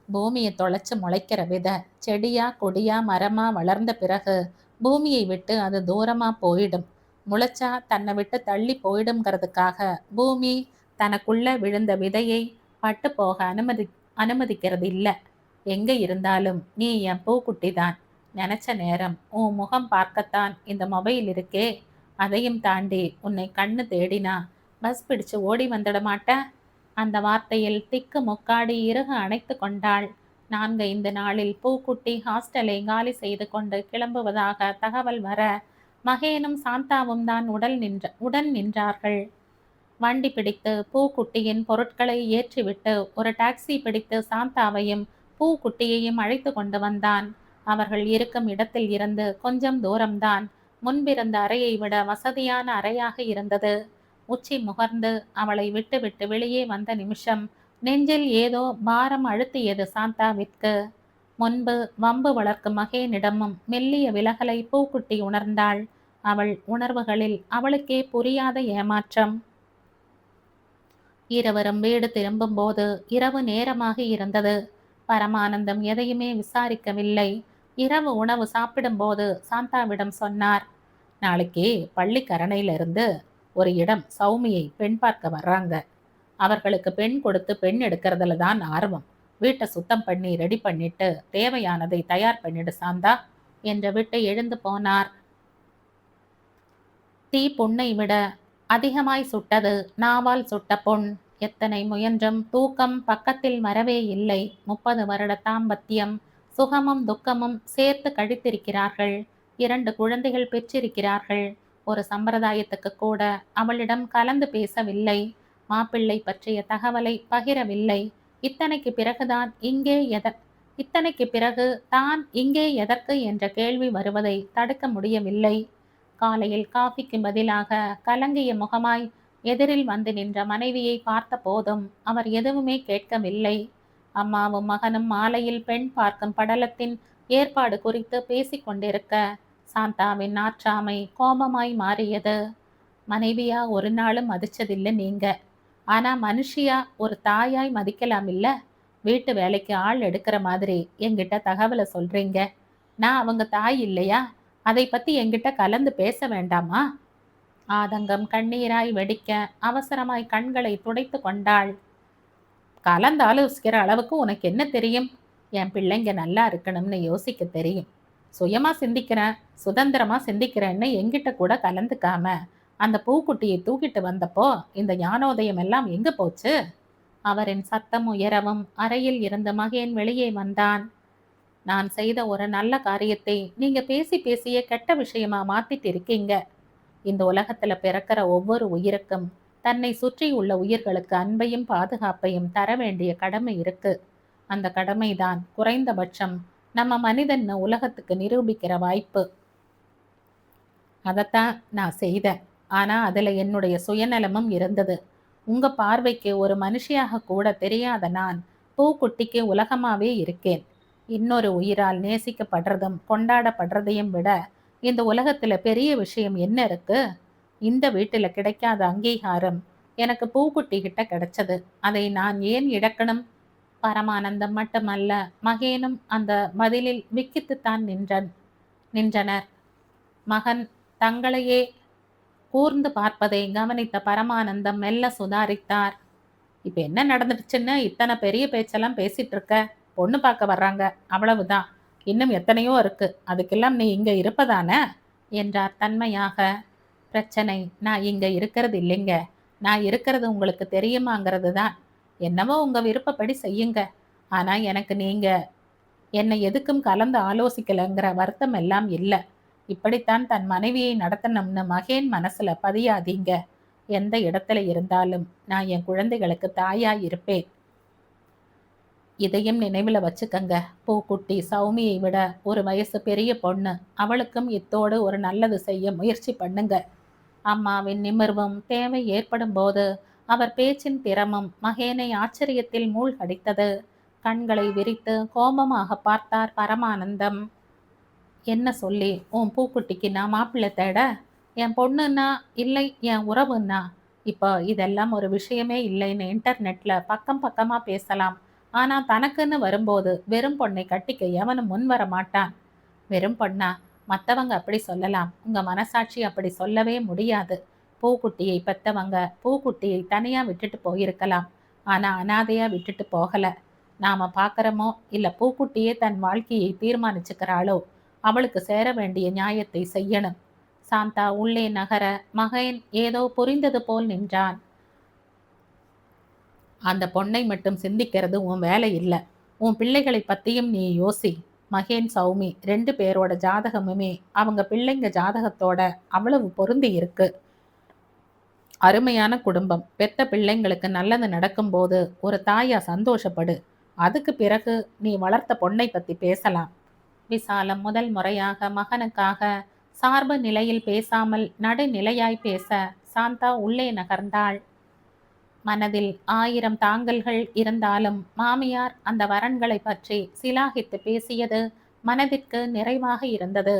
பூமியை தொலைச்சு முளைக்கிற விதை செடியா கொடியா மரமா வளர்ந்த பிறகு பூமியை விட்டு அது தூரமா போயிடும். முளைச்சா தன்னை விட்டு தள்ளி போயிடுங்கிறதுக்காக பூமி தனக்குள்ள விழுந்த விதையை பட்டு போக அனுமதிக்கிறது இல்லை. எங்க இருந்தாலும் நீ என் பூக்குட்டி தான். நினைச்ச நேரம் உன் முகம் பார்க்கத்தான் இந்த மொபைல் இருக்கே. அதையும் தாண்டி உன்னை கண்ணு தேடினா பஸ் பிடிச்சு ஓடி வந்துட மாட்டேன். அந்த வார்த்தையில் திக்கு முக்காடி இறுக அணைத்து கொண்டாள். 4-5 நாளில் பூக்குட்டி ஹாஸ்டலை காலி செய்து கொண்டு கிளம்புவதாக தகவல் வர மகேனும் சாந்தாவும் தான் உடன் நின்றார்கள். வண்டி பிடித்து பூக்குட்டியின் பொருட்களை ஏற்றிவிட்டு ஒரு டாக்ஸி பிடித்து சாந்தாவையும் பூக்குட்டியையும் அழைத்து கொண்டு வந்தான். அவர்கள் இருக்கும் இடத்தில் இருந்து கொஞ்சம் தூரம்தான். முன்பிருந்த அறையை விட வசதியான அறையாக இருந்தது. உச்சி முகர்ந்து அவளை விட்டு விட்டு வெளியே வந்த நிமிஷம் நெஞ்சில் ஏதோ பாரம் அழுத்தியது சாந்தாவிற்கு. முன்பு வம்பு வளர்க்கும் மகேனிடமும் மெல்லிய விலகலை பூக்குட்டி உணர்ந்தாள். அவள் உணர்வுகளில் அவளுக்கே புரியாத ஏமாற்றம். இருவரும் வீடு திரும்பும்போது இரவு நேரமாக இருந்தது. பரமானந்தம் எதையுமே விசாரிக்கவில்லை. இரவு உணவு சாப்பிடும்போது சாந்தாவிடம் சொன்னார், நாளைக்கு பள்ளிக்கரணையிலிருந்து ஒரு இடம் சௌமியை பெண் பார்க்க வர்றாங்க. அவர்களுக்கு பெண் கொடுத்து பெண் எடுக்கிறதுல தான் ஆர்வம். வீட்டை சுத்தம் பண்ணி ரெடி பண்ணிட்டு தேவையானதை தயார் பண்ணிடு சாந்தா என்று விட்டு எழுந்து போனார். தீ புண்ணை விட அதிகமாய் சுட்டது நாவால் சுட்ட பொன். எத்தனை முயன்றும் தூக்கம் பக்கத்தில் வரவே இல்லை. 30 வருட தாம்பத்தியம், சுகமும் துக்கமும் சேர்த்து கழித்திருக்கிறார்கள். 2 குழந்தைகள் பெற்றிருக்கிறார்கள். ஒரு சம்பிரதாயத்துக்கு கூட அவளிடம் கலந்து பேசவில்லை. மாப்பிள்ளை பற்றிய தகவலை பகிரவில்லை. இத்தனைக்கு பிறகுதான் இத்தனைக்கு பிறகு தான் இங்கே எதற்கு என்ற கேள்வி வருவதை தடுக்க முடியவில்லை. காலையில் காஃபிக்கு பதிலாக கலங்கிய முகமாய் எதிரில் வந்து நின்ற மனைவியை பார்த்த போதும் அவர் எதுவுமே கேட்கவில்லை. அம்மாவும் மகனும் மாலையில் பெண் பார்க்கும் படலத்தின் ஏற்பாடு குறித்து பேசிக்கொண்டிருக்க சாந்தாவின் ஆற்றாமை கோபமாய் மாறியது. மனைவியா ஒரு நாளும் மதிச்சதில்லை நீங்க. ஆனா மனுஷியா ஒரு தாயாய் மதிக்கலாம் இல்ல? வீட்டு வேலைக்கு ஆள் எடுக்கிற மாதிரி என்கிட்ட தகவலை சொல்றீங்க. நான் அவங்க தாய் இல்லையா? அதை பத்தி என்கிட்ட கலந்து பேச வேண்டாமா? ஆதங்கம் கண்ணீராய் வெடிக்க அவசரமாய் கண்களை துடைத்து கொண்டாள். கலந்து ஆலோசிக்கிற அளவுக்கு உனக்கு என்ன தெரியும்? என் பிள்ளைங்க நல்லா இருக்கணும்னு யோசிக்க தெரியும். சுயமா சிந்திக்கிறேன், சுதந்திரமா சிந்திக்கிறேன்னு என்கிட்ட கூட கலந்துக்காம அந்த பூக்குட்டியை தூக்கிட்டு வந்தப்போ இந்த ஞானோதயம் எல்லாம் எங்க போச்சு? அவரின் சத்தம் உயரவும் அறையில் இருந்த மகேன் வெளியே வந்தான். நான் செய்த ஒரு நல்ல காரியத்தை நீங்க பேசி பேசிய கெட்ட விஷயமா மாத்திட்டு இருக்கீங்க. இந்த உலகத்துல பிறக்கிற ஒவ்வொரு உயிருக்கும் தன்னை சுற்றி உள்ள உயிர்களுக்கு அன்பையும் பாதுகாப்பையும் தர வேண்டிய கடமை இருக்கு. அந்த கடமைதான் குறைந்தபட்சம் நம்ம மனிதன் உலகத்துக்கு நிரூபிக்கிற வாய்ப்பு. அதைத்தான் நான் செய்தேன். ஆனா அதுல என்னுடைய சுயநலமும் இருந்தது. உங்க பார்வைக்கு ஒரு மனுஷியாக கூட தெரியாத நான் பூக்குட்டிக்கு உலகமாவே இருக்கேன். இன்னொரு உயிரால் நேசிக்கப்படுறதும் கொண்டாடப்படுறதையும் விட இந்த உலகத்துல பெரிய விஷயம் என்ன இருக்கு? இந்த வீட்டுல கிடைக்காத அங்கீகாரம் எனக்கு பூக்குட்டி கிட்ட கிடைச்சது. அதை நான் ஏன் இழக்கணும்? பரமானந்தம் மட்டுமல்ல, மகேனும் அந்த பதிலில் விக்கித்துத்தான் நின்றனர். மகன் தங்களையே கூர்ந்து பார்ப்பதை கவனித்த பரமானந்தம் மெல்ல சுதாரித்தார். இப்ப என்ன நடந்துடுச்சுன்னு இத்தனை பெரிய பேச்செல்லாம் பேசிட்டு இருக்க? பொண்ணு பார்க்க வர்றாங்க, அவ்வளவுதான். இன்னும் எத்தனையோ இருக்கு. அதுக்கெல்லாம் நீ இங்க இருப்பதானே என்றார் தன்மையாக. பிரச்சனை நான் இங்க இருக்கிறது இல்லைங்க. நான் இருக்கிறது உங்களுக்கு தெரியுமாங்கிறது தான். என்னவோ உங்க விருப்பப்படி செய்யுங்க. ஆனா எனக்கு நீங்க என்னை எதுக்கும் கலந்து ஆலோசிக்கலைங்கிற வருத்தம் எல்லாம் இல்லை. இப்படித்தான் தன் மனைவியை நடத்தணும்னு மகேன் மனசுல பதியாதீங்க. எந்த இடத்துல இருந்தாலும் நான் என் குழந்தைகளுக்கு தாயாய் இருப்பேன். இதையும் நினைவில் வச்சுக்கங்க. பூக்குட்டி சௌமியை விட ஒரு வயசு பெரிய பொண்ணு. அவளுக்கும் இத்தோடு ஒரு நல்லது செய்ய முயற்சி பண்ணுங்க. அம்மாவின் நிமிர்வும் தேவை ஏற்படும் போது அவர் பேச்சின் திறமும் மகேனை ஆச்சரியத்தில் மூழ்கடித்தது. கண்களை விரித்து கோபமாக பார்த்தார் பரமானந்தம். என்ன சொல்லி உன் பூக்குட்டிக்கு நான் மாப்பிள்ளை தேட? என் பொண்ணுன்னா இல்லை என் உறவுன்னா? இப்போ இதெல்லாம் ஒரு விஷயமே இல்லைன்னு இன்டர்நெட்ல பக்கம் பக்கமா பேசலாம். ஆனா தனக்குன்னு வரும்போது வெறும் பொண்ணை கட்டிக்க எவனும் முன் வர மாட்டான். வெறும் பொண்ணா? மற்றவங்க அப்படி சொல்லலாம். உங்க மனசாட்சி அப்படி சொல்லவே முடியாது. பூக்குட்டியை பெத்தவங்க பூக்குட்டியை தனியா விட்டுட்டு போயிருக்கலாம். ஆனா அனாதையா விட்டுட்டு போகல. நாம பார்க்கறோமோ இல்ல பூக்குட்டியே தன் வாழ்க்கையை தீர்மானிச்சுக்கிறாளோ அவளுக்கு சேர வேண்டிய நியாயத்தை செய்யணும். சாந்தா உள்ளே நகர மகன் ஏதோ புரிந்தது போல் நின்றான். அந்த பொண்ணை மட்டும் சிந்திக்கிறது உன் வேலை இல்லை. உன் பிள்ளைகளை பத்தியும் நீ யோசி. மகேன் சௌமி 2 பேரோட ஜாதகமுமே அவங்க பிள்ளைங்க ஜாதகத்தோட அவ்வளவு பொருந்தி இருக்கு. அருமையான குடும்பம். பெத்த பிள்ளைங்களுக்கு நல்லது நடக்கும்போது ஒரு தாயா சந்தோஷப்படு. அதுக்கு பிறகு நீ வளர்த்த பொண்ணை பத்தி பேசலாம். விசாலம் முதல் முறையாக மகனுக்காக சார்பு நிலையில் பேசாமல் நடுநிலையாய் பேச சாந்தா உள்ளே நகர்ந்தாள். மனதில் 1000 தாங்கல்கள் இருந்தாலும் மாமியார் அந்த வரன்களை பற்றி சிலாகித்து பேசியது மனதிற்கு நிறைவாக இருந்தது.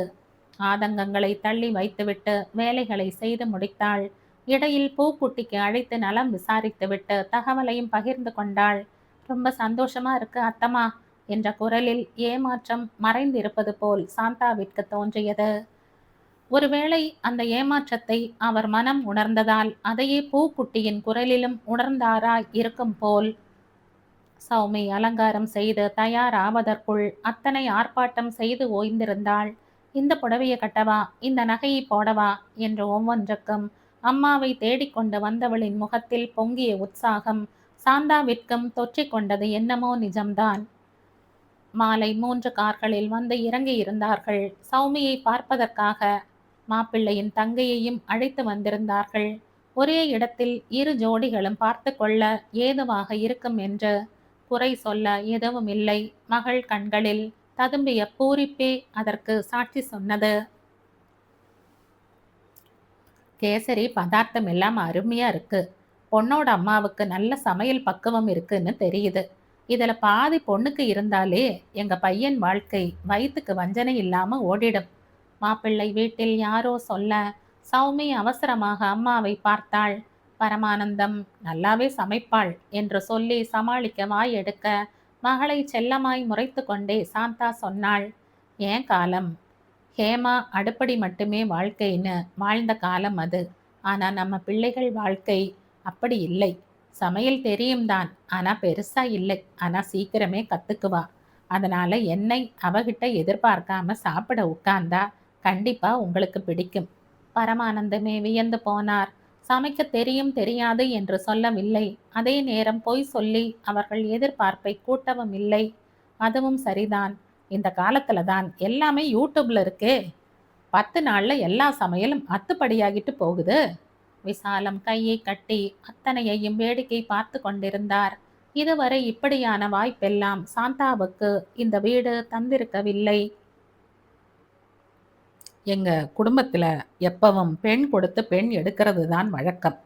ஆதங்கங்களை தள்ளி வைத்துவிட்டு வேலைகளை செய்து முடித்தாள். இடையில் பூக்குட்டிக்கு அழைத்து நலம் விசாரித்துவிட்டு தகவலையும் பகிர்ந்து கொண்டாள். ரொம்ப சந்தோஷமா இருக்கு அத்தம்மா என்ற குரலில் ஏமாற்றம் மறைந்திருப்பது போல் சாந்தாவிற்கு தோன்றியது. ஒருவேளை அந்த ஏமாற்றத்தை அவர் மனம் உணர்ந்ததால் அதையே பூக்குட்டியின் குரலிலும் உணர்ந்தாராய் இருக்கும் போல். சௌமி அலங்காரம் செய்து தயாராவதற்குள் அத்தனை ஆர்ப்பாட்டம் செய்து ஓய்ந்திருந்தாள். இந்த புடவையை கட்டவா, இந்த நகையை போடவா என்று ஒவ்வொன்றுக்கும் அம்மாவை தேடிக்கொண்டு வந்தவளின் முகத்தில் பொங்கிய உற்சாகம் சாந்தாவிற்கும் தொற்றிக் கொண்டது. என்னமோ நிஜம்தான். மாலை 3 கார்களில் வந்து இறங்கி இருந்தார்கள். சௌமியை பார்ப்பதற்காக மாப்பிள்ளையின் தங்கையையும் அழைத்து வந்திருந்தார்கள். ஒரே இடத்தில் 2 ஜோடிகளும் பார்த்து கொள்ள ஏதுவாக இருக்கும் என்று குறை சொல்ல எதுவும் இல்லை. மகள் கண்களில் ததும்பிய பூரிப்பே அதற்கு சாட்சி சொன்னது. கேசரி பதார்த்தம் எல்லாம் அருமையா இருக்கு. பொண்ணோட அம்மாவுக்கு நல்ல சமையல் பக்குவம் இருக்குன்னு தெரியுது. இதுல பாதி பொண்ணுக்கு இருந்தாலே எங்க பையன் வாழ்க்கை வயிற்றுக்கு வஞ்சனை இல்லாம ஓடிடும். மாப்பிள்ளை வீட்டில் யாரோ சொல்ல சௌமி அவசரமாக அம்மாவை பார்த்தாள். பரமானந்தம் நல்லாவே சமைப்பாள் என்று சொல்லி சமாளிக்க வாய் எடுக்க மகளை செல்லமாய் முறைத்து கொண்டே சாந்தா சொன்னாள். ஏன் காலம், ஹேமா அடுப்படி மட்டுமே வாழ்க்கைன்னு வாழ்ந்த காலம் அது. ஆனா நம்ம பிள்ளைகள் வாழ்க்கை அப்படி இல்லை. சமையல் தெரியும் தான், ஆனா பெருசா இல்லை. ஆனா சீக்கிரமே கத்துக்குவா. அதனால என்னை அவகிட்ட எதிர்பார்க்காம சாப்பிட உட்கார்ந்தா கண்டிப்பா உங்களுக்கு பிடிக்கும். பரமானந்தமே வியந்து போனார். சமைக்க தெரியும் தெரியாது என்று சொல்லவில்லை. அதே நேரம் பொய் சொல்லி அவர்கள் எதிர்பார்ப்பை கூட்டவும் இல்லை. அதுவும் சரிதான். இந்த காலத்துல தான் எல்லாமே யூடியூப்ல இருக்கே. 10 நாள்ல எல்லா சமையலும் அத்துப்படியாகிட்டு போகுது. விசாலம் கையை கட்டி அத்தனையையும் வேடிக்கை பார்த்து கொண்டிருந்தார். இதுவரை இப்படியான வாய்ப்பெல்லாம் சாந்தாவுக்கு இந்த வீடு தந்திருக்கவில்லை. எங்க குடும்பத்துல எப்பவும் பெண் கொடுத்து பெண் எடுக்கிறது தான் வழக்கம்.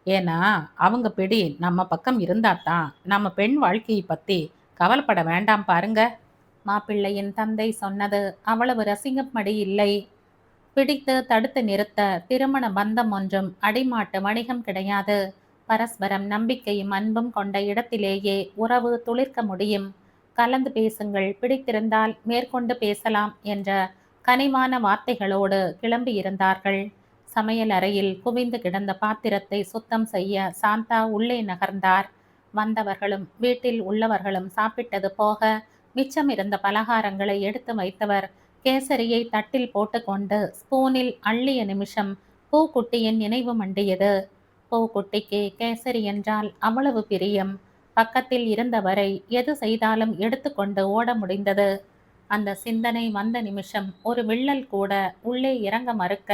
ஏன்னா அவங்க பிடி நம்ம பக்கம் இருந்தாதான் நம்ம பெண் வாழ்க்கையை பத்தி கவலைப்பட வேண்டாம் பாருங்க. மாப்பிள்ளையின் தந்தை சொன்னது அவ்வளவு ரசிகமடி இல்லை. பிடித்து தடுத்து நிறுத்த திருமண பந்தம் ஒன்றும் அடிமாட்டு வணிகம் கிடையாது. பரஸ்பரம் நம்பிக்கையும் அன்பும் கொண்ட இடத்திலேயே உறவு துளிர்க்க முடியும். கலந்து பேசுங்கள், பிடித்திருந்தால் மேற்கொண்டு பேசலாம் என்ற கனிவான வார்த்தைகளோடு கிளம்பி இருந்தார்கள். சமையல் அறையில் குவிந்து கிடந்த பாத்திரத்தை சுத்தம் செய்ய சாந்தா உள்ளே நகர்ந்தார். வந்தவர்களும் வீட்டில் உள்ளவர்களும் சாப்பிட்டது போக மிச்சம் இருந்த பலகாரங்களை எடுத்து வைத்தவர் கேசரியை தட்டில் போட்டுக்கொண்டு ஸ்பூனில் அள்ளிய நிமிஷம் பூக்குட்டியின் நினைவு மண்டியது. பூக்குட்டிக்கு கேசரி என்றால் அவ்வளவு பிரியம். பக்கத்தில் இருந்தவரை எது செய்தாலும் எடுத்துக்கொண்டு ஓட முடிந்தது. அந்த சிந்தனை வந்த நிமிஷம் ஒரு விள்ளல் கூட உள்ளே இறங்க மறுக்க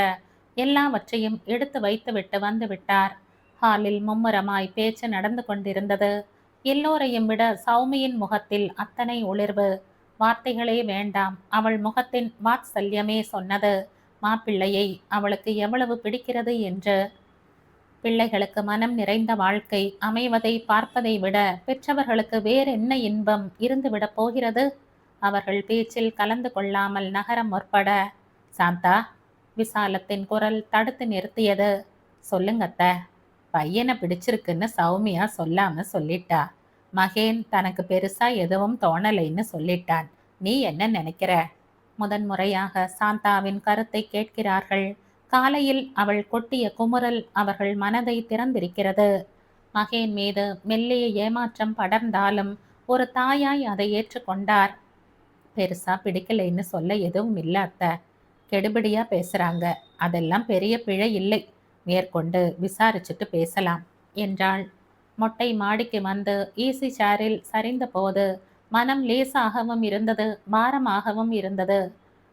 எல்லாவற்றையும் எடுத்து வைத்துவிட்டு வந்து விட்டார். ஹாலில் மும்முரமாய் பேச்சு நடந்து கொண்டிருந்தது. எல்லோரையும் விட சௌமியின் முகத்தில் அத்தனை ஒளிர்வு. வார்த்தைகளே வேண்டாம், அவள் முகத்தின் வாத்சல்யமே சொன்னது மாப்பிள்ளையை அவளுக்கு எவ்வளவு பிடிக்கிறது என்று. பிள்ளைகளுக்கு மனம் நிறைந்த வாழ்க்கை அமைவதை பார்ப்பதை விட பெற்றவர்களுக்கு வேறென்ன இன்பம் இருந்துவிடப் போகிறது? அவர்கள் பேச்சில் கலந்து கொள்ளாமல் நகர முற்பட சாந்தா, விசாலத்தின் குரல் தடுத்து நிறுத்தியது. சொல்லுங்கத்த, பையனை பிடிச்சிருக்குன்னு சௌமியா சொல்லாம சொல்லிட்டா. மகேன் தனக்கு பெருசா எதுவும் தோணலைன்னு சொல்லிட்டான். நீ என்ன நினைக்கிற? முதன்முறையாக சாந்தாவின் கருத்தை கேட்கிறார்கள். காலையில் அவள் கொட்டிய குமுறல் அவர்கள் மனதை திறந்திருக்கிறது. மகேன் மீது மெல்லிய ஏமாற்றம் படர்ந்தாலும் ஒரு தாயாய் அதை ஏற்றுக்கொண்டார். பெருசா பிடிக்கலைன்னு சொல்ல எதுவும் இல்ல அத்த. கெடுபடியா பேசுறாங்க. அதெல்லாம் பெரிய பிழை இல்லை. மேற்கொண்டு விசாரிச்சுட்டு பேசலாம் என்றாள். மொட்டை மாடிக்கு வந்து ஈசி சேரில் சரிந்த போது மனம் லேசாகவும் இருந்தது, பாரமாகவும் இருந்தது.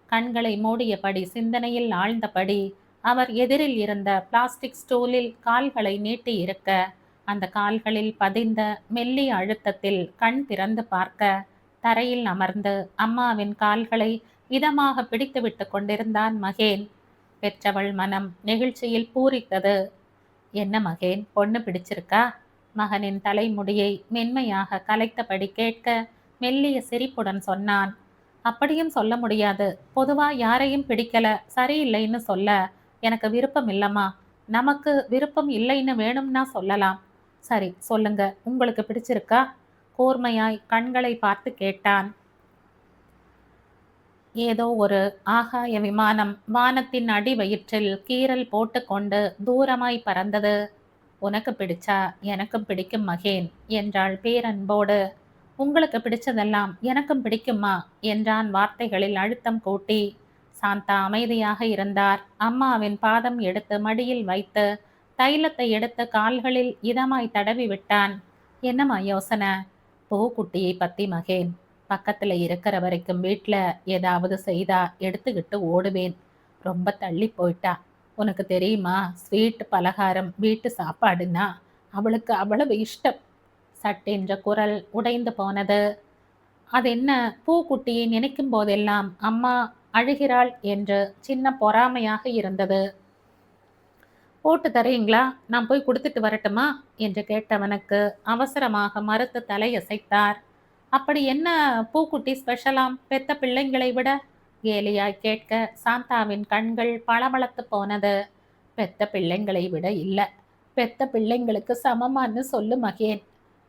கண்களை மூடியபடி சிந்தனையில் ஆழ்ந்தபடி அவர் எதிரில் இருந்த பிளாஸ்டிக் ஸ்டூலில் கால்களை நீட்டி இருக்க அந்த கால்களில் பதிந்த மெல்லிய அழுத்தத்தில் கண் திறந்து பார்க்க தரையில் அமர்ந்து அம்மாவின் கால்களை இதமாக பிடித்துவிட்டு கொண்டிருந்தான் மகேன். பெற்றவள் மனம் நெகிழ்ச்சியில் பூரித்தது. என்ன மகேன், பொண்ணு பிடிச்சிருக்கா? மகனின் தலைமுடியை மென்மையாக கலைத்தபடி கேட்க மெல்லிய சிரிப்புடன் சொன்னான். அப்படியும் சொல்ல முடியாது. பொதுவா யாரையும் பிடிக்கல, சரியில்லைன்னு சொல்ல எனக்கு விருப்பம் இல்லம்மா. நமக்கு விருப்பம் இல்லைன்னு வேணும்னா சொல்லலாம். சரி சொல்லுங்க, உங்களுக்கு பிடிச்சிருக்கா? கூர்மையாய் கண்களை பார்த்து கேட்டான். ஏதோ ஒரு ஆகாய விமானம் வானத்தின் அடி வயிற்றில் கீறல் போட்டுக்கொண்டு தூரமாய் பறந்தது. உனக்கு பிடிச்சா எனக்கும் பிடிக்கும் மகேன் என்றாள் பேரன்போடு. உங்களுக்கு பிடிச்சதெல்லாம் எனக்கும் பிடிக்குமா என்றான் வார்த்தைகளில் அழுத்தம் கூட்டி. சாந்தா அமைதியாக இருந்தார். அம்மாவின் பாதம் எடுத்து மடியில் வைத்து தைலத்தை எடுத்து கால்களில் இதமாய் தடவி விட்டான். என்னம்மா யோசனை? பூக்குட்டியை பத்தி மகேன். பக்கத்துல இருக்கிற வரைக்கும் வீட்டுல ஏதாவது செய்தா எடுத்துக்கிட்டு ஓடுவேன். ரொம்ப தள்ளி போயிட்டா. உனக்கு தெரியுமா, ஸ்வீட் பலகாரம் வீட்டு சாப்பாடுன்னா அவளுக்கு அவ்வளவு இஷ்டம். சட்டென்ற குரல் உடைந்து போனது. அது என்ன, பூக்குட்டியை நினைக்கும் போதெல்லாம் அம்மா அழுகிறாள் என்று சின்ன பொறாமையாக இருந்தது. போட்டு தரீங்களா? நான் போய் கொடுத்துட்டு வரட்டுமா என்று கேட்டவனுக்கு அவசரமாக மறுத்து தலையசைத்தார். அப்படி என்ன பூக்குட்டி ஸ்பெஷலாம் பெத்த பிள்ளைங்களை விட? கேலியாய் கேட்க சாந்தாவின் கண்கள் பளபளத்து போனது. பெத்த பிள்ளைங்களை விட இல்ல, பெத்த பிள்ளைங்களுக்கு சமமான்னு சொல்லு மகேன்.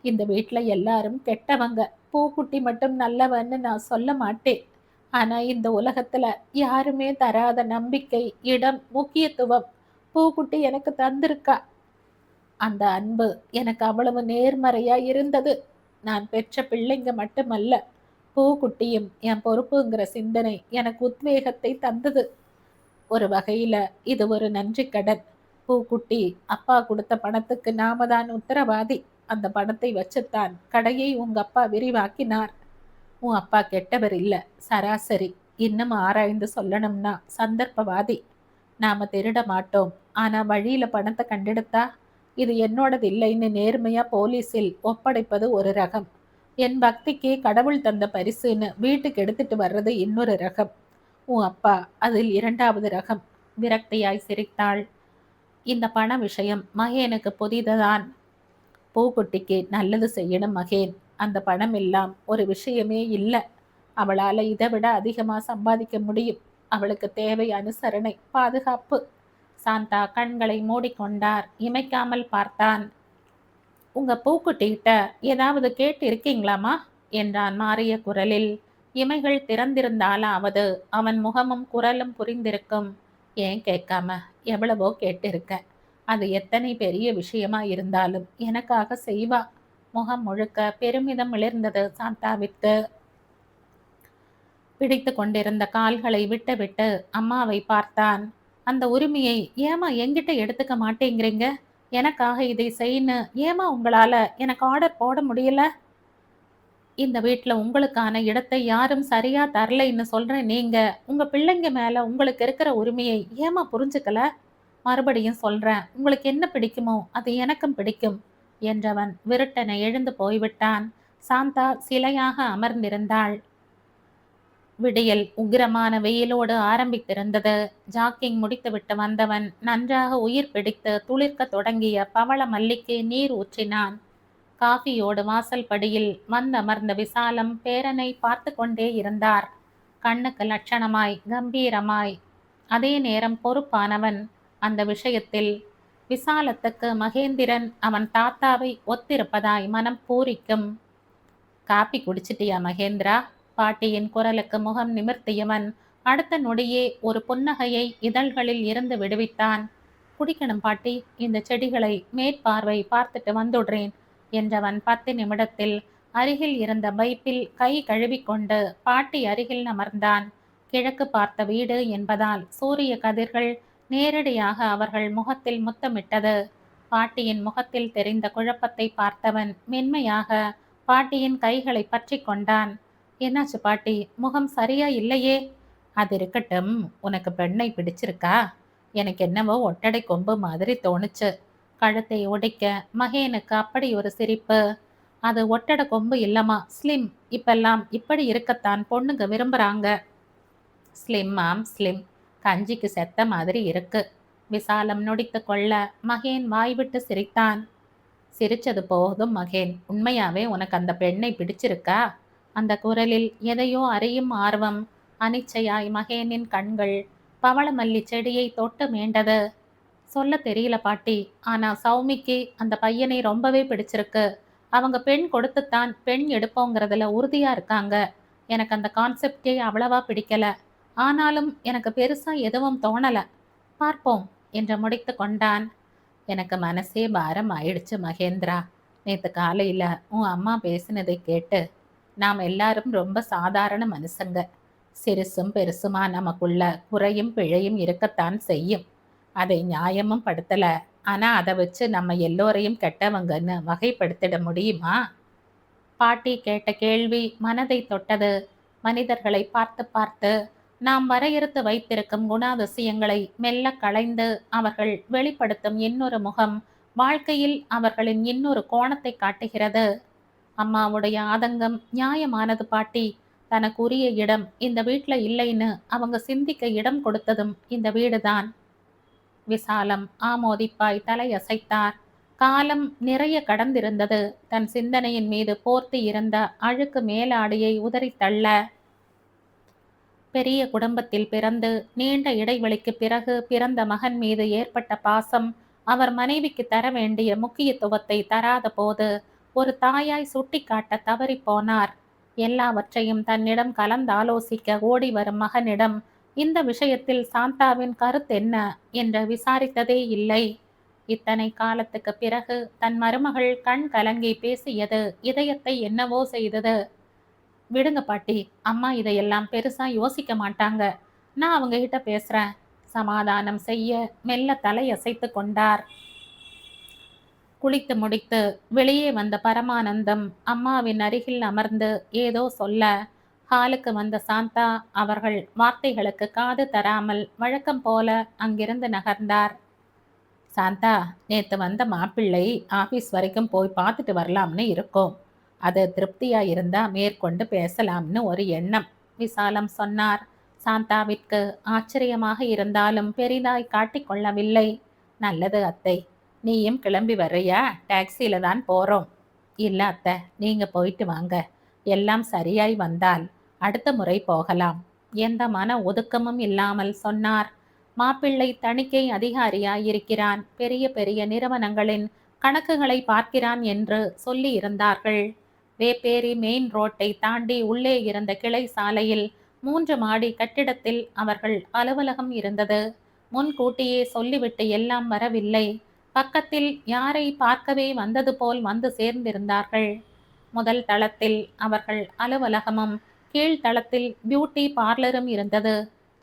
இந்த வீட்டில் எல்லாரும் கெட்டவங்க, பூக்குட்டி மட்டும் நல்லவன்னு நான் சொல்ல மாட்டேன். ஆனா இந்த உலகத்துல யாருமே தராத நம்பிக்கை, இடம், முக்கியத்துவம் பூக்குட்டி எனக்கு தந்திருக்கா. அந்த அன்பு எனக்கு அவ்வளவு நேர்மறையா இருந்தது. நான் பெற்ற பிள்ளைங்க மட்டுமல்ல, பூக்குட்டியும் என் பொறுப்புங்கிற சிந்தனை எனக்கு உத்வேகத்தை தந்தது. ஒரு வகையில இது ஒரு நன்றி கடன். பூக்குட்டி அப்பா கொடுத்த பணத்துக்கு நாம தான் உத்தரவாதி. அந்த பணத்தை வச்சுத்தான் கடையை உங்க அப்பா விரிவாக்கினார். உன் அப்பா கெட்டவர் இல்ல, சராசரி. இன்னும் ஆராய்ந்து சொல்லணும்னா சந்தர்ப்பவாதி. நாம திருட மாட்டோம், ஆனா வழியில பணத்தை கண்டெடுத்தா இது என்னோடது இல்லைன்னு நேர்மையா போலீஸில் ஒப்படைப்பது ஒரு ரகம். என் பக்திக்கு கடவுள் தந்த பரிசுன்னு வீட்டுக்கு எடுத்துட்டு வர்றது இன்னொரு ரகம். உன் அப்பா அதில் இரண்டாவது ரகம். விரக்தியாய் சிரித்தாள். இந்த பண விஷயம் மகேனுக்கு புதிதுதான். பூக்குட்டிக்கு நல்லது செய்யணும் மகேன். அந்த பணம் எல்லாம் ஒரு விஷயமே இல்லை. அவளால இதை விட அதிகமா சம்பாதிக்க முடியும். அவளுக்கு தேவை அனுசரணை, பாதுகாப்பு. சாந்தா கண்களை மூடிக்கொண்டார். இமைக்காமல் பார்த்தான். உங்க பூக்குட்டிகிட்ட ஏதாவது கேட்டு இருக்கீங்களாமா என்றான் மாறிய குரலில். இமைகள் திறந்திருந்தாலாவது அவன் முகமும் குரலும் புரிந்திருக்கும். ஏன் கேட்காம? எவ்வளவோ கேட்டிருக்க. அது எத்தனை பெரிய விஷயமா இருந்தாலும் எனக்காக செய்வா. முகம் முழுக்க பெருமிதம் மிளிர்ந்தது சாந்தாவிற்கு. பிடித்து கொண்டிருந்த கால்களை விட்டு விட்டு அம்மாவை பார்த்தான். அந்த உரிமையை ஏமா என்கிட்ட எடுத்துக்க மாட்டேங்கிறீங்க? எனக்காக இதை செய்யணும் ஏமா உங்களால எனக்கு ஆர்டர் போட முடியல? இந்த வீட்டுல உங்களுக்கான இடத்தை யாரும் சரியா தரலைன்னு சொல்றேன். நீங்க உங்க பிள்ளைங்க மேல உங்களுக்கு இருக்கிற உரிமையை ஏமா புரிஞ்சுக்கல? மறுபடியும் சொல்றேன், உங்களுக்கு என்ன பிடிக்குமோ அது எனக்கும் பிடிக்கும் என்றவன் விருட்டனை எழுந்து போய்விட்டான். சாந்தா சிலையாக அமர்ந்திருந்தாள். விடியல் உக்கிரமான வெயிலோடு ஆரம்பித்திருந்தது. ஜாக்கிங் முடித்துவிட்டு வந்தவன் நன்றாக உயிர் பிடித்து துளிர்க்க தொடங்கிய பவள மல்லிக்கு நீர் ஊற்றினான். காஃபியோடு வாசல் படியில் வந்தமர்ந்த விசாலம் பேரனை பார்த்து கொண்டே இருந்தார். கண்ணுக்கு லட்சணமாய், கம்பீரமாய், அதே நேரம் பொறுப்பானவன். அந்த விஷயத்தில் விசாலத்துக்கு மகேந்திரன் அவன் தாத்தாவை ஒத்திருப்பதாய் மனம் பூரிக்கும். காப்பி குடிச்சிட்டியா மகேந்திரா? பாட்டியின் குரலுக்கு முகம் நிமிர்த்தியவன் அடுத்த நொடியே ஒரு புன்னகையை இதழ்களில் இருந்து விடுவித்தான். குடிக்கணும் பாட்டி, இந்த செடிகளை மேற்பார்வை பார்த்துட்டு வந்துடுறேன் என்றவன் 10 நிமிடத்தில் அருகில் இருந்த பைப்பில் கை கழுவிக்கொண்டு பாட்டி அருகில் அமர்ந்தான். கிழக்கு பார்த்த வீடு என்பதால் சூரிய கதிர்கள் நேரடியாக அவர்கள் முகத்தில் முத்தமிட்டது. பாட்டியின் முகத்தில் தெரிந்த குழப்பத்தை பார்த்தவன் மென்மையாக பாட்டியின் கைகளை பற்றி கொண்டான். என்னாச்சு பாட்டி, முகம் சரியா இல்லையே? அது இருக்கட்டும், உனக்கு பெண்ணை பிடிச்சிருக்கா? எனக்கு என்னவோ ஒட்டடை கொம்பு மாதிரி தோணுச்சு. கழுத்தை ஒடிக்க மகேனுக்கு அப்படி ஒரு சிரிப்பு. அது ஒட்டடை கொம்பு இல்லம்மா, ஸ்லிம். இப்பெல்லாம் இப்படி இருக்கத்தான் பொண்ணுங்க விரும்புறாங்க. ஸ்லிம் ஆம் ஸ்லிம். கஞ்சிக்கு செத்த மாதிரி இருக்கு. விசாலம் நொடித்து கொள்ள மகேன் வாய்விட்டு சிரித்தான். சிரிச்சது போதும் மகேன். உண்மையாவே உனக்கு அந்த பெண்ணை பிடிச்சிருக்கா? அந்த குரலில் எதையோ அறியும் ஆர்வம். அனிச்சையாய் மகேனின் கண்கள் பவளமல்லி செடியை தொட்டு மீண்டது. சொல்ல தெரியல பாட்டி. ஆனா சௌமிக்கு அந்த பையனை ரொம்பவே பிடிச்சிருக்கு. அவங்க பெண் கொடுத்துத்தான் பெண் எடுப்போங்கிறதுல உறுதியா இருக்காங்க. எனக்கு அந்த கான்செப்டே அவ்வளவா பிடிக்கல. ஆனாலும் எனக்கு பெருசா எதுவும் தோணல. பார்ப்போம் என்று முடித்து கொண்டான். எனக்கு மனசே பாரம் ஆயிடுச்சு மகேந்திரா. நேத்து காலையில உன் அம்மா பேசினதை கேட்டு நாம் எல்லாரும் ரொம்ப சாதாரண மனுஷங்க. சிறுசும் பெருசுமா நமக்குள்ள குறையும் பிழையும் இருக்கத்தான் செய்யும். அதை நியாயமும் படுத்தல. ஆனா அதை வச்சு நம்ம எல்லோரையும் கெட்டவங்கன்னு வகைப்படுத்திட முடியுமா? பாட்டி கேட்ட கேள்வி மனதை தொட்டது. மனிதர்களை பார்த்து பார்த்து நாம் வரையறுத்து வைத்திருக்கும் குணாதிசயங்களை மெல்ல களைந்து அவர்கள் வெளிப்படுத்தும் இன்னொரு முகம் வாழ்க்கையில் அவர்களின் இன்னொரு கோணத்தை காட்டுகிறது. அம்மாவுடைய ஆதங்கம் நியாயமானது பாட்டி. தனக்குரிய இடம் இந்த வீட்ல இல்லைன்னு அவங்க சிந்திக்க இடம் கொடுத்ததும் இந்த வீடுதான். விசாலம் ஆமோதிப்பாய் தலையசைத்தார். காலம் நிறைய கடந்திருந்தது. தன் சிந்தனையின் மீது போர்த்தி இருந்த அழுக்கு மேலாடையை உதறித்தள்ள பெரிய குடும்பத்தில் பிறந்து நீண்ட இடைவெளிக்கு பிறகு பிறந்த மகன் மீது ஏற்பட்ட பாசம் அவர் மனைவிக்கு தர வேண்டிய முக்கியத்துவத்தை தராத போது ஒரு தாயாய் சுட்டிக்காட்ட தவறி போனார். எல்லாவற்றையும் தன்னிடம் கலந்தாலோசிக்க ஓடி வரும் மகனிடம் இந்த விஷயத்தில் சாந்தாவின் கருத்தென்ன என்று விசாரித்ததே இல்லை. இத்தனை காலத்துக்கு பிறகு தன் மருமகள் கண் கலங்கி பேசியது இதயத்தை என்னவோ செய்தது. விடுங்க பாட்டி, அம்மா இதையெல்லாம் பெருசா யோசிக்க மாட்டாங்க. நான் அவங்க கிட்ட பேசுறேன். சமாதானம் செய்ய மெல்ல தலையசைத்து கொண்டார். குளித்து முடித்து வெளியே வந்த பரமானந்தம் அம்மாவின் அருகில் அமர்ந்து ஏதோ சொல்ல ஹாலுக்கு வந்த சாந்தா அவர்கள் வார்த்தைகளுக்கு காது தராமல் வழக்கம் போல அங்கிருந்து நகர்ந்தார். சாந்தா, நேத்து வந்த மாப்பிள்ளை ஆபீஸ் வரைக்கும் போய் பார்த்துட்டு வரலாம்னு இருக்கோம். அது திருப்தியா இருந்தா மேற்கொண்டு பேசலாம்னு ஒரு எண்ணம், விசாலம் சொன்னார். சாந்தாவிற்கு ஆச்சரியமாக இருந்தாலும் பெரிதாய் காட்டிக்கொள்ளவில்லை. நல்லது அத்தை. நீயும் கிளம்பி வர்றியா? டாக்ஸியில தான் போறோம். இல்ல அத்தை, நீங்க போயிட்டு வாங்க. எல்லாம் சரியாய் வந்தால் அடுத்த முறை போகலாம். எந்த மன ஒதுக்கமும் இல்லாமல் சொன்னார். மாப்பிள்ளை தணிக்கை அதிகாரியாயிருக்கிறான். பெரிய பெரிய நிறுவனங்களின் கணக்குகளை பார்க்கிறான் என்று சொல்லி இருந்தார்கள். வேப்பேரி மெயின் ரோட்டை தாண்டி உள்ளே இருந்த கிளை சாலையில் 3 மாடி கட்டிடத்தில் அவர்கள் அலுவலகம் இருந்தது. முன்கூட்டியே சொல்லிவிட்டு எல்லாம் வரவில்லை. பக்கத்தில் யாரை பார்க்கவே வந்தது போல் வந்து சேர்ந்திருந்தார்கள். முதல் தளத்தில் அவர்கள் அலுவலகமும் கீழ்த்தளத்தில் பியூட்டி பார்லரும் இருந்தது.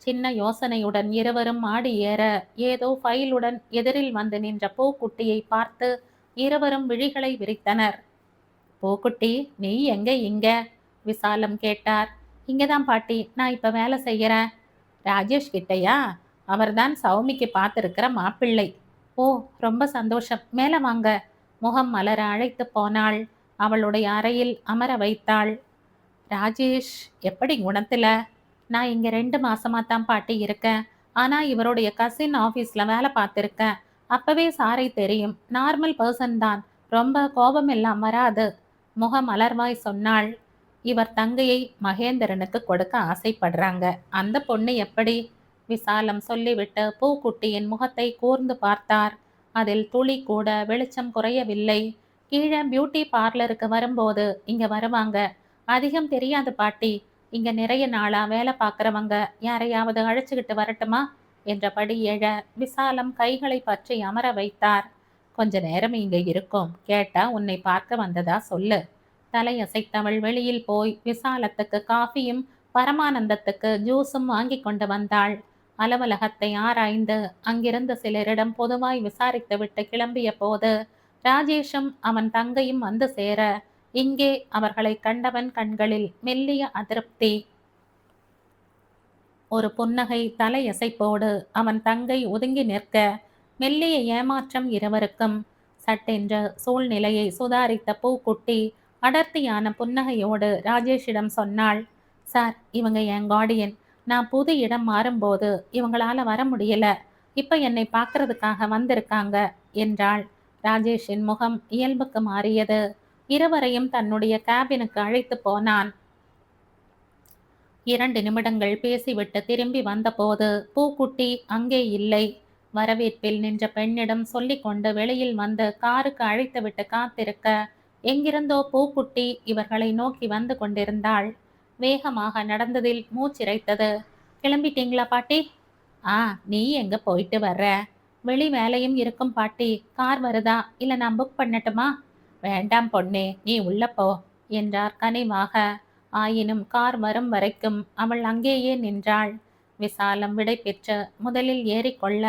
சின்ன யோசனையுடன் இருவரும் மாடி ஏற ஏதோ ஃபைலுடன் எதிரில் வந்து நின்ற பூக்குட்டியை பார்த்து இருவரும் விழிகளை விரித்தனர். பூக்குட்டி, நீ எங்க இங்க? விசாலம் கேட்டார். இங்கதான் பாட்டி, நான் இப்ப வேலை செய்யறேன். ராஜேஷ் கிட்டையா? அவர்தான் சௌமிக்கு பார்த்திருக்கிற மாப்பிள்ளை. ஓ, ரொம்ப சந்தோஷம். மேல வாங்க. முகம் மலர அழைத்து போனாள். அவளுடைய அறையில் அமர வைத்தாள். ராஜேஷ் எப்படி குணத்துல? நான் இங்க 2 மாசமா தான் பாட்டி இருக்கேன். ஆனா இவருடைய கசின் ஆபீஸ்ல வேலை பார்த்திருக்கேன். அப்பவே சாரை தெரியும். நார்மல் பர்சன் தான். ரொம்ப கோபம் எல்லாம் வராது. முகம் மலர்வாய் சொன்னாள். இவர் தங்கையை மகேந்திரனுக்கு கொடுக்க ஆசைப்படுறாங்க. அந்த பொண்ணு எப்படி? விசாலம் சொல்லிவிட்டு பூக்குட்டியின் முகத்தை கூர்ந்து பார்த்தார். அதில் துளி கூட வெளிச்சம் குறையவில்லை. கீழே பியூட்டி பார்லருக்கு வரும்போது இங்க வருவாங்க. அதிகம் தெரியாது பாட்டி. இங்க நிறைய நாளா வேலை பார்க்குறவங்க. யாரையாவது அழைச்சிக்கிட்டு வரட்டுமா என்றபடி எழ விசாலம் கைகளை பற்றி அமர வைத்தார். கொஞ்ச நேரம் இங்க இருக்கும். கேட்டா உன்னை பார்க்க வந்ததா சொல்லு. தலையசைத்தவள் வெளியில் போய் விசாலத்துக்கு காஃபியும் பரமானந்தத்துக்கு ஜூஸும் வாங்கி கொண்டு வந்தாள். அலுவலகத்தை ஆராய்ந்து அங்கிருந்த சிலரிடம் பொதுவாய் விசாரித்துவிட்டு கிளம்பிய போது ராஜேஷும் அவன் தங்கையும் வந்து சேர இங்கே அவர்களை கண்டவன் கண்களில் மெல்லிய அதிருப்தி. ஒரு புன்னகை தலையசைப்போடு அவன் தங்கை ஒதுங்கி நிற்க மெல்லிய ஏமாற்றம் இருவருக்கும். சட்டென்ற சூழ்நிலையை சுதாரித்த பூக்குட்டி அடர்த்தியான புன்னகையோடு ராஜேஷிடம் சொன்னாள். சார், இவங்க என் கார்டியன். நான் புது இடம் மாறும்போது இவங்களால வர முடியல. இப்ப என்னை பார்க்கறதுக்காக வந்திருக்காங்க என்றாள். ராஜேஷின் முகம் இயல்புக்கு மாறியது. இருவரையும் தன்னுடைய கேபினுக்கு அழைத்து போனான். 2 நிமிடங்கள் பேசிவிட்டு திரும்பி வந்தபோது பூக்குட்டி அங்கே இல்லை. வரவேற்பில் நின்ற பெண்ணிடம் சொல்லிக்கொண்டு வெளியில் வந்து காருக்கு அழைத்துவிட்டு காத்திருக்க எங்கிருந்தோ பூக்குட்டி இவர்களை நோக்கி வந்து கொண்டிருந்தாள். வேகமாக நடந்ததில் மூச்சிரைத்தது. கிளம்பிட்டீங்களா பாட்டி? ஆ, நீ எங்க போயிட்டு வர்ற? வெளி வேலையும் இருக்கும் பாட்டி. கார் வருதா இல்ல நான் புக் பண்ணட்டுமா? வேண்டாம் பொன்னே, நீ உள்ள போ என்றார் கனிவாக. ஆயினும் கார் வரும் வரைக்கும் அவள் அங்கேயே நின்றாள். விசாலம் விடை பெற்று முதலில் ஏறிக்கொள்ள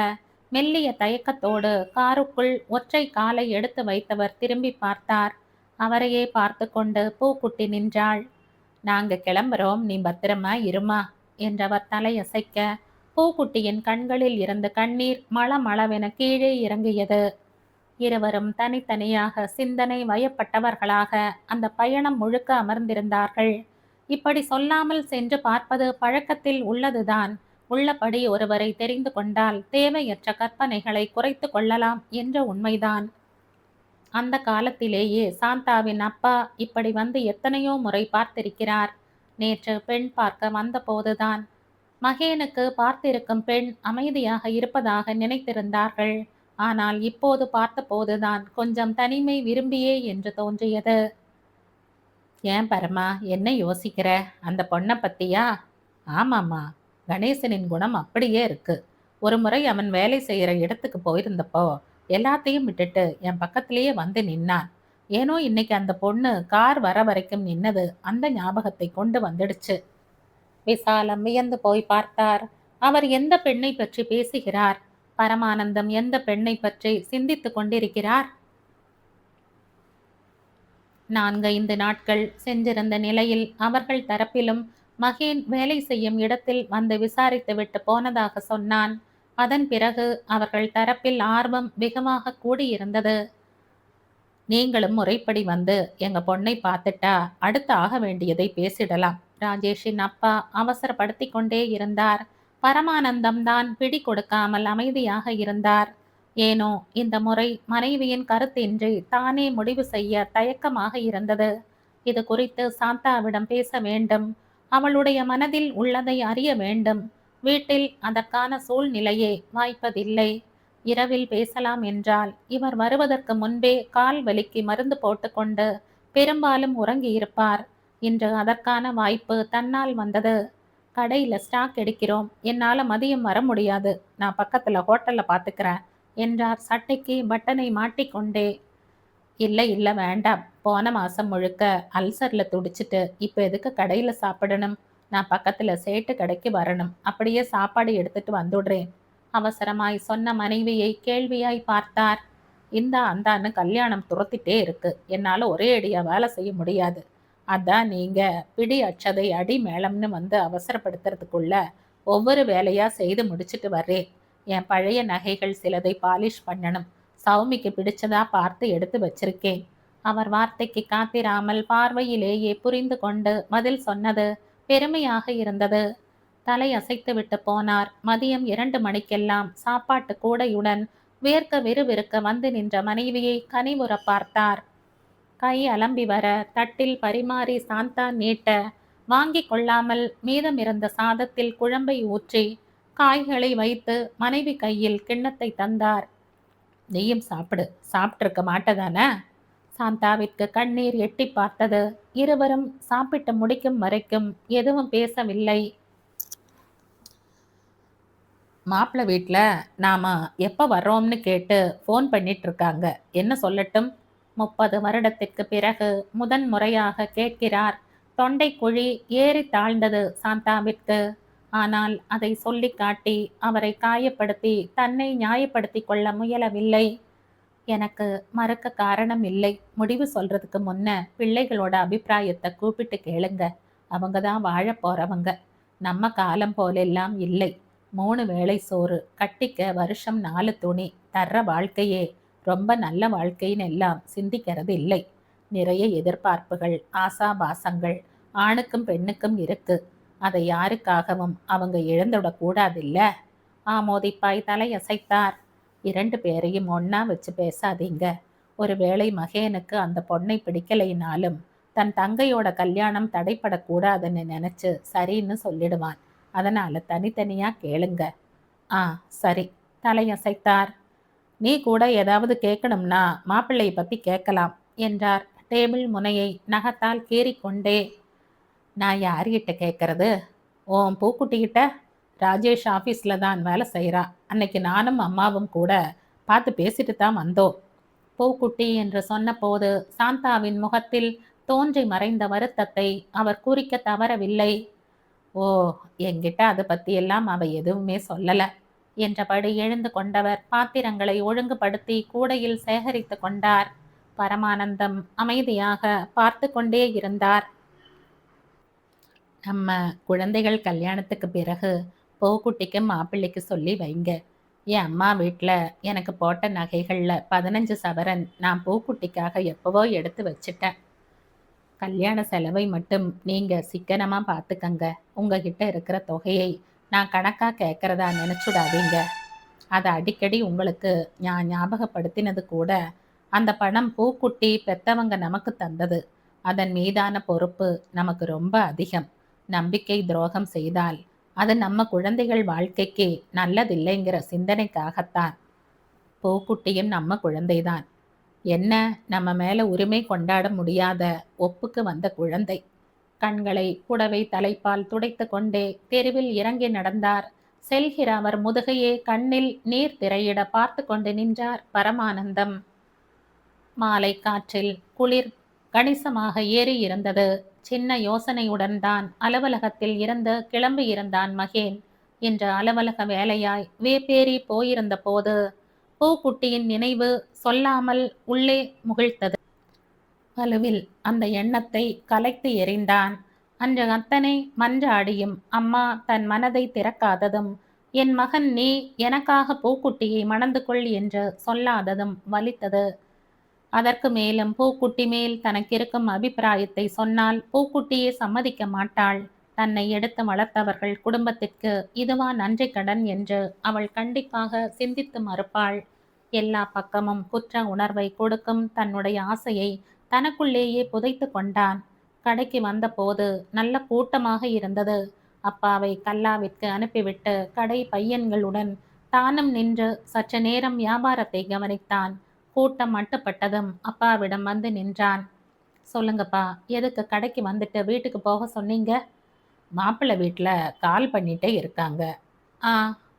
மெல்லிய தயக்கத்தோடு காருக்குள் ஒற்றை காலை எடுத்து வைத்தவர் திரும்பி பார்த்தார். அவரையே பார்த்து கொண்டு பூக்குட்டி நின்றாள். நாங்க கிளம்புறோம், நீ பத்திரமா இருமா என்றவர் தலையசைக்க பூக்குட்டியின் கண்களில் இருந்த கண்ணீர் மளமளவென கீழே இறங்கியது. இருவரும் தனித்தனியாக சிந்தனை வயப்பட்டவர்களாக அந்த பயணம் முழுக்க அமர்ந்திருந்தார்கள். இப்படி சொல்லாமல் சென்று பார்ப்பது பழக்கத்தில் உள்ளதுதான். உள்ளபடி ஒருவரை தெரிந்து கொண்டால் தேவையற்ற கற்பனைகளை குறைத்து கொள்ளலாம் என்ற உண்மைதான். அந்த காலத்திலேயே சாந்தாவின் அப்பா இப்படி வந்து எத்தனையோ முறை பார்த்திருக்கிறார். நேற்று பெண் பார்க்க வந்தபோதுதான். மகேனுக்கு பார்த்திருக்கும் பெண் அமைதியாக இருப்பதாக நினைத்திருந்தார்கள். ஆனால் இப்போது பார்த்தபோதுதான் கொஞ்சம் தனிமை விரும்பியே என்று தோன்றியது. ஏன் பரமா, என்ன யோசிக்கிற? அந்த பொண்ணை பத்தியா? ஆமாம்மா, கணேசனின் குணம் அப்படியே இருக்கு. ஒரு முறை அவன் வேலை செய்கிற இடத்துக்கு போயிருந்தப்போ எல்லாத்தையும் விட்டுட்டு என் பக்கத்திலேயே வந்து நின்னான். ஏனோ இன்னைக்கு அந்த பொண்ணு கார் வர வரைக்கும் நின்னது அந்த ஞாபகத்தை கொண்டு வந்துடுச்சு. விசாலம் வியந்து போய் பார்த்தார். அவர் எந்த பெண்ணை பற்றி பேசுகிறார்? பரமானந்தம் எந்த பெண்ணை பற்றி சிந்தித்து கொண்டிருக்கிறார்? 4-5 நாட்கள் சென்றிருந்த நிலையில் அவர்கள் தரப்பிலும் மகேன் வேலை செய்யும் இடத்தில் வந்து விசாரித்துவிட்டு போனதாக சொன்னான். அதன் பிறகு அவர்கள் தரப்பில் ஆர்வம் வெகுவாக கூடியிருந்தது. நீங்களும் முறைப்படி வந்து எங்க பொண்ணை பார்த்துட்டா அடுத்து ஆக வேண்டியதை பேசிடலாம். ராஜேஷின் அப்பா அவசரப்படுத்தி கொண்டே இருந்தார். பரமானந்தம் தான் பிடி கொடுக்காமல் அமைதியாக இருந்தார். ஏனோ இந்த முறை மனைவியின் கருத்தின்றி தானே முடிவு செய்ய தயக்கமாக இருந்தது. இது குறித்து சாந்தாவிடம் பேச வேண்டும். அவளுடைய மனதில் உள்ளதை அறிய வேண்டும். வீட்டில் அதற்கான சூழ்நிலையே வாய்ப்பதில்லை. இரவில் பேசலாம் என்றால் இவர் வருவதற்கு முன்பே கால் வலிக்கு மருந்து போட்டுக்கொண்டு பெரும்பாலும் உறங்கியிருப்பார். இன்று அதற்கான வாய்ப்பு தன்னால் வந்தது. கடையில் ஸ்டாக் எடுக்கிறோம், என்னால் மதியம் வர முடியாது, நான் பக்கத்தில் ஹோட்டலில் பார்த்துக்கிறேன் என்றார் சட்டைக்கு பட்டனை மாட்டிக்கொண்டே. இல்லை இல்லை வேண்டாம், போன மாதம் முழுக்க அல்சரில் துடிச்சிட்டு இப்போ எதுக்கு கடையில் சாப்பிடணும்? நான் பக்கத்தில் சேட்டு கடைக்கு வரணும், அப்படியே சாப்பாடு எடுத்துட்டு வந்துடுறேன் அவசரமாய் சொன்ன மனைவியை கேள்வியாய் பார்த்தார். அந்தான்னு கல்யாணம் துரத்திட்டே இருக்கு, என்னால் ஒரே அடியா வேலை செய்ய முடியாது. அதான் நீங்க பிடி அச்சதை அடி மேளம்னு வந்து அவசரப்படுத்துறதுக்குள்ள ஒவ்வொரு வேலையா செய்து முடிச்சுட்டு வர்றேன். என் பழைய நகைகள் சிலதை பாலிஷ் பண்ணணும். சௌமிக்கு பிடிச்சதா பார்த்து எடுத்து வச்சிருக்கேன். அவர் வார்த்தைக்கு காத்திராமல் பார்வையிலேயே புரிந்து கொண்டு பதில் சொன்னது பெருமையாக இருந்தது. தலை அசைத்து விட்டு போனார். மதியம் 2 மணிக்கெல்லாம் சாப்பாட்டு கூடையுடன் வேர்க்க விறுவிறுக்க வந்து நின்ற மனைவியை கனிவுற பார்த்தார். கை அலம்பி வர தட்டில் பரிமாறி சாந்தா நீட்ட வாங்கி கொள்ளாமல் மீதமிருந்த சாதத்தில் குழம்பை ஊற்றி காய்களை வைத்து மனைவி கையில் கிண்ணத்தை தந்தார். நீயும் சாப்பிடு, சாப்பிட்டிருக்க மாட்டதானே? சாந்தாவிற்கு கண்ணீர் எட்டி பார்த்தது. இருவரும் சாப்பிட்டு முடிக்கும் வரைக்கும் எதுவும் பேசவில்லை. மாப்பிள்ளை வீட்டில் நாம் எப்போ வர்றோம்னு கேட்டு ஃபோன் பண்ணிட்டு இருக்காங்க. என்ன சொல்லட்டும்? 30 வருடத்திற்கு பிறகு முதன் முறையாக கேட்கிறார். தொண்டை குழி ஏறி தாழ்ந்தது சாந்தாவிற்கு. ஆனால் அதை சொல்லி காட்டி அவரை காயப்படுத்தி தன்னை நியாயப்படுத்தி கொள்ள முயலவில்லை. எனக்கு மறக்க காரணம் இல்லை. முடிவு சொல்றதுக்கு முன்ன பிள்ளைகளோட அபிப்பிராயத்தை கூப்பிட்டு கேளுங்க. அவங்க தான் வாழ போறவங்க. நம்ம காலம் போலெல்லாம் இல்லை. 3 வேளை சோறு, கட்டிக்க வருஷம் 4 துணி, தர்ற வாழ்க்கையே ரொம்ப நல்ல வாழ்க்கைன்னு எல்லாம் சிந்திக்கிறது இல்லை. நிறைய எதிர்பார்ப்புகள், ஆசாபாசங்கள் ஆணுக்கும் பெண்ணுக்கும் இருக்கு. அதை யாருக்காகவும் அவங்க இழந்துவிடக்கூடாதில்ல. ஆமோதிப்பாய் தலையசைத்தார். 2 பேரையும் ஒண்ணா வச்சு பேசாதீங்க. ஒருவேளை மகேனுக்கு அந்த பொண்ணை பிடிக்கலைனாலும் தன் தங்கையோட கல்யாணம் தடைப்படக்கூடாதுன்னு நினைச்சு சரின்னு சொல்லிடுவான். அதனால தனித்தனியா கேளுங்க. ஆ, சரி, தலையசைத்தார். நீ கூட ஏதாவது கேட்கணும்னா மாப்பிள்ளையை பத்தி கேட்கலாம் என்றார் டேபிள் முனையை நகத்தால் கீறிக்கொண்டே. நான் யார்கிட்ட கேட்கறது? ஓம் பூக்குட்டிக்கிட்ட. ராஜேஷ் ஆஃபீஸில் தான் வேலை செய்கிறா. அன்னைக்கு நானும் அம்மாவும் கூட பார்த்து பேசிட்டு தான் வந்தோம். பூக்குட்டி என்று சொன்னபோது சாந்தாவின் முகத்தில் தோன்றி மறைந்த வருத்தத்தை அவர் குறிக்க தவறவில்லை. ஓ, என்கிட்ட அதை பற்றியெல்லாம் அவ எதுவுமே சொல்லலை என்றபடி எழுந்து கொண்டவர் பாத்திரங்களை ஒழுங்குபடுத்தி கூடையில் சேகரித்து கொண்டார். பரமானந்தம் அமைதியாக பார்த்து கொண்டே இருந்தார். நம்ம குழந்தைகள் கல்யாணத்துக்கு பிறகு பூக்குட்டிக்கு மாப்பிள்ளைக்கு சொல்லி வைங்க. என் அம்மா வீட்டில் எனக்கு போட்ட நகைகளில் 15 சவரன் நான் பூக்குட்டிக்காக எப்போவோ எடுத்து வச்சிட்டேன். கல்யாண செலவை மட்டும் நீங்கள் சிக்கனமாக பார்த்துக்கங்க. உங்ககிட்ட இருக்கிற தொகையை நான் கணக்காக கேட்குறதா நினச்சிடாதீங்க. அதை அடிக்கடி உங்களுக்கு நான் ஞாபகப்படுத்தினது கூட அந்த பணம் பூக்குட்டி பெத்தவங்க நமக்கு தந்தது. அதன் மீதான பொறுப்பு நமக்கு ரொம்ப அதிகம். நம்பிக்கை துரோகம் செய்தால் அது நம்ம குழந்தைகள் வாழ்க்கைக்கு நல்லதில்லைங்கிற சிந்தனைக்காகத்தான். பூக்குட்டியும் நம்ம குழந்தைதான். என்ன, நம்ம மேல உரிமை கொண்டாட முடியாத ஒப்புக்கு வந்த குழந்தை. கண்களை புடவை தலைப்பால் துடைத்து கொண்டே தெருவில் இறங்கி நடந்தார். செல்கிற அவர் முதுகையே கண்ணில் நீர் திரையிட பார்த்து கொண்டு நின்றார் பரமானந்தம். மாலை காற்றில் குளிர் கணிசமாக ஏறி இருந்தது. சின்ன யோசனையுடன் தான் அலுவலகத்தில் இருந்து கிளம்பி இருந்தான் மகேன். இன்று அலுவலக வேலையாய் வேப்பேறி போயிருந்த போது பூக்குட்டியின் நினைவு சொல்லாமல் உள்ளே முகிழ்த்தது. வலுவில் அந்த எண்ணத்தை கலைத்து எறிந்தான். அன்று அத்தனை மன்றாடியும் அம்மா தன் மனதை திறக்காததும், என் மகன் நீ எனக்காக பூக்குட்டியை மணந்து கொள் என்று சொல்லாததும் வலித்தது. அதற்கு மேலும் பூக்குட்டி மேல் தனக்கிருக்கும் அபிப்பிராயத்தை சொன்னால் பூக்குட்டியே சம்மதிக்க மாட்டாள். தன்னை எடுத்து வளர்த்தவர்கள் குடும்பத்திற்கு இதுவா நன்றி கடன் என்று அவள் கண்டிப்பாக சிந்தித்து மறுப்பாள். எல்லா பக்கமும் குற்ற உணர்வை கொடுக்கும் தன்னுடைய ஆசையை தனக்குள்ளேயே புதைத்து கொண்டான். கடைக்கு வந்தபோது நல்ல கூட்டமாக இருந்தது. அப்பாவை கல்லாவிற்கு அனுப்பிவிட்டு கடை பையன்களுடன் தானும் நின்று சற்று நேரம் வியாபாரத்தை கவனித்தான். கூட்டம் மட்டுப்பட்டதும் அப்பாவிடம் வந்து நின்றான். சொல்லுங்கப்பா, எதுக்கு கடைக்கு வந்துட்டு வீட்டுக்கு போக சொன்னீங்க? மாப்பிள்ளை வீட்டில் கால் பண்ணிட்டே இருக்காங்க. ஆ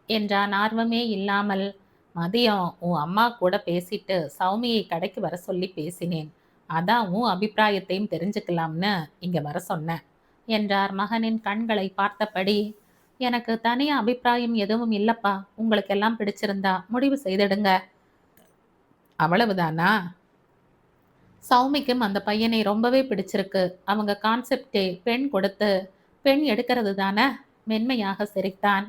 என்றான் ஆர்வமே இல்லாமல். மதியம் உன் அம்மா கூட பேசிட்டு சௌமியை கடைக்கு வர சொல்லி பேசினேன். அதான் உன் அபிப்பிராயத்தையும் தெரிஞ்சுக்கலாம்னு இங்கே வர சொன்னேன் என்றார் மகனின் கண்களை பார்த்தபடி. எனக்கு தனியாக அபிப்பிராயம் எதுவும் இல்லைப்பா. உங்களுக்கெல்லாம் பிடிச்சிருந்தா முடிவு செய்திடுங்க. அவ்வளவுதானா? சௌமிக்கும் அந்த பையனை ரொம்பவே பிடிச்சிருக்கு. அவங்க கான்செப்டே பெண் கொடுத்து பெண் எடுக்கிறது தானே. மென்மையாக சிரித்தான்.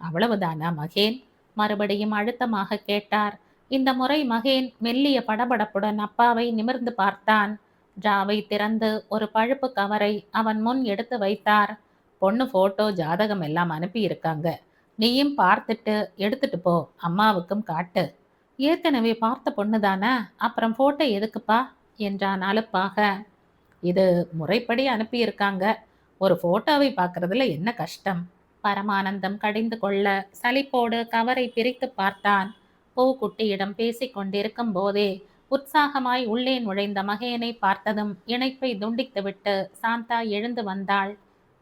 அவ்வளவுதானா மகேன்? மறுபடியும் அழுத்தமாக கேட்டார். இந்த முறை மகேன் மெல்லிய படபடப்புடன் அப்பாவை நிமிர்ந்து பார்த்தான். ஜாவை திறந்து ஒரு பழுப்பு கவரை அவன் முன் எடுத்து வைத்தார். பொண்ணு போட்டோ ஜாதகம் எல்லாம் அனுப்பி இருக்காங்க. நீயும் பார்த்துட்டு எடுத்துட்டு போ, அம்மாவுக்கும் காட்டு. ஏற்கனவே பார்த்த பொண்ணுதானே, அப்புறம் போட்டோ எதுக்குப்பா என்றான் அலுப்பாக. இது முறைப்படி அனுப்பியிருக்காங்க. ஒரு போட்டோவை பார்க்கறதுல என்ன கஷ்டம்? பரமானந்தம் கடிந்து கொள்ள சலிப்போடு கவரை பிரித்து பார்த்தான். பூக்குட்டியிடம் பேசிக் கொண்டிருக்கும் போதே உற்சாகமாய் உள்ளே நுழைந்த மகேனை பார்த்ததும் இணைப்பை துண்டித்துவிட்டு சாந்தா எழுந்து வந்தாள்.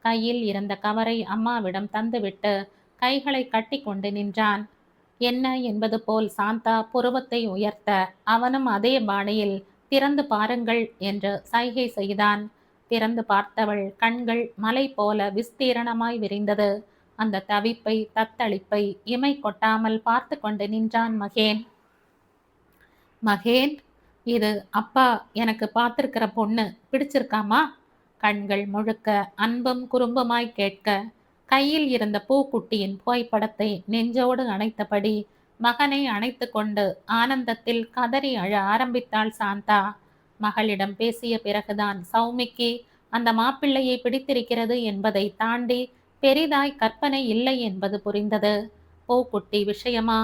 கையில் இருந்த கவரை அம்மாவிடம் தந்துவிட்டு கைகளை கட்டி கொண்டு நின்றான். என்ன என்பது போல் சாந்தா புருவத்தை உயர்த்த அவனும் அதே பாணியில் திறந்து பாருங்கள் என்று சைகை செய்தான். திறந்து பார்த்தவள் கண்கள் மலை போல விஸ்தீரணமாய் விரிந்தது. அந்த தவிப்பை தத்தளிப்பை இமை கொட்டாமல் பார்த்து கொண்டு நின்றான் மகேன். மகேன், இது அப்பா எனக்கு பார்த்திருக்கிற பொண்ணு பிடிச்சிருக்காமா? கண்கள் முழுக்க அன்பும் குறும்புமாய் கேட்க கையில் இருந்த பூக்குட்டியின் புகைப்படத்தை நெஞ்சோடு அணைத்தபடி மகனை அணைத்து கொண்டு ஆனந்தத்தில் கதறி அழ ஆரம்பித்தாள் சாந்தா. மகளிடம் பேசிய பிறகுதான் சௌமிக்கு அந்த மாப்பிள்ளையை பிடித்திருக்கிறது என்பதை தாண்டி பெரிதாய் கற்பனை இல்லை என்பது புரிந்தது. பூக்குட்டி விஷயமா?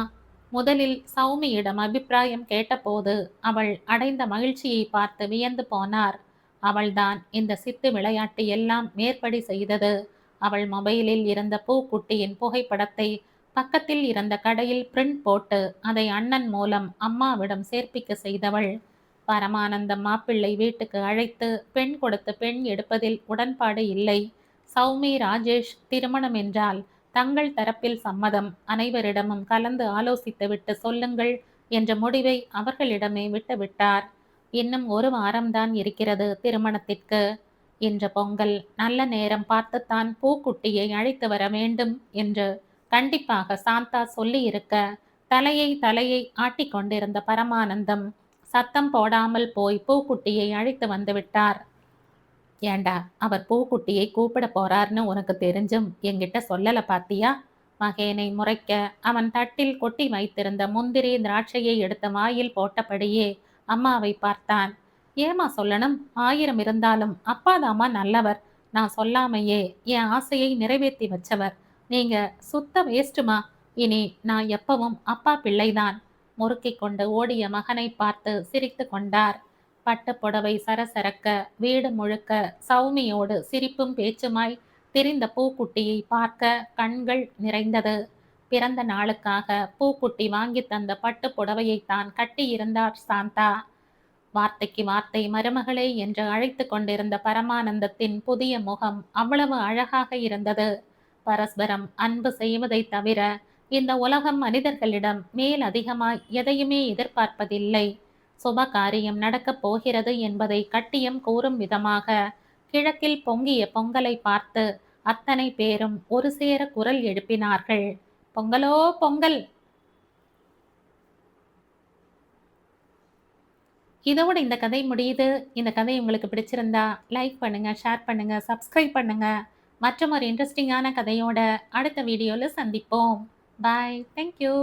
முதலில் சௌமியிடம் அபிப்பிராயம் கேட்டபோது அவள் அடைந்த மகிழ்ச்சியை பார்த்து வியந்து போனார். அவள்தான் இந்த சித்து விளையாட்டு எல்லாம் மேற்படி செய்தது. அவள் மொபைலில் இருந்த பூக்குட்டியின் புகைப்படத்தை பக்கத்தில் இருந்த கடையில் பிரிண்ட் போட்டு அதை அண்ணன் மூலம் அம்மாவிடம் சேர்ப்பிக்க செய்தவள். பரமானந்தம் மாப்பிள்ளை வீட்டுக்கு அழைத்து பெண் கொடுத்து பெண் எடுப்பதில் உடன்பாடு இல்லை. சௌமி ராஜேஷ் திருமணம் என்றால் தங்கள் தரப்பில் சம்மதம், அனைவரிடமும் கலந்து ஆலோசித்துவிட்டு சொல்லுங்கள் என்ற முடிவை அவர்களிடமே விட்டுவிட்டார். இன்னும் ஒரு வாரம்தான் இருக்கிறது திருமணத்திற்கு. இன்று பொங்கல், நல்ல நேரம் பார்த்துத்தான் பூக்குட்டியை அழைத்து வர வேண்டும் என்று கண்டிப்பாக சாந்தா சொல்லியிருக்க தலையை ஆட்டிக்கொண்டிருந்த பரமானந்தம் சத்தம் போடாமல் போய் பூக்குட்டியை அழைத்து வந்து விட்டார். ஏண்டா, அவர் பூக்குட்டியை கூப்பிட போறார்னு உனக்கு தெரிஞ்சும் என்கிட்ட சொல்லல பாத்தியா? மகேனை முறைக்க அவன் தட்டில் கொட்டி வைத்திருந்த முந்திரி திராட்சையை எடுத்து வாயில் போட்டபடியே அம்மாவை பார்த்தான். ஏமா சொல்லணும்? 1000 இருந்தாலும் அப்பாதாம்மா நல்லவர். நான் சொல்லாமையே என் ஆசையை நிறைவேற்றி வச்சவர். நீங்க சுத்த வேஸ்ட்டுமா. இனி நான் எப்பவும் அப்பா பிள்ளைதான். முறுக்கிக் கொண்டு ஓடிய மகனை பார்த்து சிரித்து கொண்டார். பட்டுப்புடவை சரசரக்க வீடு முழுக்க சௌமியோடு சிரிப்பும் பேச்சுமாய் திரிந்த பூக்குட்டியை பார்க்க கண்கள் நிறைந்தது. பிறந்த நாளுக்காக பூக்குட்டி வாங்கி தந்த பட்டு புடவையைத்தான் கட்டியிருந்தார் சாந்தா. வார்த்தைக்கு வார்த்தை மருமகளே என்று அழைத்து கொண்டிருந்த பரமானந்தத்தின் புதிய முகம் அவ்வளவு அழகாக இருந்தது. பரஸ்பரம் அன்பு செய்வதை தவிர இந்த உலகம் மனிதர்களிடம் மேல் அதிகமாய் எதையுமே எதிர்பார்ப்பதில்லை. சுப காரியம் நடக்கப் போகிறது என்பதை கட்டியம் கூறும் விதமாக கிழக்கில் பொங்கிய பொங்கலை பார்த்து அத்தனை பேரும் ஒரு சேர குரல் எழுப்பினார்கள். பொங்கலோ பொங்கல்! இதோட இந்த கதை முடியுது. இந்த கதை உங்களுக்கு பிடிச்சிருந்தா லைக் பண்ணுங்க, ஷேர் பண்ணுங்க, சப்ஸ்கிரைப் பண்ணுங்க. மற்றும் ஒரு இன்ட்ரெஸ்டிங்கான கதையோட அடுத்த வீடியோல சந்திப்போம். பாய். தேங்க்யூ.